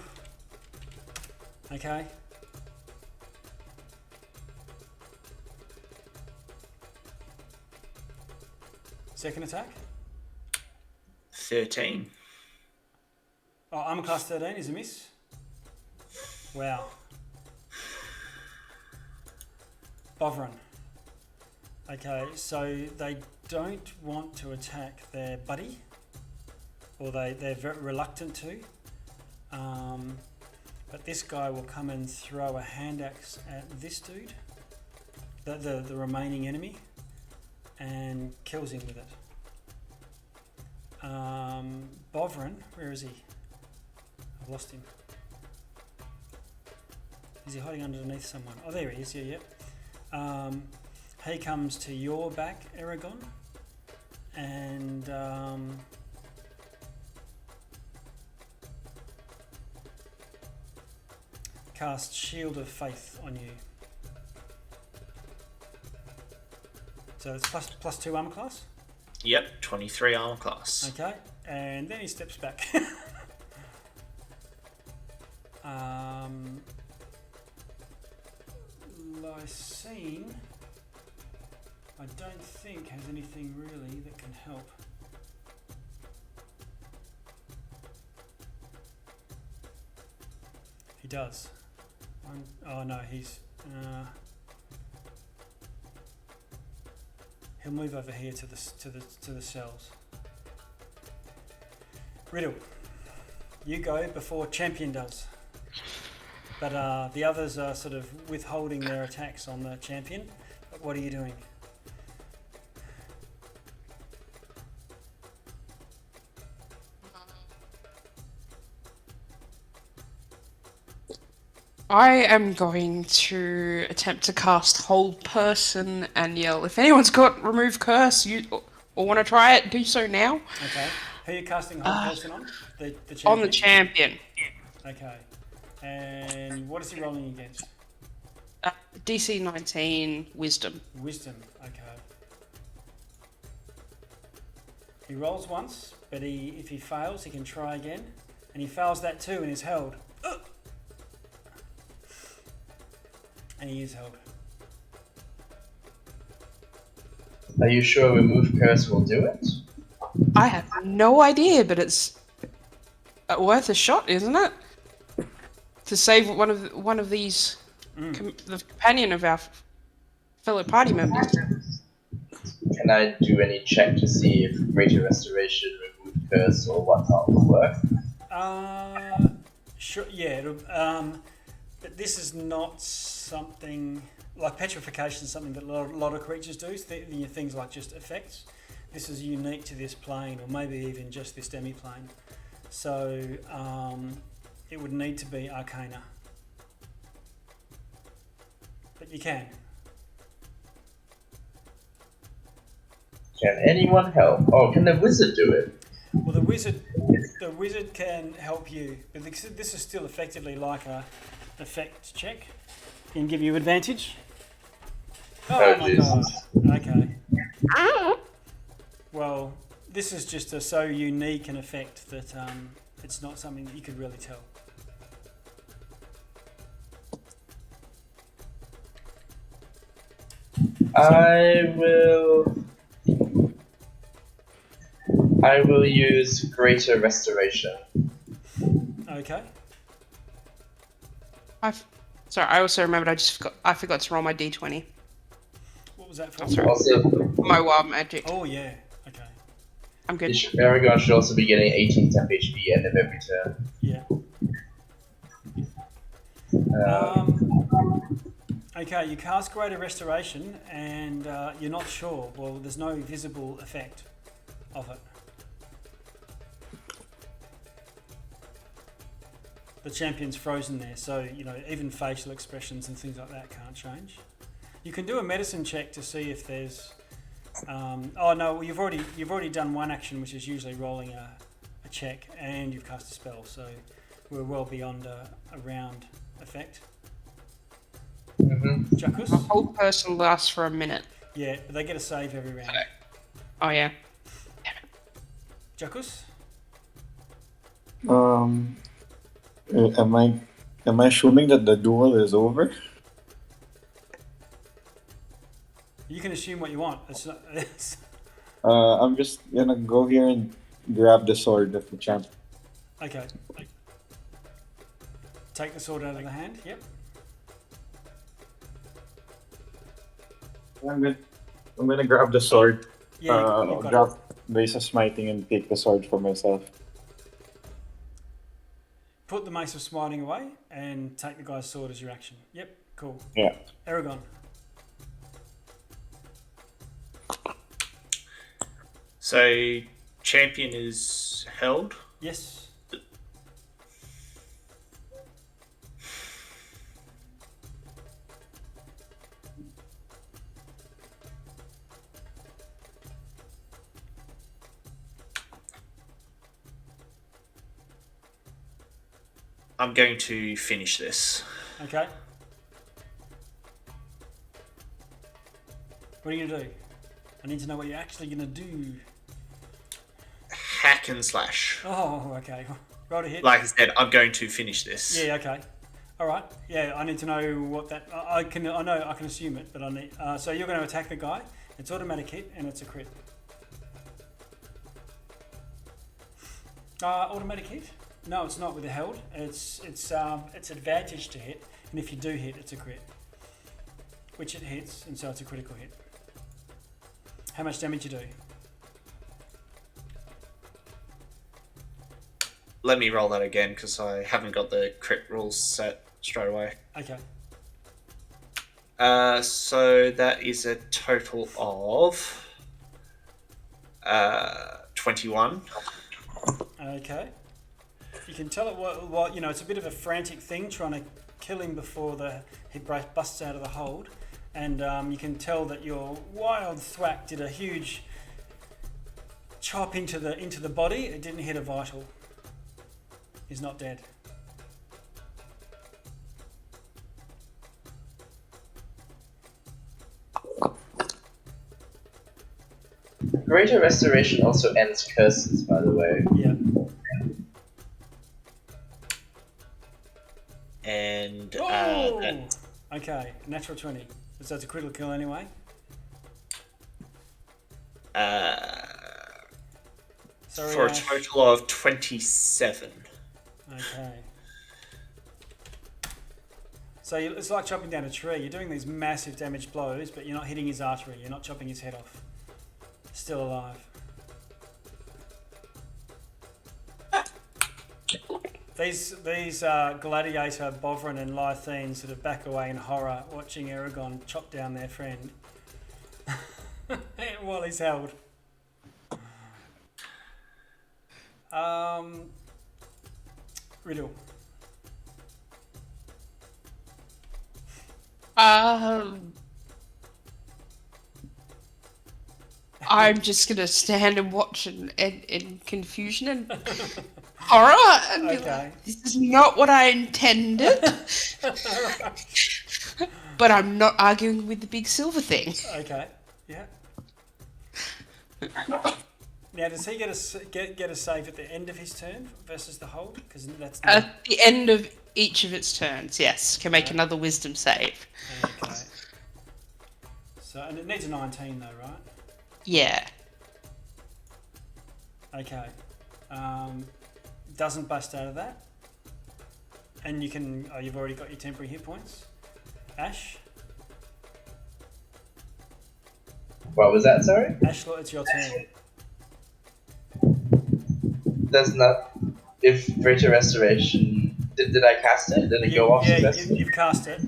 Okay. Second attack. 13. Oh, armor class 13 is a miss. Wow. Bovran. Okay, so they don't want to attack their buddy, or they're very reluctant to. But this guy will come and throw a hand axe at this dude, the remaining enemy, and kills him with it. Bovran, where is he? I've lost him. Is he hiding underneath someone? Oh, there he is. Yeah, yep. He comes to your back, Aragon, and cast Shield of Faith on you. So it's plus 2 armor class. Yep, 23 armor class. Okay, and then he steps back. Lysine, I don't think has anything really that can help. He does. Oh no, he's. He'll move over here to the cells. Riddle, you go before Champion does. But the others are sort of withholding their attacks on the Champion. But what are you doing? I am going to attempt to cast Hold Person and yell, if anyone's got Remove Curse or want to try it, do so now. Okay. Who are you casting Hold Person on? The Champion? On the Champion. Okay. And what is he rolling against? DC 19, Wisdom. Wisdom. Okay. He rolls once, but if he fails, he can try again. And he fails that too and is held. And he is held. Are you sure Remove Curse will do it? I have no idea, but it's worth a shot, isn't it? To save one of these, the companion of our fellow party members. Can I do any check to see if Greater Restoration, Remove Curse, or whatnot will work? Sure. Yeah. But this is not something like petrification. Is something that a lot of creatures do. Things like just effects. This is unique to this plane, or maybe even just this demi-plane. So it would need to be Arcana. But you can. Can anyone help? Oh, can the wizard do it? Well, the wizard can help you, but this is still effectively like a effect check. Can give you advantage. Oh my god. Okay. Well, this is just so unique an effect that it's not something that you could really tell. I will use Greater Restoration. Okay. Sorry, I also remembered I forgot to roll my d20. What was that for? That's right. Also, My wild magic. Oh yeah. Okay. I'm good. Aragon should also be getting 18 temp HP end of every turn. Yeah. Okay, you cast Greater Restoration and you're not sure. Well, there's no visible effect of it. The champion's frozen there, so you know even facial expressions and things like that can't change. You can do a medicine check to see if there's. Oh no, well, you've already done one action, which is usually rolling a check, and you've cast a spell, so we're well beyond a round effect. Mm-hmm. Jackus? My whole person lasts for a minute. Yeah, but they get a save every round. Oh yeah. Jackus? Am I assuming that the duel is over? You can assume what you want. It's not. I'm just gonna go here and grab the sword of the champ. Okay. Take the sword out of the hand. Yep. I'm gonna grab the sword. Yeah, you've got Drop Mace of Smiting and take the sword for myself. Put the Mace of Smiting away and take the guy's sword as your action. Yep, cool. Yeah. Aragon. So, champion is held. Yes. I'm going to finish this. Okay. What are you going to do? I need to know what you're actually going to do. Hack and slash. Oh, okay. Roll to hit. Like I said, I'm going to finish this. Yeah, okay. All right. Yeah, I need to know what that. I know I can assume it, but I need. So you're going to attack the guy. It's automatic hit and it's a crit. Automatic hit? No, it's not with the held. It's advantage to hit, and if you do hit, it's a crit, which it hits, and so it's a critical hit. How much damage you do? Let me roll that again because I haven't got the crit rules set straight away. Okay. So that is a total of 21. Okay. You can tell it what you know. It's a bit of a frantic thing trying to kill him before he busts out of the hold, and you can tell that your wild thwack did a huge chop into the body. It didn't hit a vital. He's not dead. Greater Restoration also ends curses, by the way. Yeah. And Oh! Okay, natural 20. So it's a critical kill anyway. Sorry, for a Ash. total of 27. Okay. So it's like chopping down a tree. You're doing these massive damage blows, but you're not hitting his artery. You're not chopping his head off. Still alive. These gladiator Bovrin and Lythene sort of back away in horror, watching Aragon chop down their friend while he's held. Riddle. I'm just gonna stand and watch in confusion and horror and be Okay. like, this is not what I intended. But I'm not arguing with the big silver thing. Okay. Yeah. Now, does he get a save at the end of his turn versus the hold? Because that's not... At the end of each of its turns, yes, can make another wisdom save. Okay. So, and it needs a 19 though, right? Yeah. Okay. Doesn't bust out of that. And you can. Oh, you've already got your temporary hit points. Ash. What was that? Sorry. Ashla, it's your turn. Does not. If Greater Restoration. Did I cast it? Did it go off successfully? You've cast it.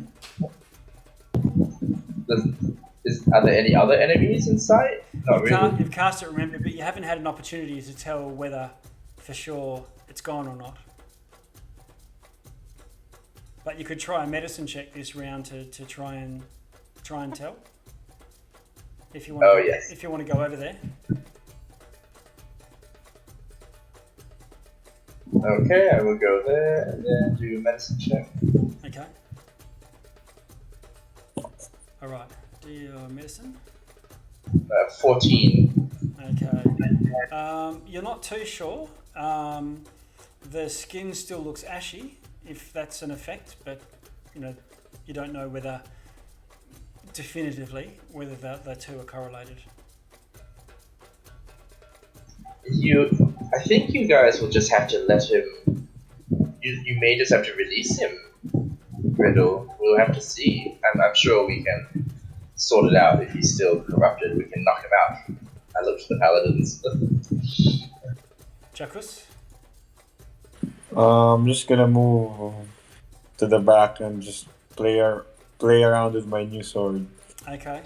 Are there any other enemies in sight? Not really. You've cast it, remember, but you haven't had an opportunity to tell whether for sure it's gone or not. But you could try a medicine check this round to try and tell. If you want. Yes. If you want to go over there. Okay, I will go there and then do a medicine check. Okay. All right. Do your medicine. 14. Okay. You're not too sure. The skin still looks ashy, if that's an effect, but you don't know whether definitively whether the two are correlated. I think you guys will just have to let him. You may just have to release him, Riddle. We'll have to see. I'm sure we can sort it out. If he's still corrupted, we can knock him out. I look to the paladins. Jackus? I'm just gonna move to the back and just play around with my new sword. Okay.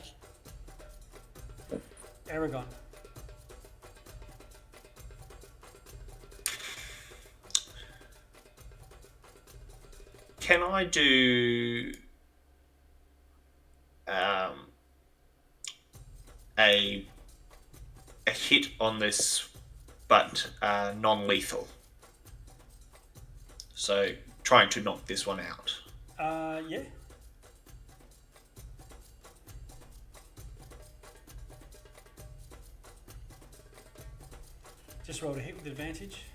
Aragon. Can I do a hit on this, but non-lethal? So trying to knock this one out. Yeah. Just roll a hit with advantage.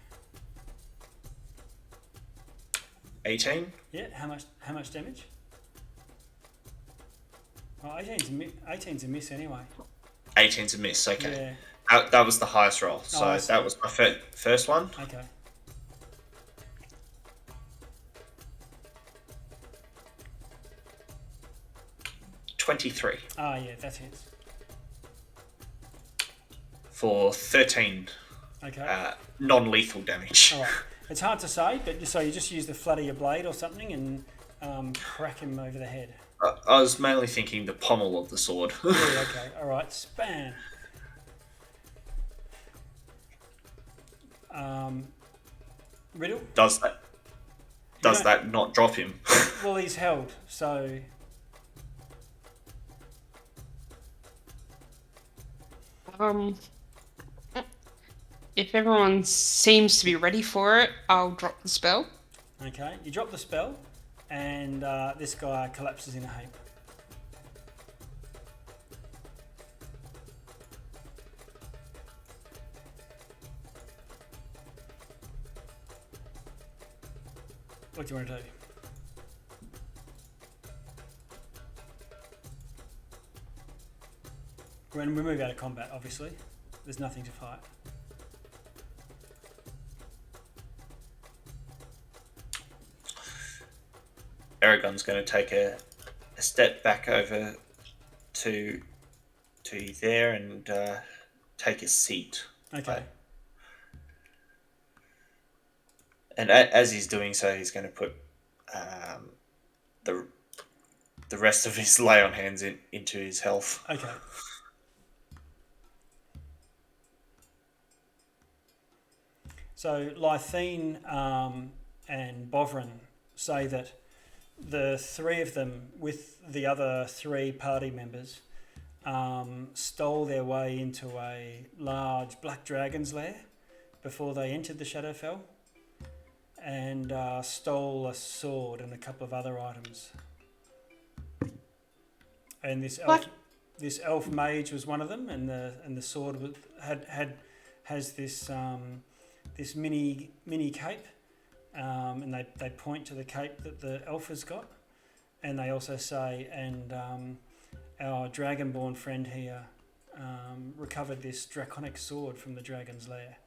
18. Yeah. How much damage? Well, 18's a miss anyway. 18's a miss. Okay. Yeah. That was the highest roll. So that was my first one. Okay. 23. Ah, yeah, that hits. For 13 Okay. non-lethal damage. All right. It's hard to say, but so you just use the flat of your blade or something and crack him over the head. I was mainly thinking the pommel of the sword. Yeah, okay. All right. Span. Riddle? Does that not drop him? Well, he's held, so... If everyone seems to be ready for it, I'll drop the spell. Okay, you drop the spell, and this guy collapses in a heap. What do you want to do? When we move out of combat, obviously. There's nothing to fight. Aragon's going to take a step back over to there and take a seat. Okay. And as he's doing so, he's going to put the rest of his lay on hands into his health. Okay. So Lythine and Bovrin say that the three of them, with the other three party members, stole their way into a large black dragon's lair before they entered the Shadowfell, and stole a sword and a couple of other items. And this elf mage was one of them, and the sword has this this mini cape, and they point to the cape that the elf has got, and they also say, and our dragonborn friend here recovered this draconic sword from the dragon's lair.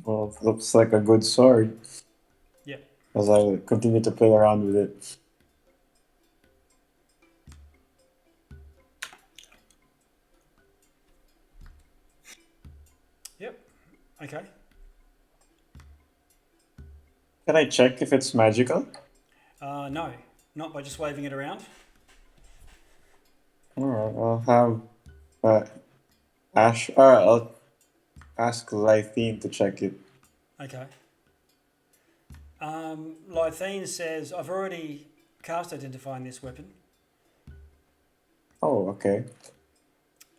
Well, it looks like a good sword. Yeah. As I continue to play around with it. Yep. Okay. Can I check if it's magical? No, not by just waving it around. Alright, I'll have Ash. Alright, I'll ask Lythine to check it. Okay. Lythine says, I've already cast identifying this weapon, Oh, okay.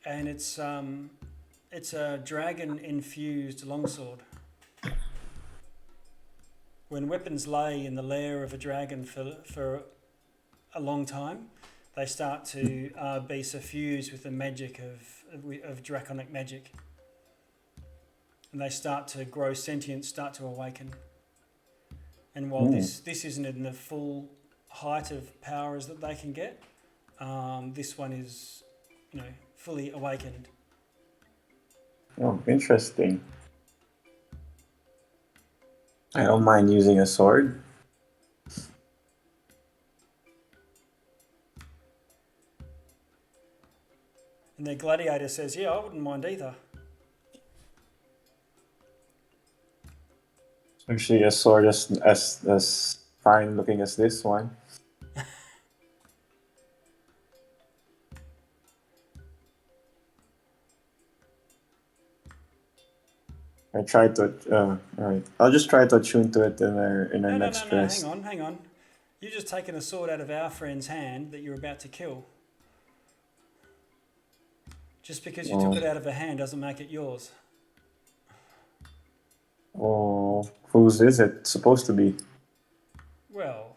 and it's a dragon-infused longsword. When weapons lay in the lair of a dragon for a long time, they start to be suffused with the magic of draconic magic, and they start to grow sentient, start to awaken. And while this isn't in the full height of powers that they can get, this one is, fully awakened. Oh, interesting. I don't mind using a sword. And their gladiator says, "Yeah, I wouldn't mind either." Especially a sword as fine looking as this one. I tried to. Alright. I'll just try to attune to it in our No, next rest. hang on. You've just taken a sword out of our friend's hand that you're about to kill. Just because you took it out of her hand doesn't make it yours. Oh, whose is it supposed to be? Well,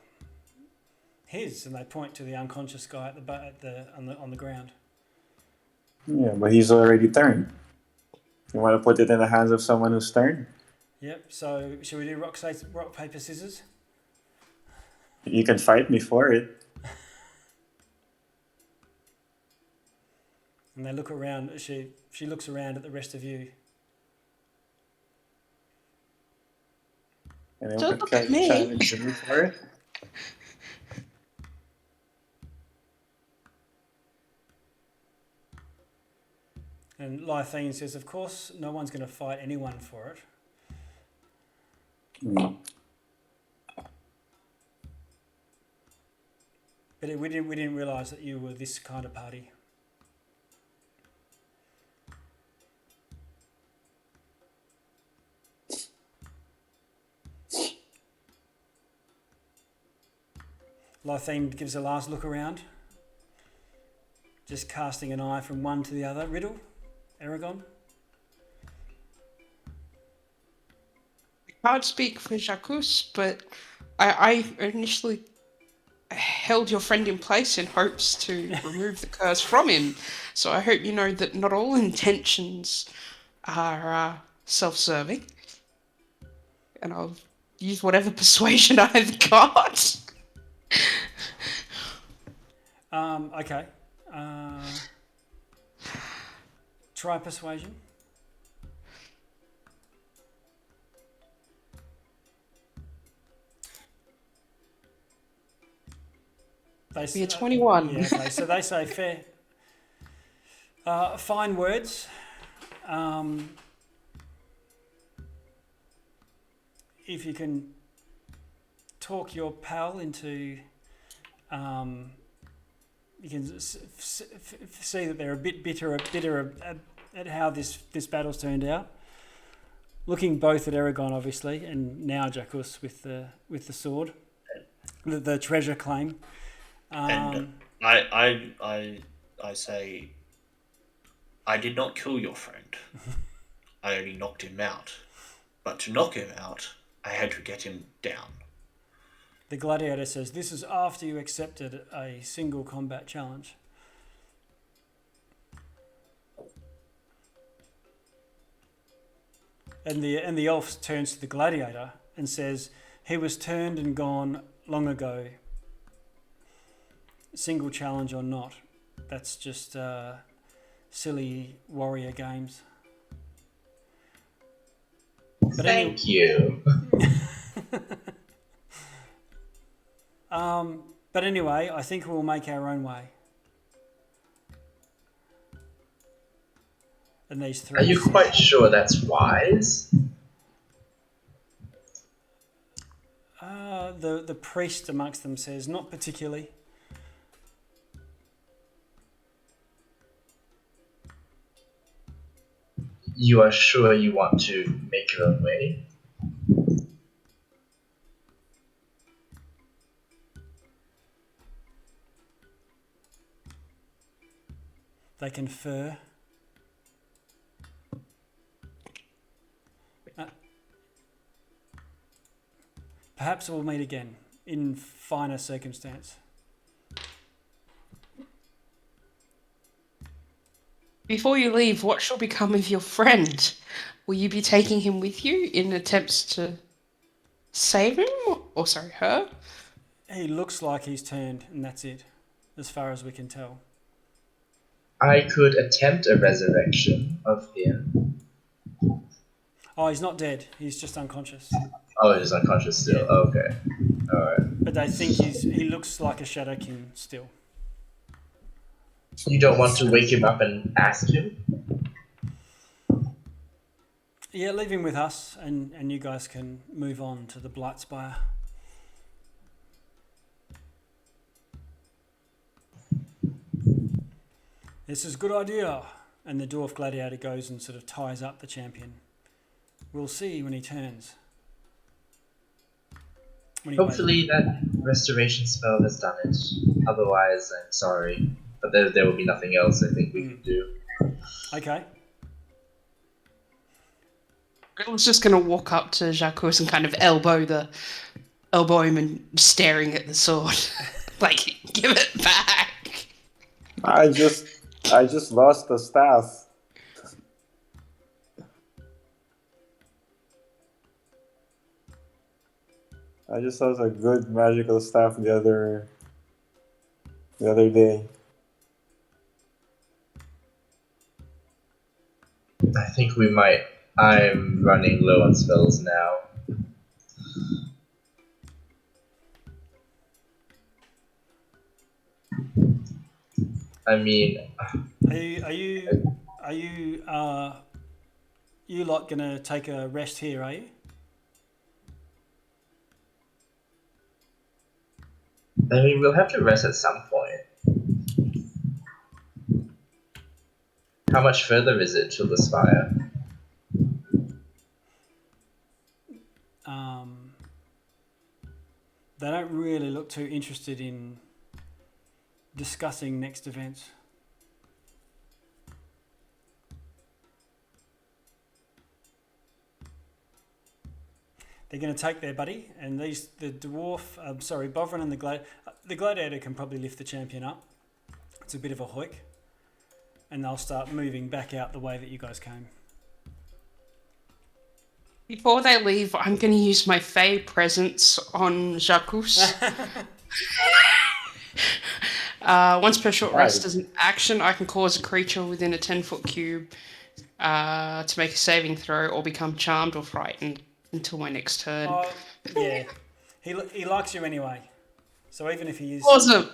his, and they point to the unconscious guy on the ground. Yeah, but he's already turned. You want to put it in the hands of someone who's turned? Yep. So shall we do rock paper scissors? You can fight me for it. And they look around. She looks around at the rest of you. And Don't look at can me. challenge me for it. And Lythine says, "Of course, no one's going to fight anyone for it." But we didn't realise that you were this kind of party. Lythine gives a last look around, just casting an eye from one to the other. Riddle, Aragon. I can't speak for Jacques, but I initially held your friend in place in hopes to remove the curse from him. So I hope you know that not all intentions are self-serving. And I'll use whatever persuasion I've got. Okay. Try persuasion. Be a 21. Yeah, okay. So they say fair, fine words. If you can talk your pal into, you can see that they're a bit bitter at how this battle's turned out. Looking both at Aragon, obviously, and now Jacques with the sword, the treasure claim. And I say, I did not kill your friend. I only knocked him out. But to knock him out, I had to get him down. The gladiator says, "This is after you accepted a single combat challenge." And the elf turns to the gladiator and says, "He was turned and gone long ago. Single challenge or not, that's just silly warrior games." But Thank you. But anyway, I think we'll make our own way. And these three. Are you quite sure that's wise? The priest amongst them says, not particularly. You are sure you want to make your own way? They confer. Perhaps we'll meet again in finer circumstance. Before you leave, what shall become of your friend? Will you be taking him with you in attempts to save him? Or sorry, her? He looks like he's turned, and that's it, as far as we can tell. I could attempt a resurrection of him. Oh, he's not dead. He's just unconscious. Oh, he's unconscious still. Yeah. Oh, okay. Alright. But they think he looks like a Shadow King still. You don't want to wake him up and ask him? Yeah, leave him with us, and you guys can move on to the Blightspire. This is a good idea. And the Dwarf Gladiator goes and sort of ties up the champion. We'll see when he turns. Hopefully that restoration spell has done it. Otherwise, I'm sorry. But there will be nothing else I think we can do. Okay. Riddle's just going to walk up to Jacques and kind of elbow him and staring at the sword. Like, give it back. I just lost the staff. I just lost a good magical staff the other day. I think we might. I'm running low on spells now. I mean, Are you lot gonna take a rest here? Are you? I mean, we'll have to rest at some point. How much further is it to the spire? They don't really look too interested in discussing next events. They're going to take their buddy, and the dwarf, Bovrin and the gladiator can probably lift the champion up. It's a bit of a hoik, and they'll start moving back out the way that you guys came. Before they leave, I'm going to use my Fey presence on Jacques. Once per short rest as an action, I can cause a creature within a 10-foot cube to make a saving throw or become charmed or frightened until my next turn. Yeah. He likes you anyway. So even if he is... Awesome!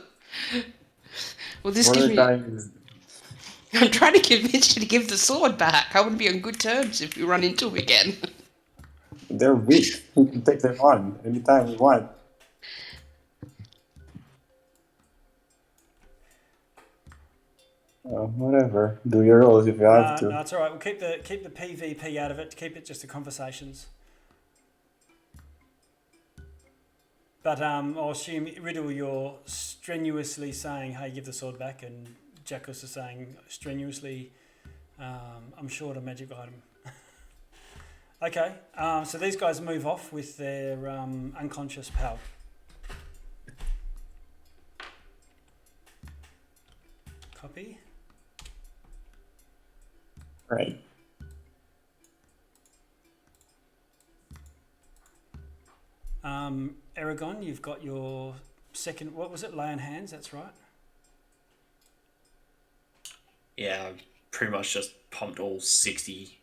Well, this gives me... I'm trying to convince you to give the sword back. I wouldn't be on good terms if we run into him again. They're weak. We can take them on anytime we want. Whatever. Do your rolls if you have to. No, it's all right. We'll keep the PvP out of it. Keep it just the conversations. But I'll assume, Riddle, you're strenuously saying, "Hey, give the sword back," and Jacques is saying strenuously, "I'm short a magic item." Okay, so these guys move off with their unconscious pal. Copy. Right. Aragon, you've got your second, what was it, lay on hands, that's right? Yeah, I've pretty much just pumped all 60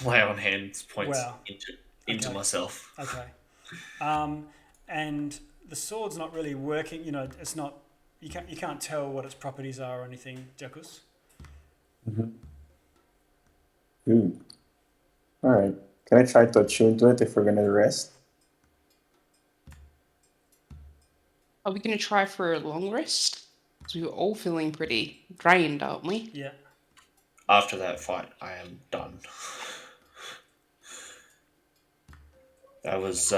lay on hands points Wow. into into Okay. myself. Okay. And the sword's not really working. You know, it's not. You can't tell what its properties are or anything, Jackus. Ooh. All right. Can I try to attune to it if we're gonna rest? Are we going to try for a long rest? Because we were all feeling pretty drained, aren't we? Yeah. After that fight, I am done. That was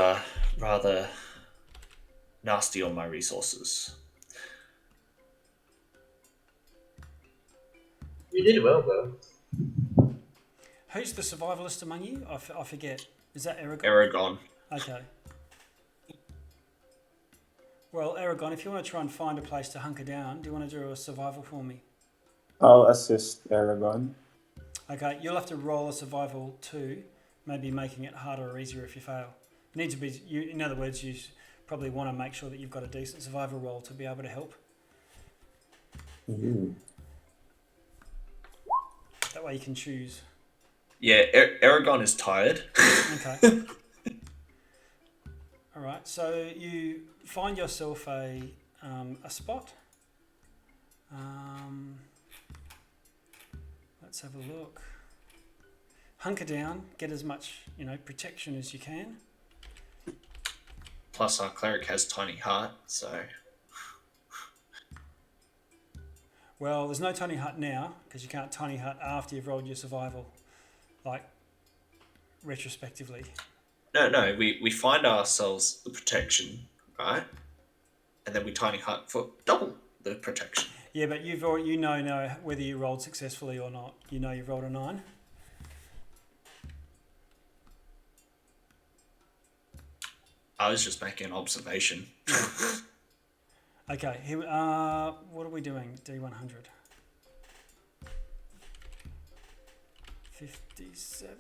rather nasty on my resources. You did well, though. Who's the survivalist among you? I forget. Is that Aragon? Aragon. Okay. Well, Aragon, if you want to try and find a place to hunker down, do you want to do a survival for me? I'll assist Aragon. Okay, you'll have to roll a survival too, maybe making it harder or easier if you fail. You need to be. In other words, you probably want to make sure that you've got a decent survival roll to be able to help. Ooh. That way you can choose. Yeah, Aragon is tired. Okay. All right. So you find yourself a spot. Let's have a look. Hunker down. Get as much protection as you can. Plus, our cleric has tiny heart, so Well, there's no tiny hut now because you can't tiny hut after you've rolled your survival, like retrospectively. no. We find ourselves the protection, right? And then we tiny hut for double the protection. Yeah, but you've already, you know now whether you rolled successfully or not. You know you've rolled a 9. I was just making an observation. Okay, here, what are we doing? D100. 57.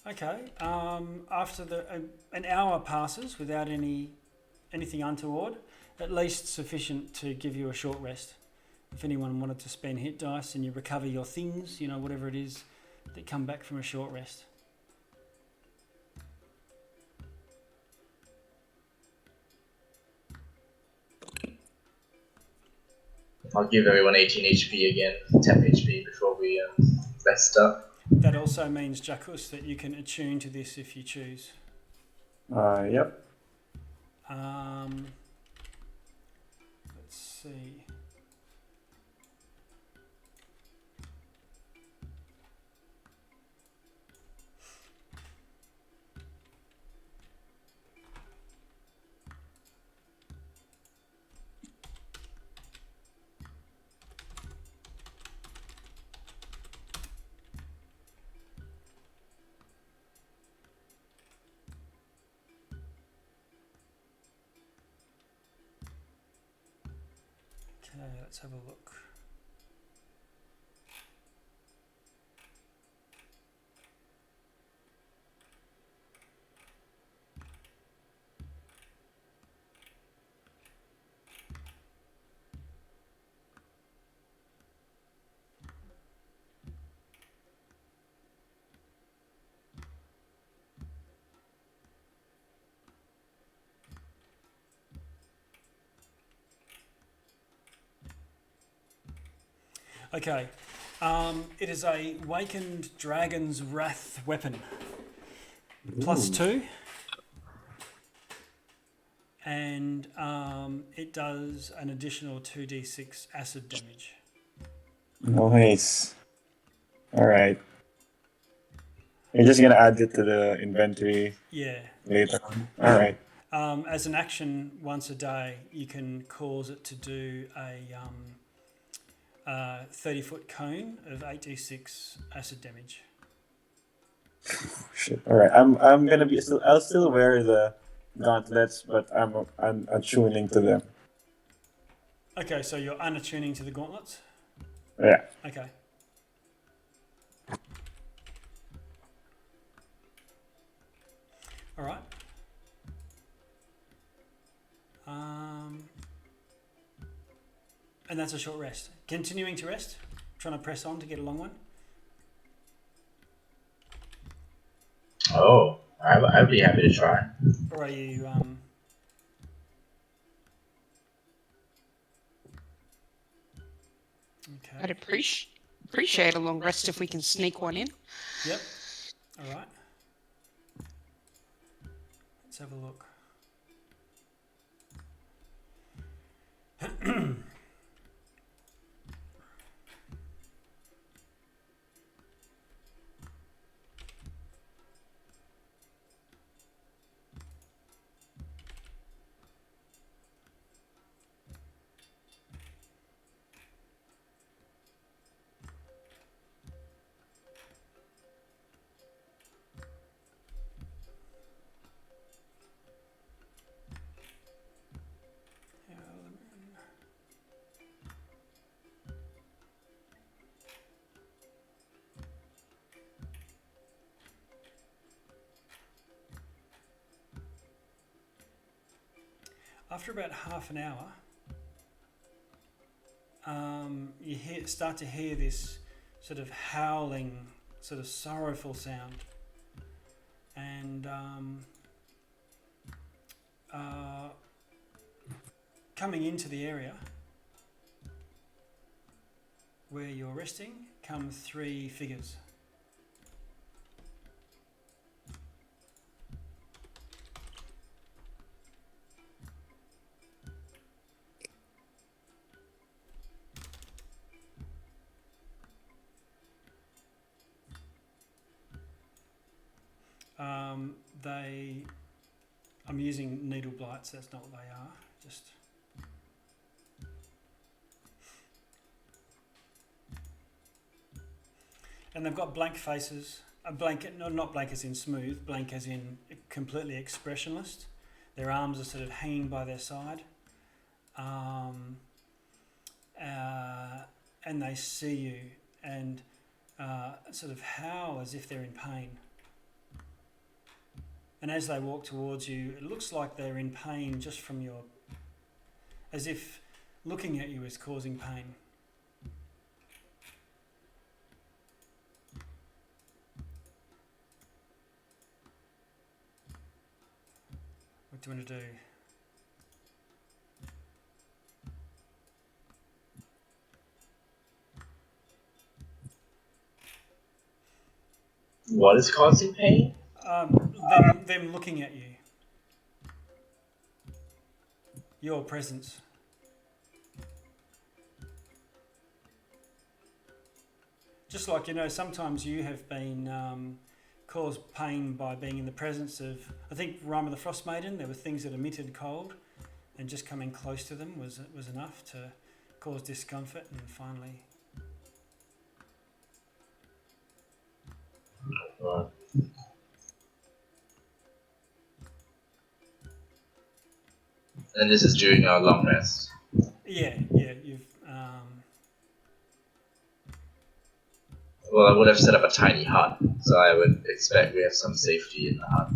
Okay, after an hour passes without anything untoward, at least sufficient to give you a short rest. If anyone wanted to spend hit dice and you recover your things, whatever it is, that come back from a short rest. I'll give everyone 18 HP again, 10 HP before we rest up. That also means, Jackus, that you can attune to this if you choose. Yep. Let's see. Okay, let's have a look. Okay, it is a Wakened Dragon's Wrath weapon. +2. And it does an additional 2d6 acid damage. Nice. All right. You're just gonna add it to the inventory Yeah. later on. All right. As an action, once a day, you can cause it to do a 30-foot cone of 8d6 acid damage. Shit. All right. I'm gonna be still. I'll still wear the gauntlets, but I'm attuning to them. Okay, so you're unattuning to the gauntlets? Yeah. Okay. All right. And that's a short rest. Continuing to rest, trying to press on to get a long one. Oh, I'd be happy to try. Or are you I'd okay. appreciate a long rest if we can sneak one in. Yep. All right. Let's have a look. After about half an hour, you start to hear this sort of howling, sort of sorrowful sound, and coming into the area where you're resting come 3 figures. I'm using needle blights, that's not what they are, just... And they've got blank faces, not blank as in smooth, blank as in completely expressionless. Their arms are sort of hanging by their side. And they see you and sort of howl as if they're in pain. And as they walk towards you, it looks like they're in pain just from as if looking at you is causing pain. What do you want to do? What is causing pain? Them looking at you. Your presence. Just like, sometimes you have been caused pain by being in the presence of, I think, Rime of the Frost Maiden, there were things that emitted cold, and just coming close to them was enough to cause discomfort, and finally... Right. And this is during our long rest. Yeah, you've... Well, I would have set up a tiny hut, so I would expect we have some safety in the hut.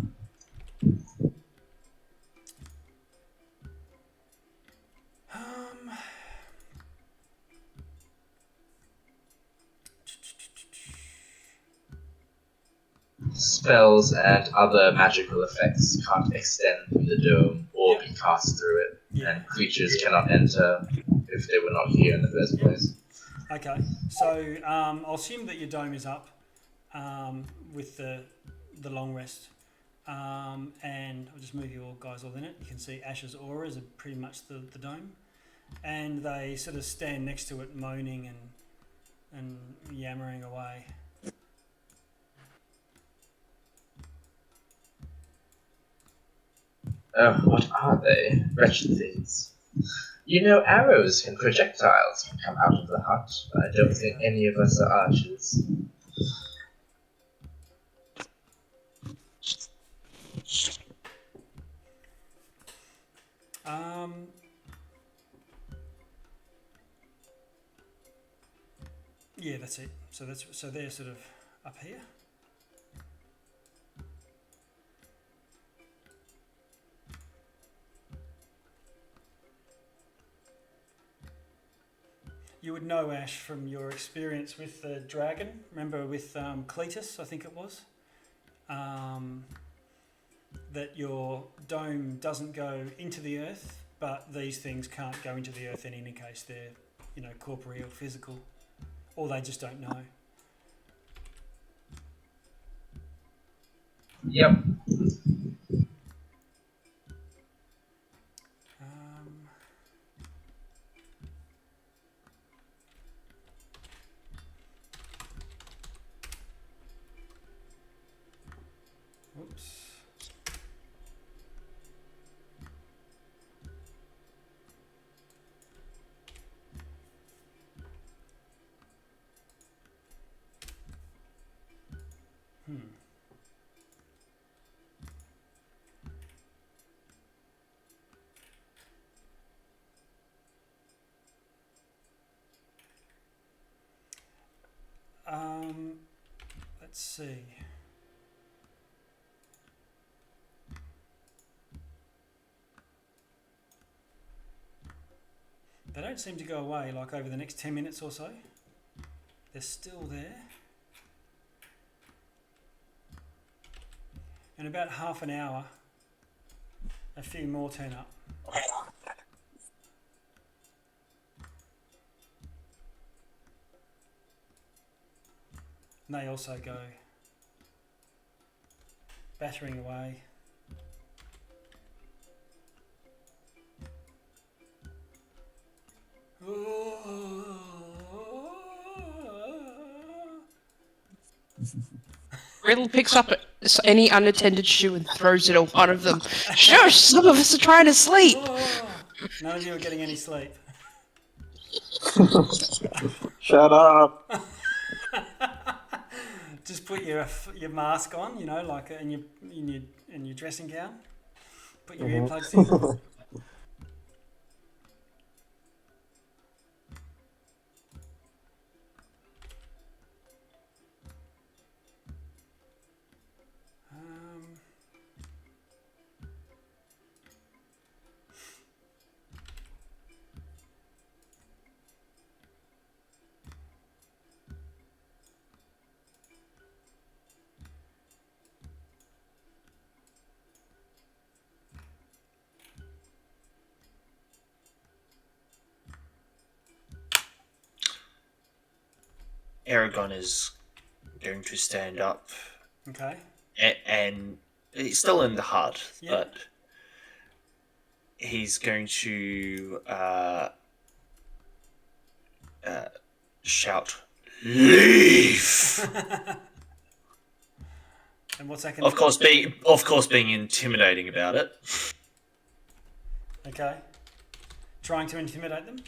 Spells and other magical effects can't extend through the dome or be cast through it, and creatures cannot enter if they were not here in the first place. Okay, so I'll assume that your dome is up with the long rest, and I'll just move you all guys all in it. You can see Ash's auras are pretty much the dome, and they sort of stand next to it, moaning and yammering away. What are they? Wretched things. Arrows and projectiles can come out of the hut, but I don't think any of us are archers. Yeah, that's it. So they're sort of up here. you would know, Ash, from your experience with the dragon. Remember with Cletus, I think it was, that your dome doesn't go into the earth, but these things can't go into the earth in any case. They're, corporeal, physical, or they just don't know. Yep. Whoops. Let's see. They don't seem to go away, like over the next 10 minutes or so. They're still there. In about half an hour, a few more turn up. And they also go battering away. Riddle picks up any unattended shoe and throws it at one of them. Shush! Some of us are trying to sleep. None of you are getting any sleep. Shut up. Just put your mask on, like in your dressing gown. Put your earplugs in. Aragon is going to stand up. Okay. And he's still in the hut, Yep. but he's going to shout, "Leave!" And what's that going to Of course, being intimidating about it. Okay. Trying to intimidate them?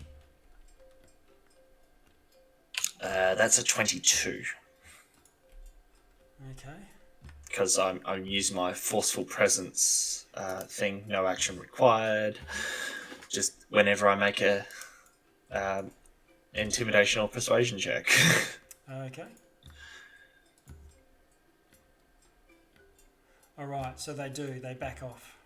That's a 22. Okay. Because I'm using my forceful presence thing, no action required. Just whenever I make a intimidation or persuasion check. Okay. Alright, so they back off.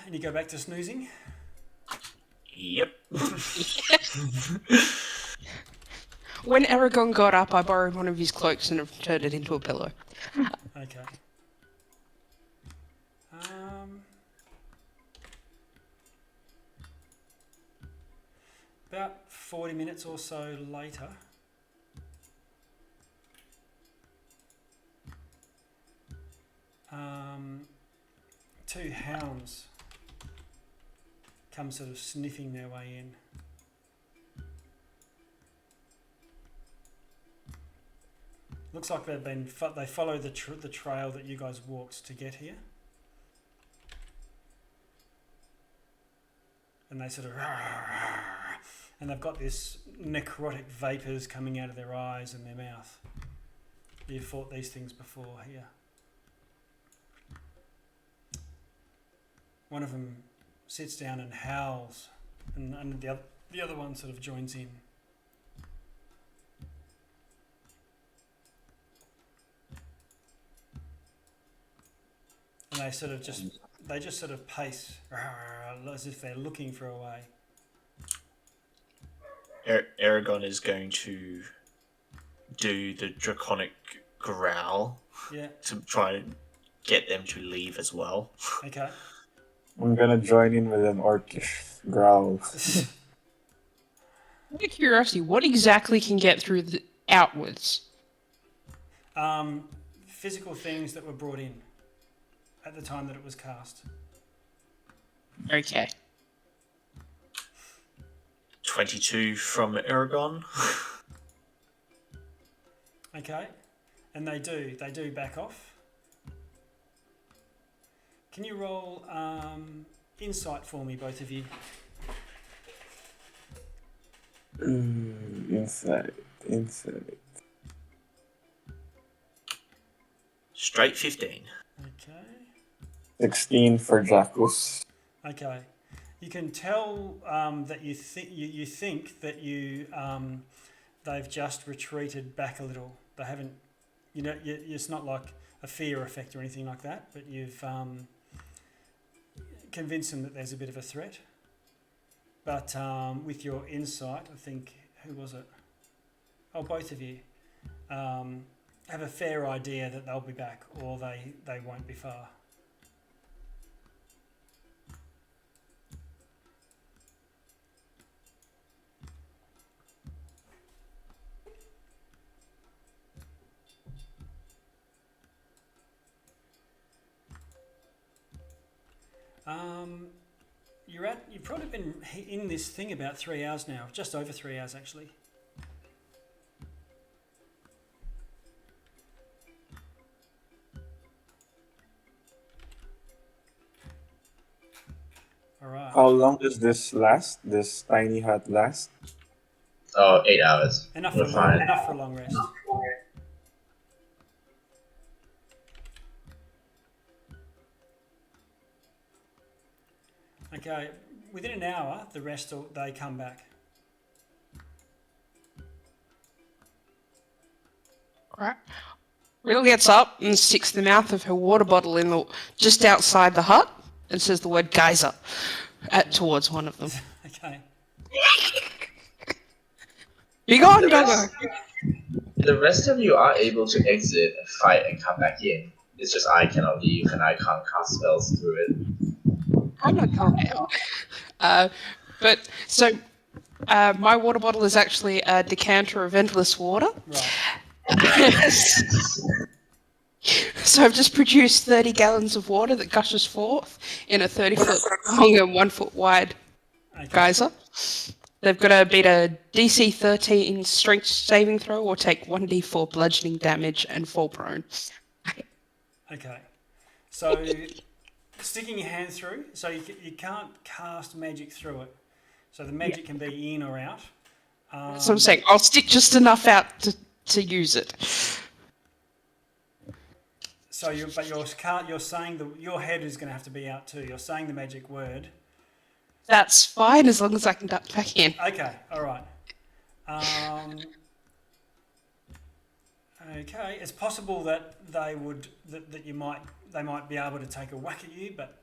And you go back to snoozing? Yep. When Aragon got up, I borrowed one of his cloaks and turned it into a pillow. Okay. About 40 minutes or so later, two hounds come sort of sniffing their way in. Looks like they follow the trail that you guys walked to get here. And they sort of, and they've got this necrotic vapors coming out of their eyes and their mouth. You've fought these things before here. One of them sits down and howls and the other one sort of joins in. And they just sort of pace as if they're looking for a way. Aragon is going to do the draconic growl Yeah. to try and get them to leave as well. Okay. I'm gonna join in with an orcish growl. Out of curiosity, what exactly can get through outwards? Physical things that were brought in at the time that it was cast. Okay. 22 from Aragon. Okay. And they do back off. Can you roll insight for me, both of you? Insight. Straight 15. Okay. 16 for Jackus. Okay. You can tell that you think that they've just retreated back a little. They haven't, it's not like a fear effect or anything like that, but you've convinced them that there's a bit of a threat. But with your insight, I think, who was it? Oh, both of you have a fair idea that they'll be back, or they won't be far. You've probably been in this thing about 3 hours now, just over 3 hours actually. All right. How long does this last? This tiny hut last? Oh, 8 hours. Enough We're for fine. a long rest. Okay, within an hour, the rest they come back. Right. Riddle gets up and sticks the mouth of her water bottle in just outside the hut and says the word geyser towards one of them. Okay. Be gone, The doggo! rest, the rest of you are able to exit and fight and come back in. It's just I cannot leave and I can't cast spells through it. I'm not calm down. But so my water bottle is actually a decanter of endless water. Right. So I've just produced 30 gallons of water that gushes forth in a 30-foot long and 1-foot wide Okay. geyser. They've got to beat a DC 13 strength saving throw or take 1d4 bludgeoning damage and fall prone. Okay. So sticking your hand through, so you can't cast magic through it. So the magic can be in or out. So I'm saying I'll stick just enough out to use it. So you're saying your head is going to have to be out too. You're saying the magic word. That's fine as long as I can duck back in. Okay. All right. Okay. It's possible that they might be able to take a whack at you, but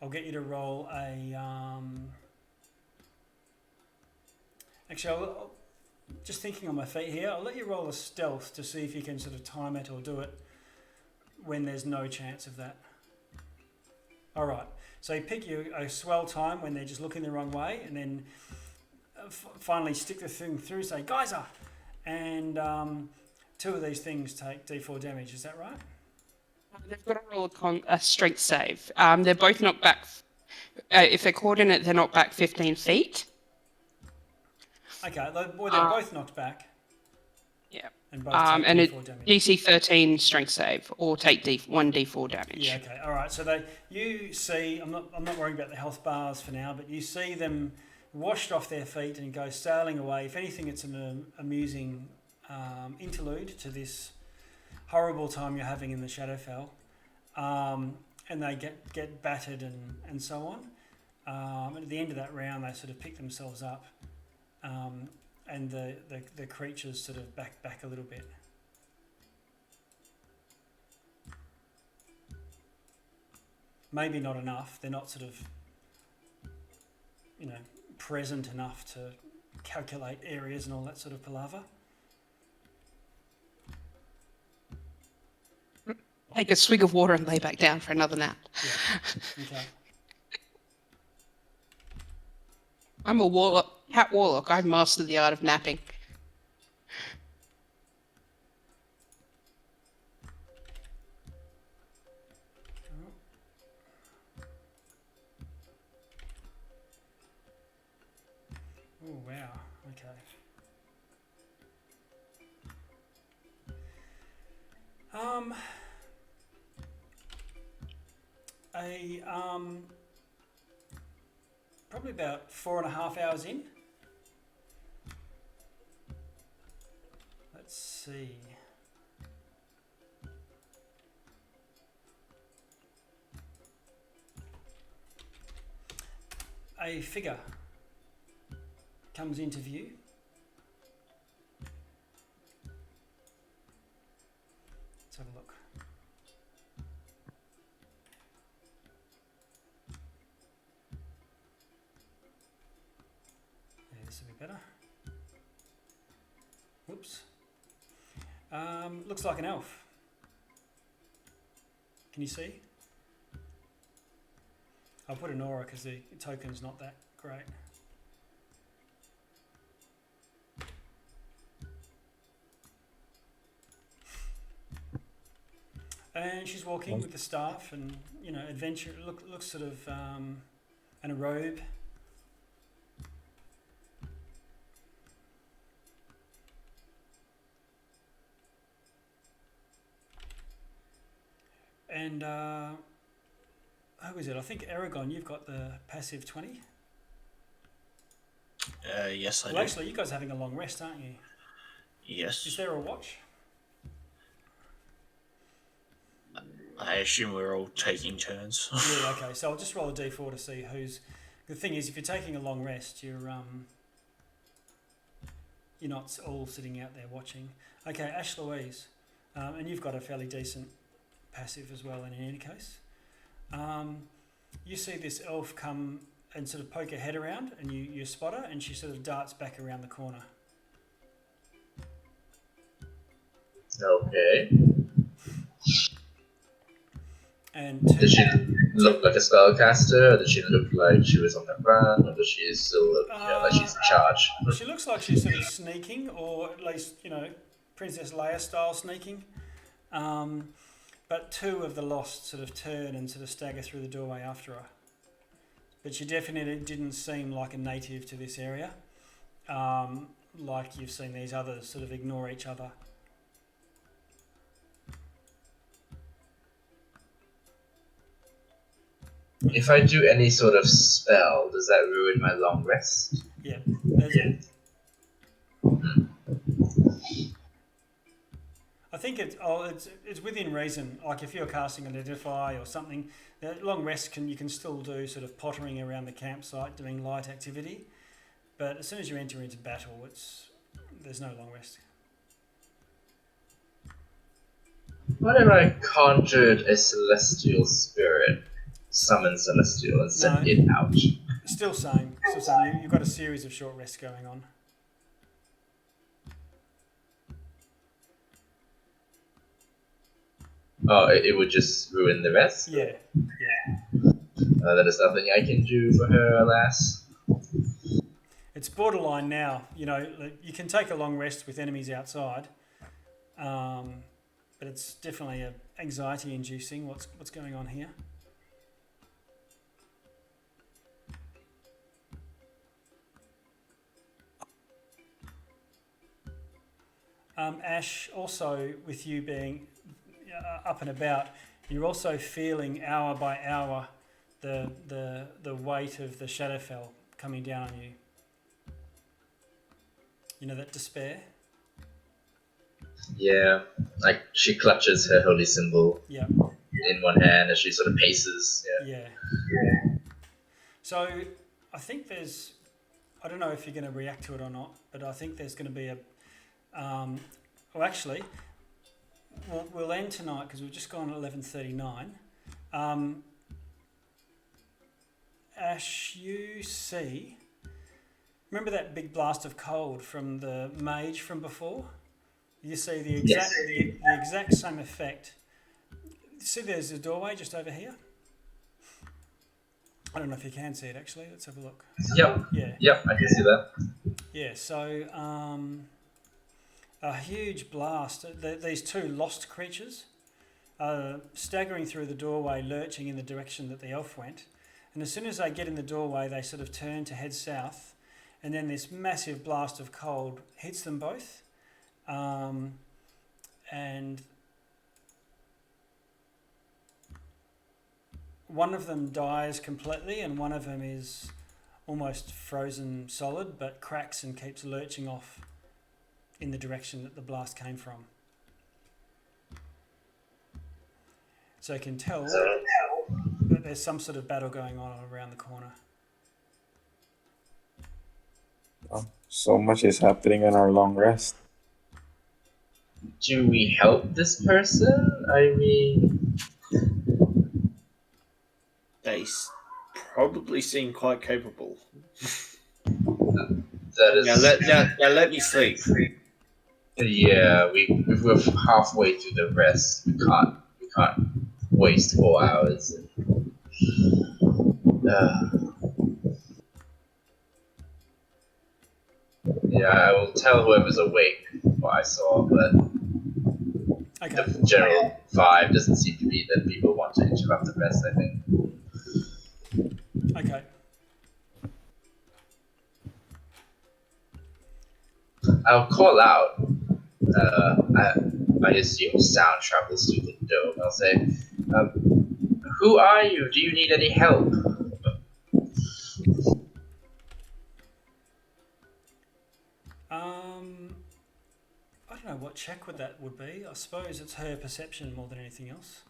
I'll get you to roll a. Actually, just thinking on my feet here, I'll let you roll a stealth to see if you can sort of time it or do it when there's no chance of that. All right. So you pick a swell time when they're just looking the wrong way, and then finally stick the thing through, say, geyser! And 2 of these things take D4 damage. Is that right? They've got to roll a strength save. They're both knocked back. If they're caught in it, they're knocked back 15 feet. Okay. They're both knocked back. Yeah. And both take and D4 damage. DC 13 strength save or take 1d4 damage. Yeah, okay. All right. So you see, I'm not worrying about the health bars for now, but you see them washed off their feet and go sailing away. If anything, it's an amusing interlude to this horrible time you're having in the Shadowfell. And they get battered and so on. And at the end of that round, they sort of pick themselves up, and the creatures sort of back a little bit. Maybe not enough. They're not sort of, present enough to calculate areas and all that sort of palaver. Take a swig of water and lay back down for another nap. Yeah. Okay. I'm a warlock, cat warlock. I've mastered the art of napping. Oh wow. Okay. Probably about 4.5 hours in. Let's see. A figure comes into view. Let's have a look. Yeah, this will be better. Whoops. Looks like an elf. Can you see? I'll put an aura because the token's not that great. And she's walking with the staff and, adventure. Looks sort of, and a robe. And who is it? I think Aragon, you've got the passive 20. Yes, I do. Well, actually, you guys are having a long rest, aren't you? Yes. Is there a watch? I assume we're all taking turns. Yeah, okay. So I'll just roll a d4 to see who's... The thing is, if you're taking a long rest, you're not all sitting out there watching. Okay, Ash Louise. And you've got a fairly decent passive as well in any case. You see this elf come and sort of poke her head around, and you spot her, and she sort of darts back around the corner. Okay. And Did she look like a spellcaster, or did she look like she was on the run, or does she still look like she's in charge? She looks like she's sort of sneaking, or at least, Princess Leia style sneaking. But two of the Lost sort of turn and sort of stagger through the doorway after her. But she definitely didn't seem like a native to this area, like you've seen these others sort of ignore each other. If I do any sort of spell, does that ruin my long rest? Yeah, there's it. I think it's within reason. Like if you're casting Identify or something, the long rest you can still do sort of pottering around the campsite doing light activity, but as soon as you enter into battle, there's no long rest. What if I conjured a celestial spirit, summon celestial, and sent it out? Still same. You've got a series of short rests going on. Oh, it would just ruin the rest? Yeah. There is nothing I can do for her, alas. It's borderline now. You can take a long rest with enemies outside, but it's definitely anxiety-inducing. What's going on here? Ash, also with you being up and about, you're also feeling hour by hour the weight of the Shadowfell coming down on you. You know that despair? Yeah, like she clutches her holy symbol Yeah. in one hand as she sort of paces. Yeah. So I think there's, I don't know if you're going to react to it or not, but I think there's going to be a, well actually, we'll end tonight because we've just gone at 11:39. Ash, you see, remember that big blast of cold from the mage from before? You see the exact same effect. See, there's a doorway just over here. I don't know if you can see it actually. Let's have a look. Yep. Yeah. Yep, I can see that. Yeah. So a huge blast. These two lost creatures staggering through the doorway, lurching in the direction that the elf went. And as soon as they get in the doorway, they sort of turn to head south, and then this massive blast of cold hits them both, and one of them dies completely, and one of them is almost frozen solid, but cracks and keeps lurching off in the direction that the blast came from. So you can tell that there's some sort of battle going on around the corner. So much is happening on our long rest. Do we help this person? I mean, They probably seem quite capable. that is. Now let me sleep. Yeah, we're halfway through the rest. We can't waste 4 hours. Yeah, I will tell whoever's awake what I saw, but Okay. the general vibe doesn't seem to be that people want to interrupt the rest, I think. Okay. I'll call out. I assume sound travels through the dome. I'll say, who are you? Do you need any help? I don't know what check that would be. I suppose it's her perception more than anything else.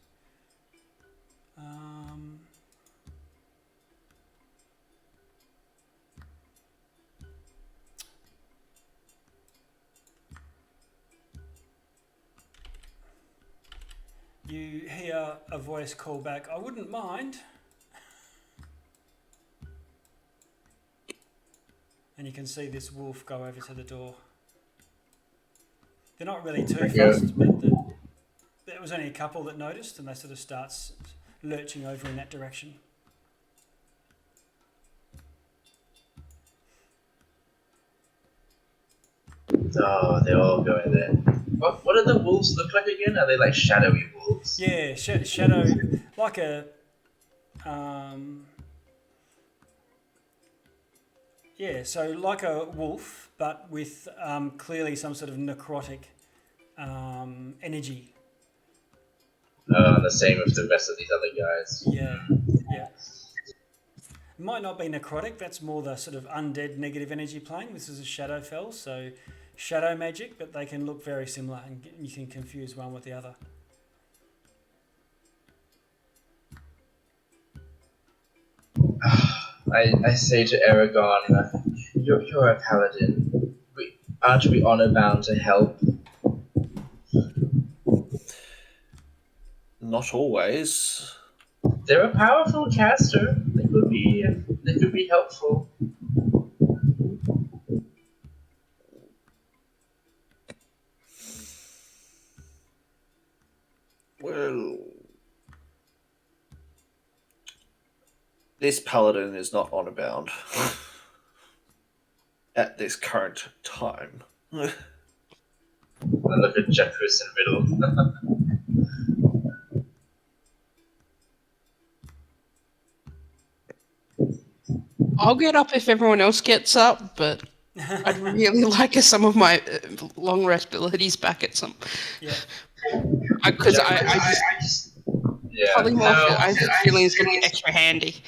You hear a voice call back, "I wouldn't mind." And you can see this wolf go over to the door. They're not really too fussed, but there was only a couple that noticed, and they sort of starts lurching over in that direction. Oh, they're all going there. What do the wolves look like again? Are they like shadowy wolves? Yeah, shadow, like a, yeah, so like a wolf, but with clearly some sort of necrotic energy. The same with the rest of these other guys. Yeah. It might not be necrotic, that's more the sort of undead negative energy plane. This is a Shadowfell, so shadow magic, but they can look very similar and you can confuse one with the other. I say to Aragon, you're a paladin. Aren't we honor bound to help? Not always. They're a powerful caster. They could be helpful. Well, this paladin is not honor bound at this current time. I look at Jeffress and Riddle. I'll get up if everyone else gets up, but I'd really like some of my long rest abilities back at some. Yeah. Because I just polymorph. I have a feeling it's going to be extra handy.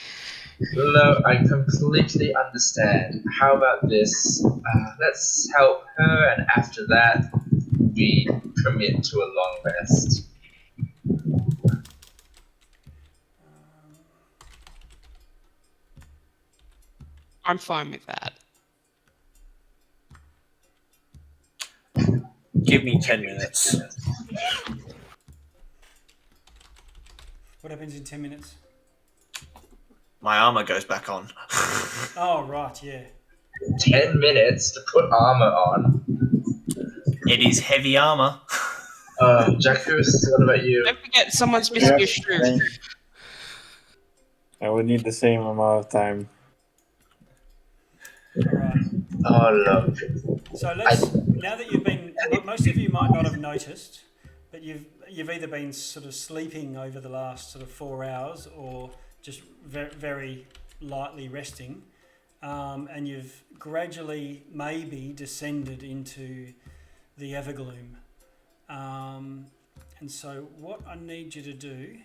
No, I completely understand. How about this? Let's help her, and after that, we commit to a long rest. I'm fine with that. Give me 10 minutes. What happens in 10 minutes? My armor goes back on. Oh, right, yeah. 10 minutes to put armor on. It is heavy armor. Jacuz, what about you? Don't forget someone's missing a shoe. Same. I would need the same amount of time. All right. Oh, look. So now that you've been, most of you might not have noticed, but you've either been sort of sleeping over the last sort of 4 hours or just very, very lightly resting, and you've gradually maybe descended into the Evergloom. And so what I need you to do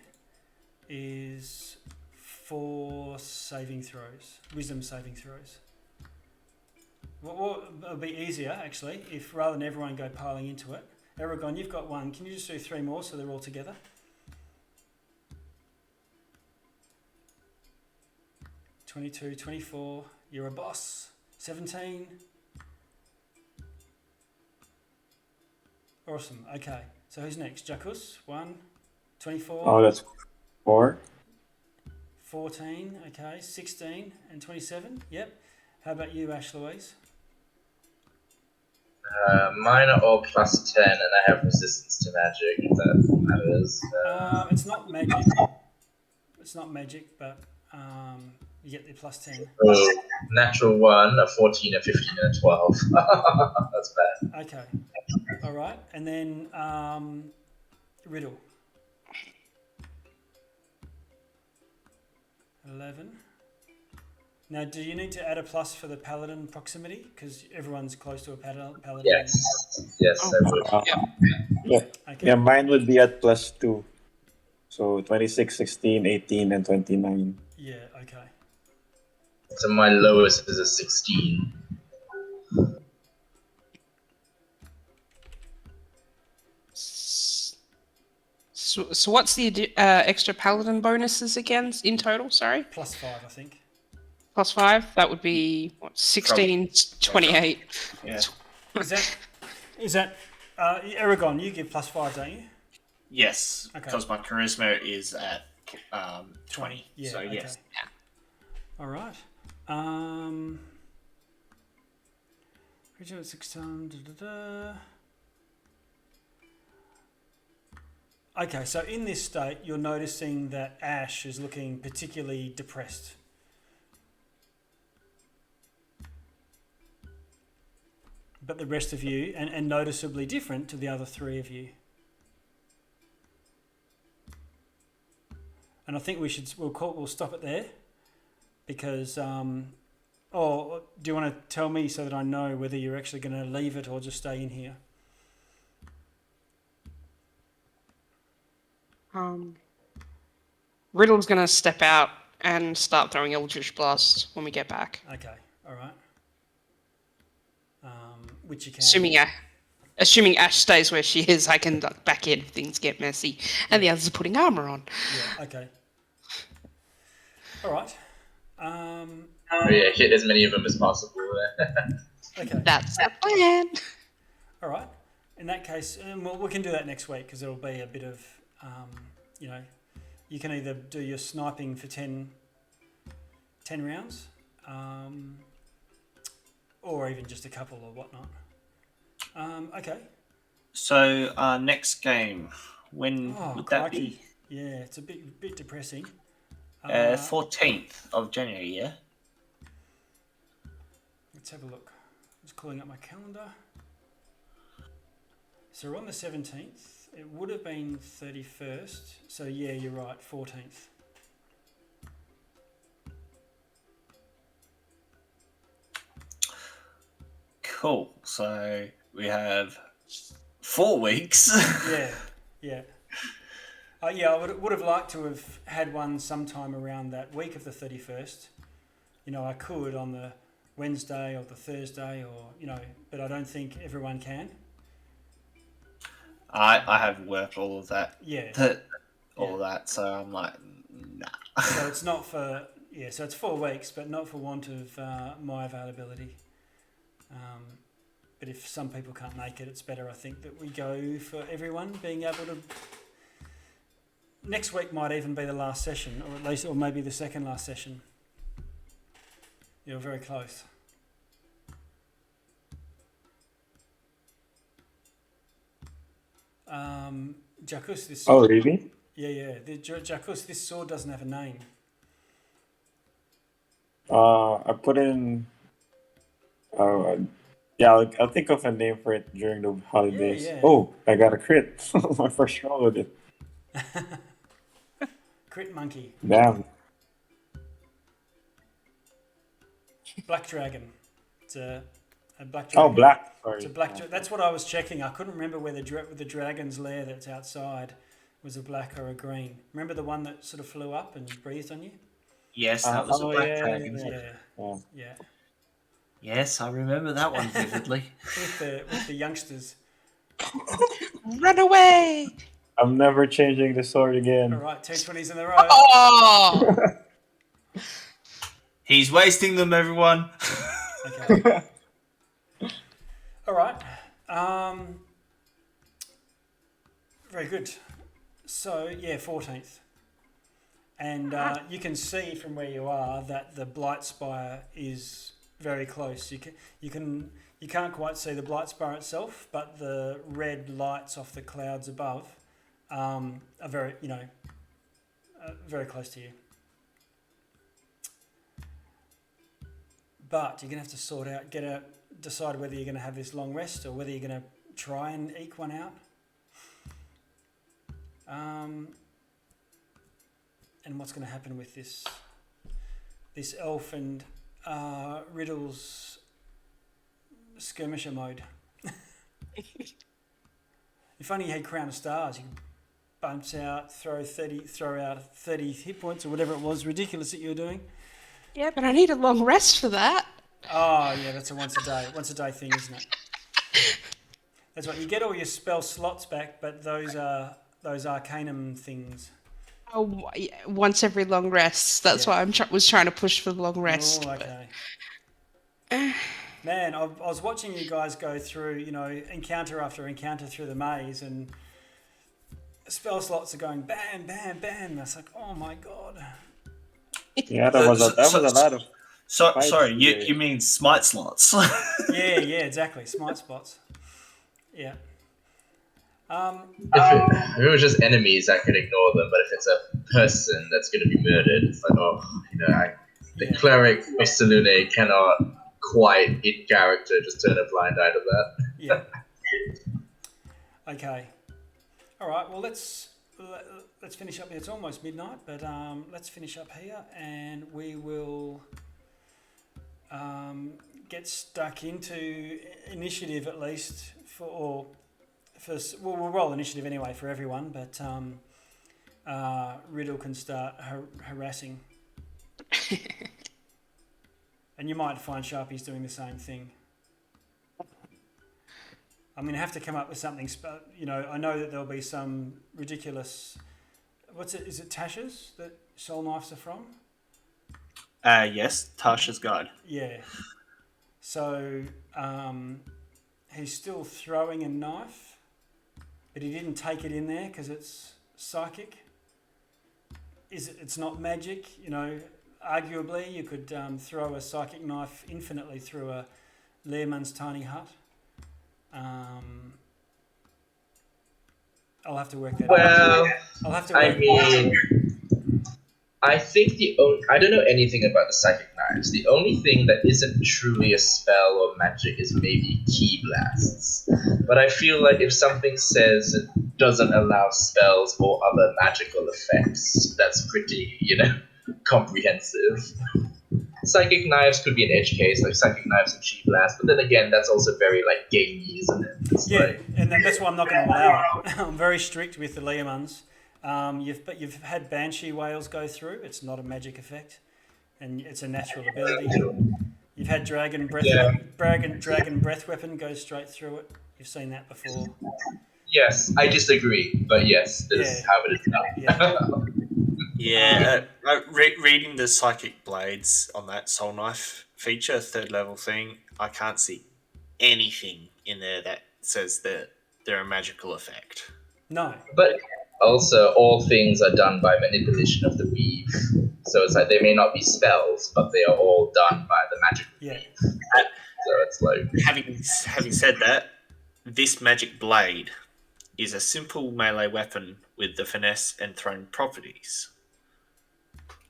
is 4 saving throws, wisdom saving throws. Well, it'll be easier actually if rather than everyone go piling into it. Aragon, you've got 1. Can you just do 3 more so they're all together? 22, 24. You're a boss. 17. Awesome. Okay. So who's next? Jacuz. 1. 24. Oh, that's 4. 14. Okay. 16 and 27. Yep. How about you, Ash Louise? Mine are all +10, and I have resistance to magic, if that matters. It's not magic. It's not magic, but you get the +10. So, natural 1, a 14, a 15, and a 12. That's bad. Okay. All right. And then Riddle. 11. Now, do you need to add a plus for the paladin proximity? Because everyone's close to a paladin. Yes. Yes, I would. Yeah. Okay. Yeah, mine would be at +2. So 26, 16, 18, and 29. Yeah, okay. So my lowest is a 16. So what's the extra paladin bonuses again in total? Sorry, +5, I think. +5. That would be what, 16, 28. Yeah. Is that Aragon? You give +5, don't you? Yes, Okay. because my charisma is at 20. Yeah. So okay. yes. All right. Original 6 times. Okay, so in this state, you're noticing that Ash is looking particularly depressed. But the rest of you, and noticeably different to the other 3 of you. And I think we'll stop it there, because or do you want to tell me so that I know whether you're actually going to leave it or just stay in here? Riddle's going to step out and start throwing Eldritch Blast when we get back. Okay, all right. Which you can. Assuming Ash stays where she is, I can duck back in if things get messy. And the others are putting armor on. Yeah, okay. All right. Hit as many of them as possible. Okay. That's the plan. All right. In that case, we can do that next week because it'll be a bit of, you can either do your sniping for 10 rounds, or even just a couple or whatnot. Okay. So next game, when would that be? Yeah, it's a bit depressing. 14th of January, yeah? Let's have a look. Just calling up my calendar. So we're on the 17th. It would have been 31st. So yeah, you're right, 14th. Cool. So we have 4 weeks. Yeah. I would have liked to have had one sometime around that week of the 31st. I could on the Wednesday or the Thursday but I don't think everyone can. I have work all of that. Yeah. All of that, so I'm like, nah. So it's not for, yeah, so it's 4 weeks, but not for want of my availability. But if some people can't make it, it's better, I think, that we go for everyone being able to. Next week might even be the last session, or at least, or maybe the second last session. You're very close. Jacuz, this. Oh, really? Yeah. Jacuz, this sword doesn't have a name. I put in. Yeah, I'll think of a name for it during the holidays. Yeah. Oh, I got a crit. My first roll with it. Crit monkey. Damn. Black dragon. It's a black Oh, dragon. black. Sorry. It's a black. That's what I was checking. I couldn't remember whether the dragon's lair that's outside was a black or a green. Remember the one that sort of flew up and breathed on you? Yes, that was a black dragon. Yeah. Yes, I remember that one vividly. with the youngsters. Run away! I'm never changing the sword again. All right, 220s in a row. Oh! He's wasting them, everyone. Okay. All right. Very good. So, yeah, 14th. And you can see from where you are that the Blight Spire is very close. You can't quite see the Blight Spire itself, but the red lights off the clouds above are very, very close to you. But you're going to have to decide whether you're going to have this long rest or whether you're going to try and eke one out. And what's going to happen with this elf and Riddle's skirmisher mode. If only you had Crown of Stars, you could bounce out, throw out 30 hit points or whatever it was ridiculous that you were doing. Yeah, but I need a long rest for that. Oh yeah, that's a once a day thing, isn't it? That's right. You get all your spell slots back, but those arcanum things. Oh, yeah, once every long rest. That's why I was trying to push for the long rest. Oh, okay. Man, I was watching you guys go through, encounter after encounter through the maze, and spell slots are going bam, bam, bam. And I was like, oh my god. Yeah, that was a lot of. Sorry, you mean smite slots? yeah, exactly. Smite spots. Yeah. If it was just enemies, I could ignore them. But if it's a person that's going to be murdered, it's like, the cleric of Selune cannot quite in character just turn a blind eye to that. Yeah. Okay. All right. Well, let's finish up. It's almost midnight, but let's finish up here, and we will get stuck into initiative at least we'll roll initiative anyway for everyone, but Riddle can start harassing. And you might find Sharpie's doing the same thing. I'm going to have to come up with something, I know that there'll be some ridiculous... is it Tasha's that soul knives are from? Yes, Tasha's Guide. Yeah. So, he's still throwing a knife, but he didn't take it in there because it's psychic. It's not magic, arguably you could throw a psychic knife infinitely through a Learman's tiny hut. I'll have to work that out. Well, I'll have to work I think I don't know anything about the psychic knives. The only thing that isn't truly a spell or magic is maybe key blasts. But I feel like if something says it doesn't allow spells or other magical effects, that's pretty, comprehensive. Psychic knives could be an edge case, like psychic knives and chi blast, but then again, that's also very gamey, isn't it? It's and that's why I'm not going to allow it. I'm very strict with the Leomans. You've had Banshee Whales go through. It's not a magic effect, and it's a natural ability. You've had Dragon Breath Weapon go straight through it. You've seen that before. Yes, I disagree, but yes, this is how it is now. Yeah, reading the psychic blades on that soul knife feature, third level thing, I can't see anything in there that says that they're a magical effect. No. But also, all things are done by manipulation of the weave. So it's like they may not be spells, but they are all done by the magical Yeah. weave. So it's like Having said that, this magic blade is a simple melee weapon with the finesse and thrown properties.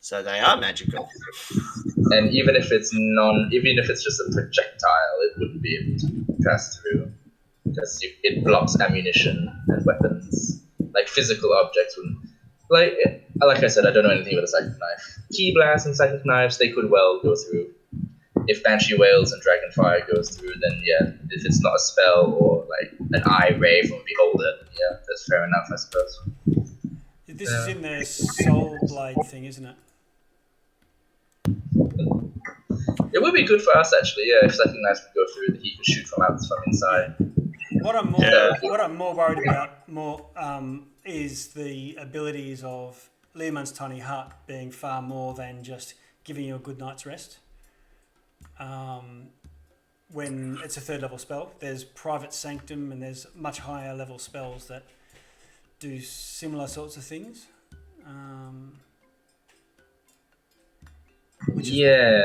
So they are magical. and even if it's just a projectile, it wouldn't be able to pass through because it blocks ammunition and weapons. Like physical objects wouldn't. Like I said, I don't know anything about a psychic knife. Key blasts and psychic knives, they could well go through. If Banshee Whales and Dragonfire goes through, then yeah. If it's not a spell or like an eye ray from Beholder, then yeah, that's fair enough, I suppose. This is in the Soul Blade thing, isn't it? It would be good for us actually, yeah, if psychic knives could go through, that he could shoot from inside. What I'm more Yeah. what I'm more worried about is the abilities of Leomund's Tiny Hut being far more than just giving you a good night's rest. When it's a third level spell, there's Private Sanctum and there's much higher level spells that do similar sorts of things. Yeah.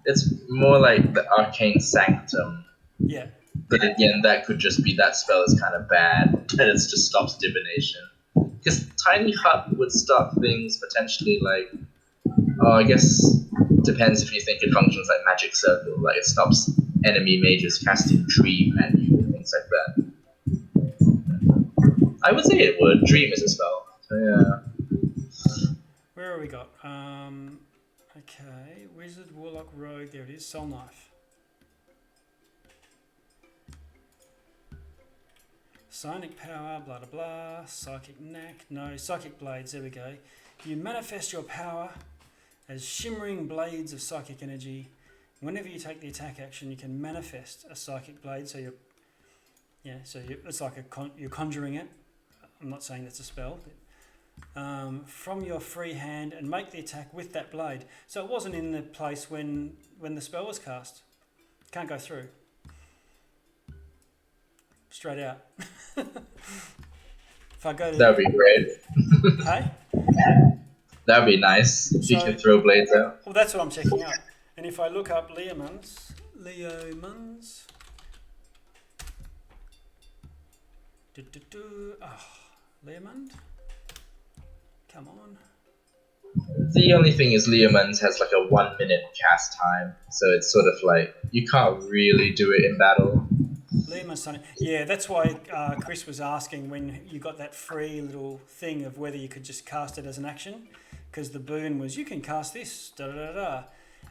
It's more like the Arcane Sanctum. Yeah. But again, that could just be that spell is kind of bad, and it just stops divination. Because Tiny Hut would stop things potentially like, I guess depends if you think it functions like Magic Circle, like it stops enemy mages casting Dream at you and things like that. I would say it would. Dream is a spell. So yeah. Where have we got? Okay, Wizard, Warlock, Rogue. There it is. Soul Knife. Psionic power, blah, blah, blah. Psychic knack. No, psychic blades. There we go. You manifest your power as shimmering blades of psychic energy. Whenever you take the attack action, you can manifest a psychic blade. So it's like you're conjuring it. I'm not saying that's a spell. From your free hand and make the attack with that blade. So it wasn't in the place when the spell was cast. Can't go through. Straight out. If I go to That'd be great. hey? That'd be nice if you So- could throw blades out. Well, that's what I'm checking out. And if I look up Leomund's. Leomund? Come on. The only thing is Leomund's has like a 1 minute cast time, so it's sort of like you can't really do it in battle. Leomund's Tiny. Yeah, that's why Chris was asking when you got that free little thing of whether you could just cast it as an action, because the boon was you can cast this, da da da da,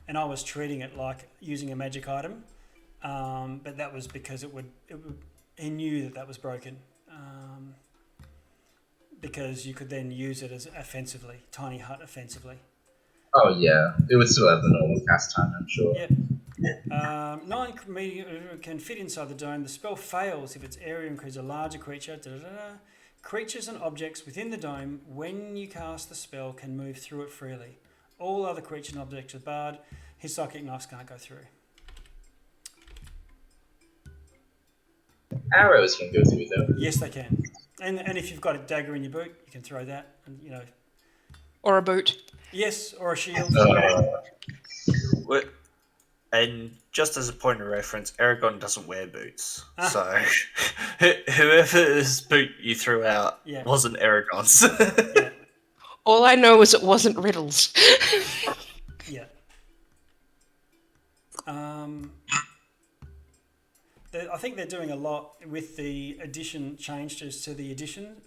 and I was treating it like using a magic item, but that was because he knew that was broken, because you could then use it as offensively, Tiny Hut offensively. Oh yeah, it would still have the normal cast time, I'm sure. Yep. 9 can fit inside the dome. The spell fails if its area includes a larger creature. Da, da, da, da. Creatures and objects within the dome, when you cast the spell, can move through it freely. All other creatures and objects are barred. His psychic knives can't go through. Arrows can go through though. Yes, they can. And if you've got a dagger in your boot, you can throw that. And Or a boot. yes, or a shield. And just as a point of reference, Aragon doesn't wear boots. So whoever's boot you threw out wasn't Aragon's. Yeah. All I know is it wasn't Riddles. Yeah. I think they're doing a lot with the addition changes to the addition.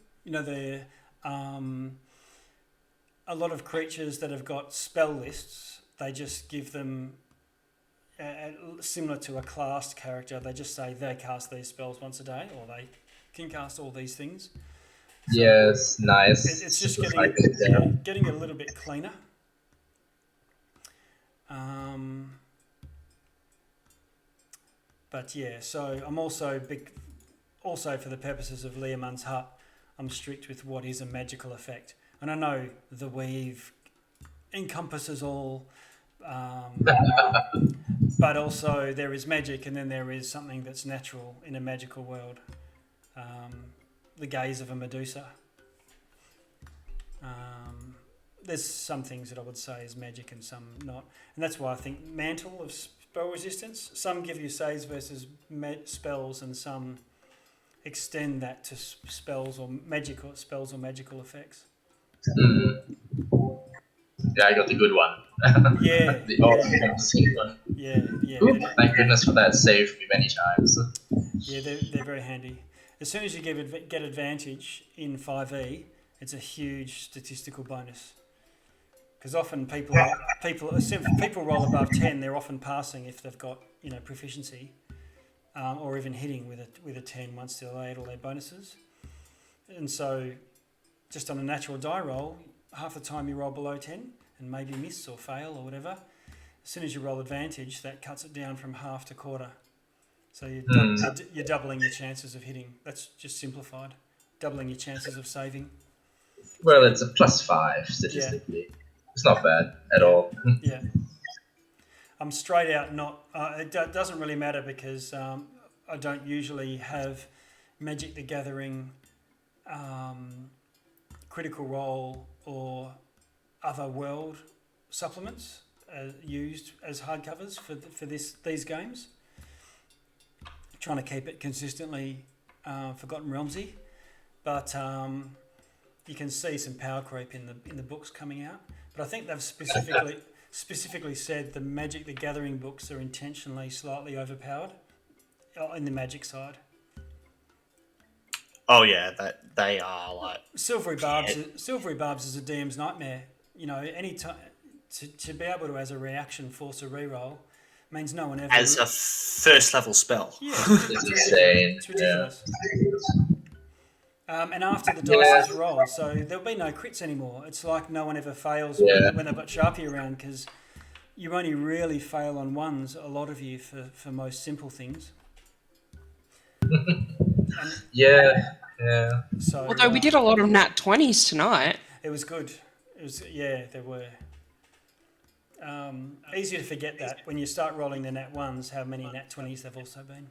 A lot of creatures that have got spell lists, they just give them, similar to a classed character, they just say they cast these spells once a day, or they can cast all these things. So yes, nice. it's just getting a little bit cleaner. But yeah, so I'm also for the purposes of Leomund's Hut, I'm strict with what is a magical effect. And I know the weave encompasses all, but also there is magic, and then there is something that's natural in a magical world. The gaze of a Medusa. There's some things that I would say is magic and some not. And that's why I think mantle of spell resistance. Some give you saves versus spells, and some extend that to spells or magical spells or magical effects. Yeah, I got the good one. Yeah, The yeah, one. yeah. Ooh, thank goodness for that. Saved me many times. Yeah, they're very handy. As soon as you get advantage in 5e, it's a huge statistical bonus. Because often people roll above 10, they're often passing if they've got proficiency, or even hitting with a 10 once they've laid all their bonuses. And so, just on a natural die roll, half the time you roll below 10 and maybe miss or fail or whatever. As soon as you roll advantage, that cuts it down from half to quarter. So you're doubling your chances of hitting. That's just simplified. Doubling your chances of saving. Well, it's a +5 statistically. Yeah. It's not bad at all. Yeah. I'm straight out not... it doesn't really matter because I don't usually have Magic the Gathering Critical Role or other world supplements used as hardcovers for these games. Trying to keep it consistently Forgotten Realmsy, but you can see some power creep in the books coming out. But I think they've specifically said the Magic the Gathering books are intentionally slightly overpowered in the Magic side. Oh yeah, that they are like Silvery Barbs. Silvery Barbs is a DM's nightmare. Any time to be able to, as a reaction, force a reroll means no one ever... As a first level spell. Yeah, it's insane. It's ridiculous. And after the dice is rolled, so there'll be no crits anymore. It's like no one ever fails when they've got Sharpie around, because you only really fail on ones, a lot of you, for most simple things. Yeah. So, Although we did a lot of nat 20s tonight. It was good. There were. Easier to forget that when you start rolling the nat ones, how many nat 20s they've also been.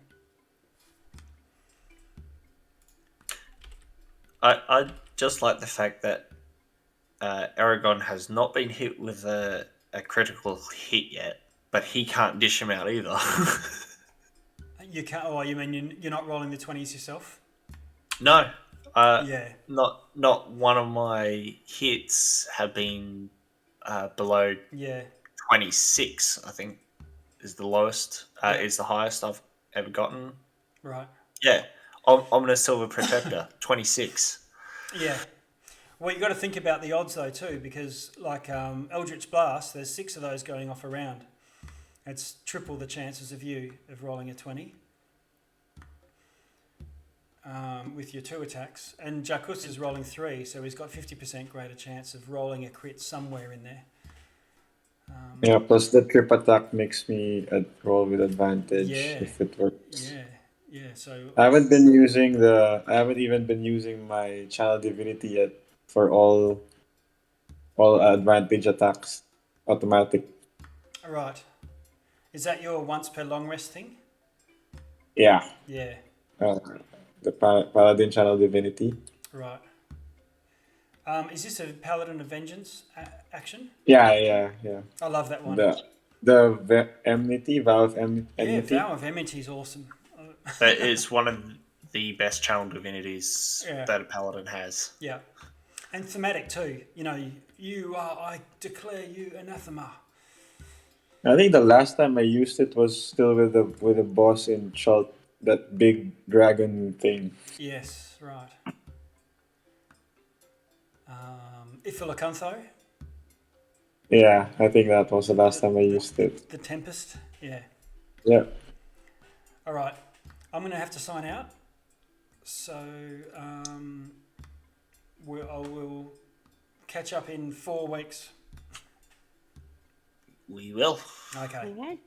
I just like the fact that Aragon has not been hit with a critical hit yet, but he can't dish him out either. You can't. Oh, you mean you're not rolling the 20s yourself? No. Yeah. Not one of my hits have been below 26. I think is the lowest. Is the highest I've ever gotten. Right. Yeah. Ominous Silver Protector, 26. Yeah. Well, you got to think about the odds though too, because like Eldritch Blast, there's 6 of those going off around. It's triple the chances of you of rolling a 20 with your 2 attacks, and Jacus is rolling 3, so he's got 50% greater chance of rolling a crit somewhere in there. Plus the trip attack makes me roll with advantage if it works. Yeah. So I haven't even been using my Channel Divinity yet for all advantage attacks, automatic. Right. Is that your once per long rest thing? Yeah. Yeah. The Paladin Channel Divinity. Right. Is this a Paladin of Vengeance action? Yeah. I love that one. The Enmity, Vow of Enmity. Yeah, Vow of Enmity is awesome. It's one of the best channel divinities that a paladin has. Yeah, and thematic too. I declare you anathema. I think the last time I used it was still with the boss in Chult, that big dragon thing. Yes, right. Ithilocantho. Yeah, I think that was the last time I used it. The Tempest. Yeah. Yeah. All right. I'm going to have to sign out. So I will catch up in 4 weeks. We will. Okay. Okay.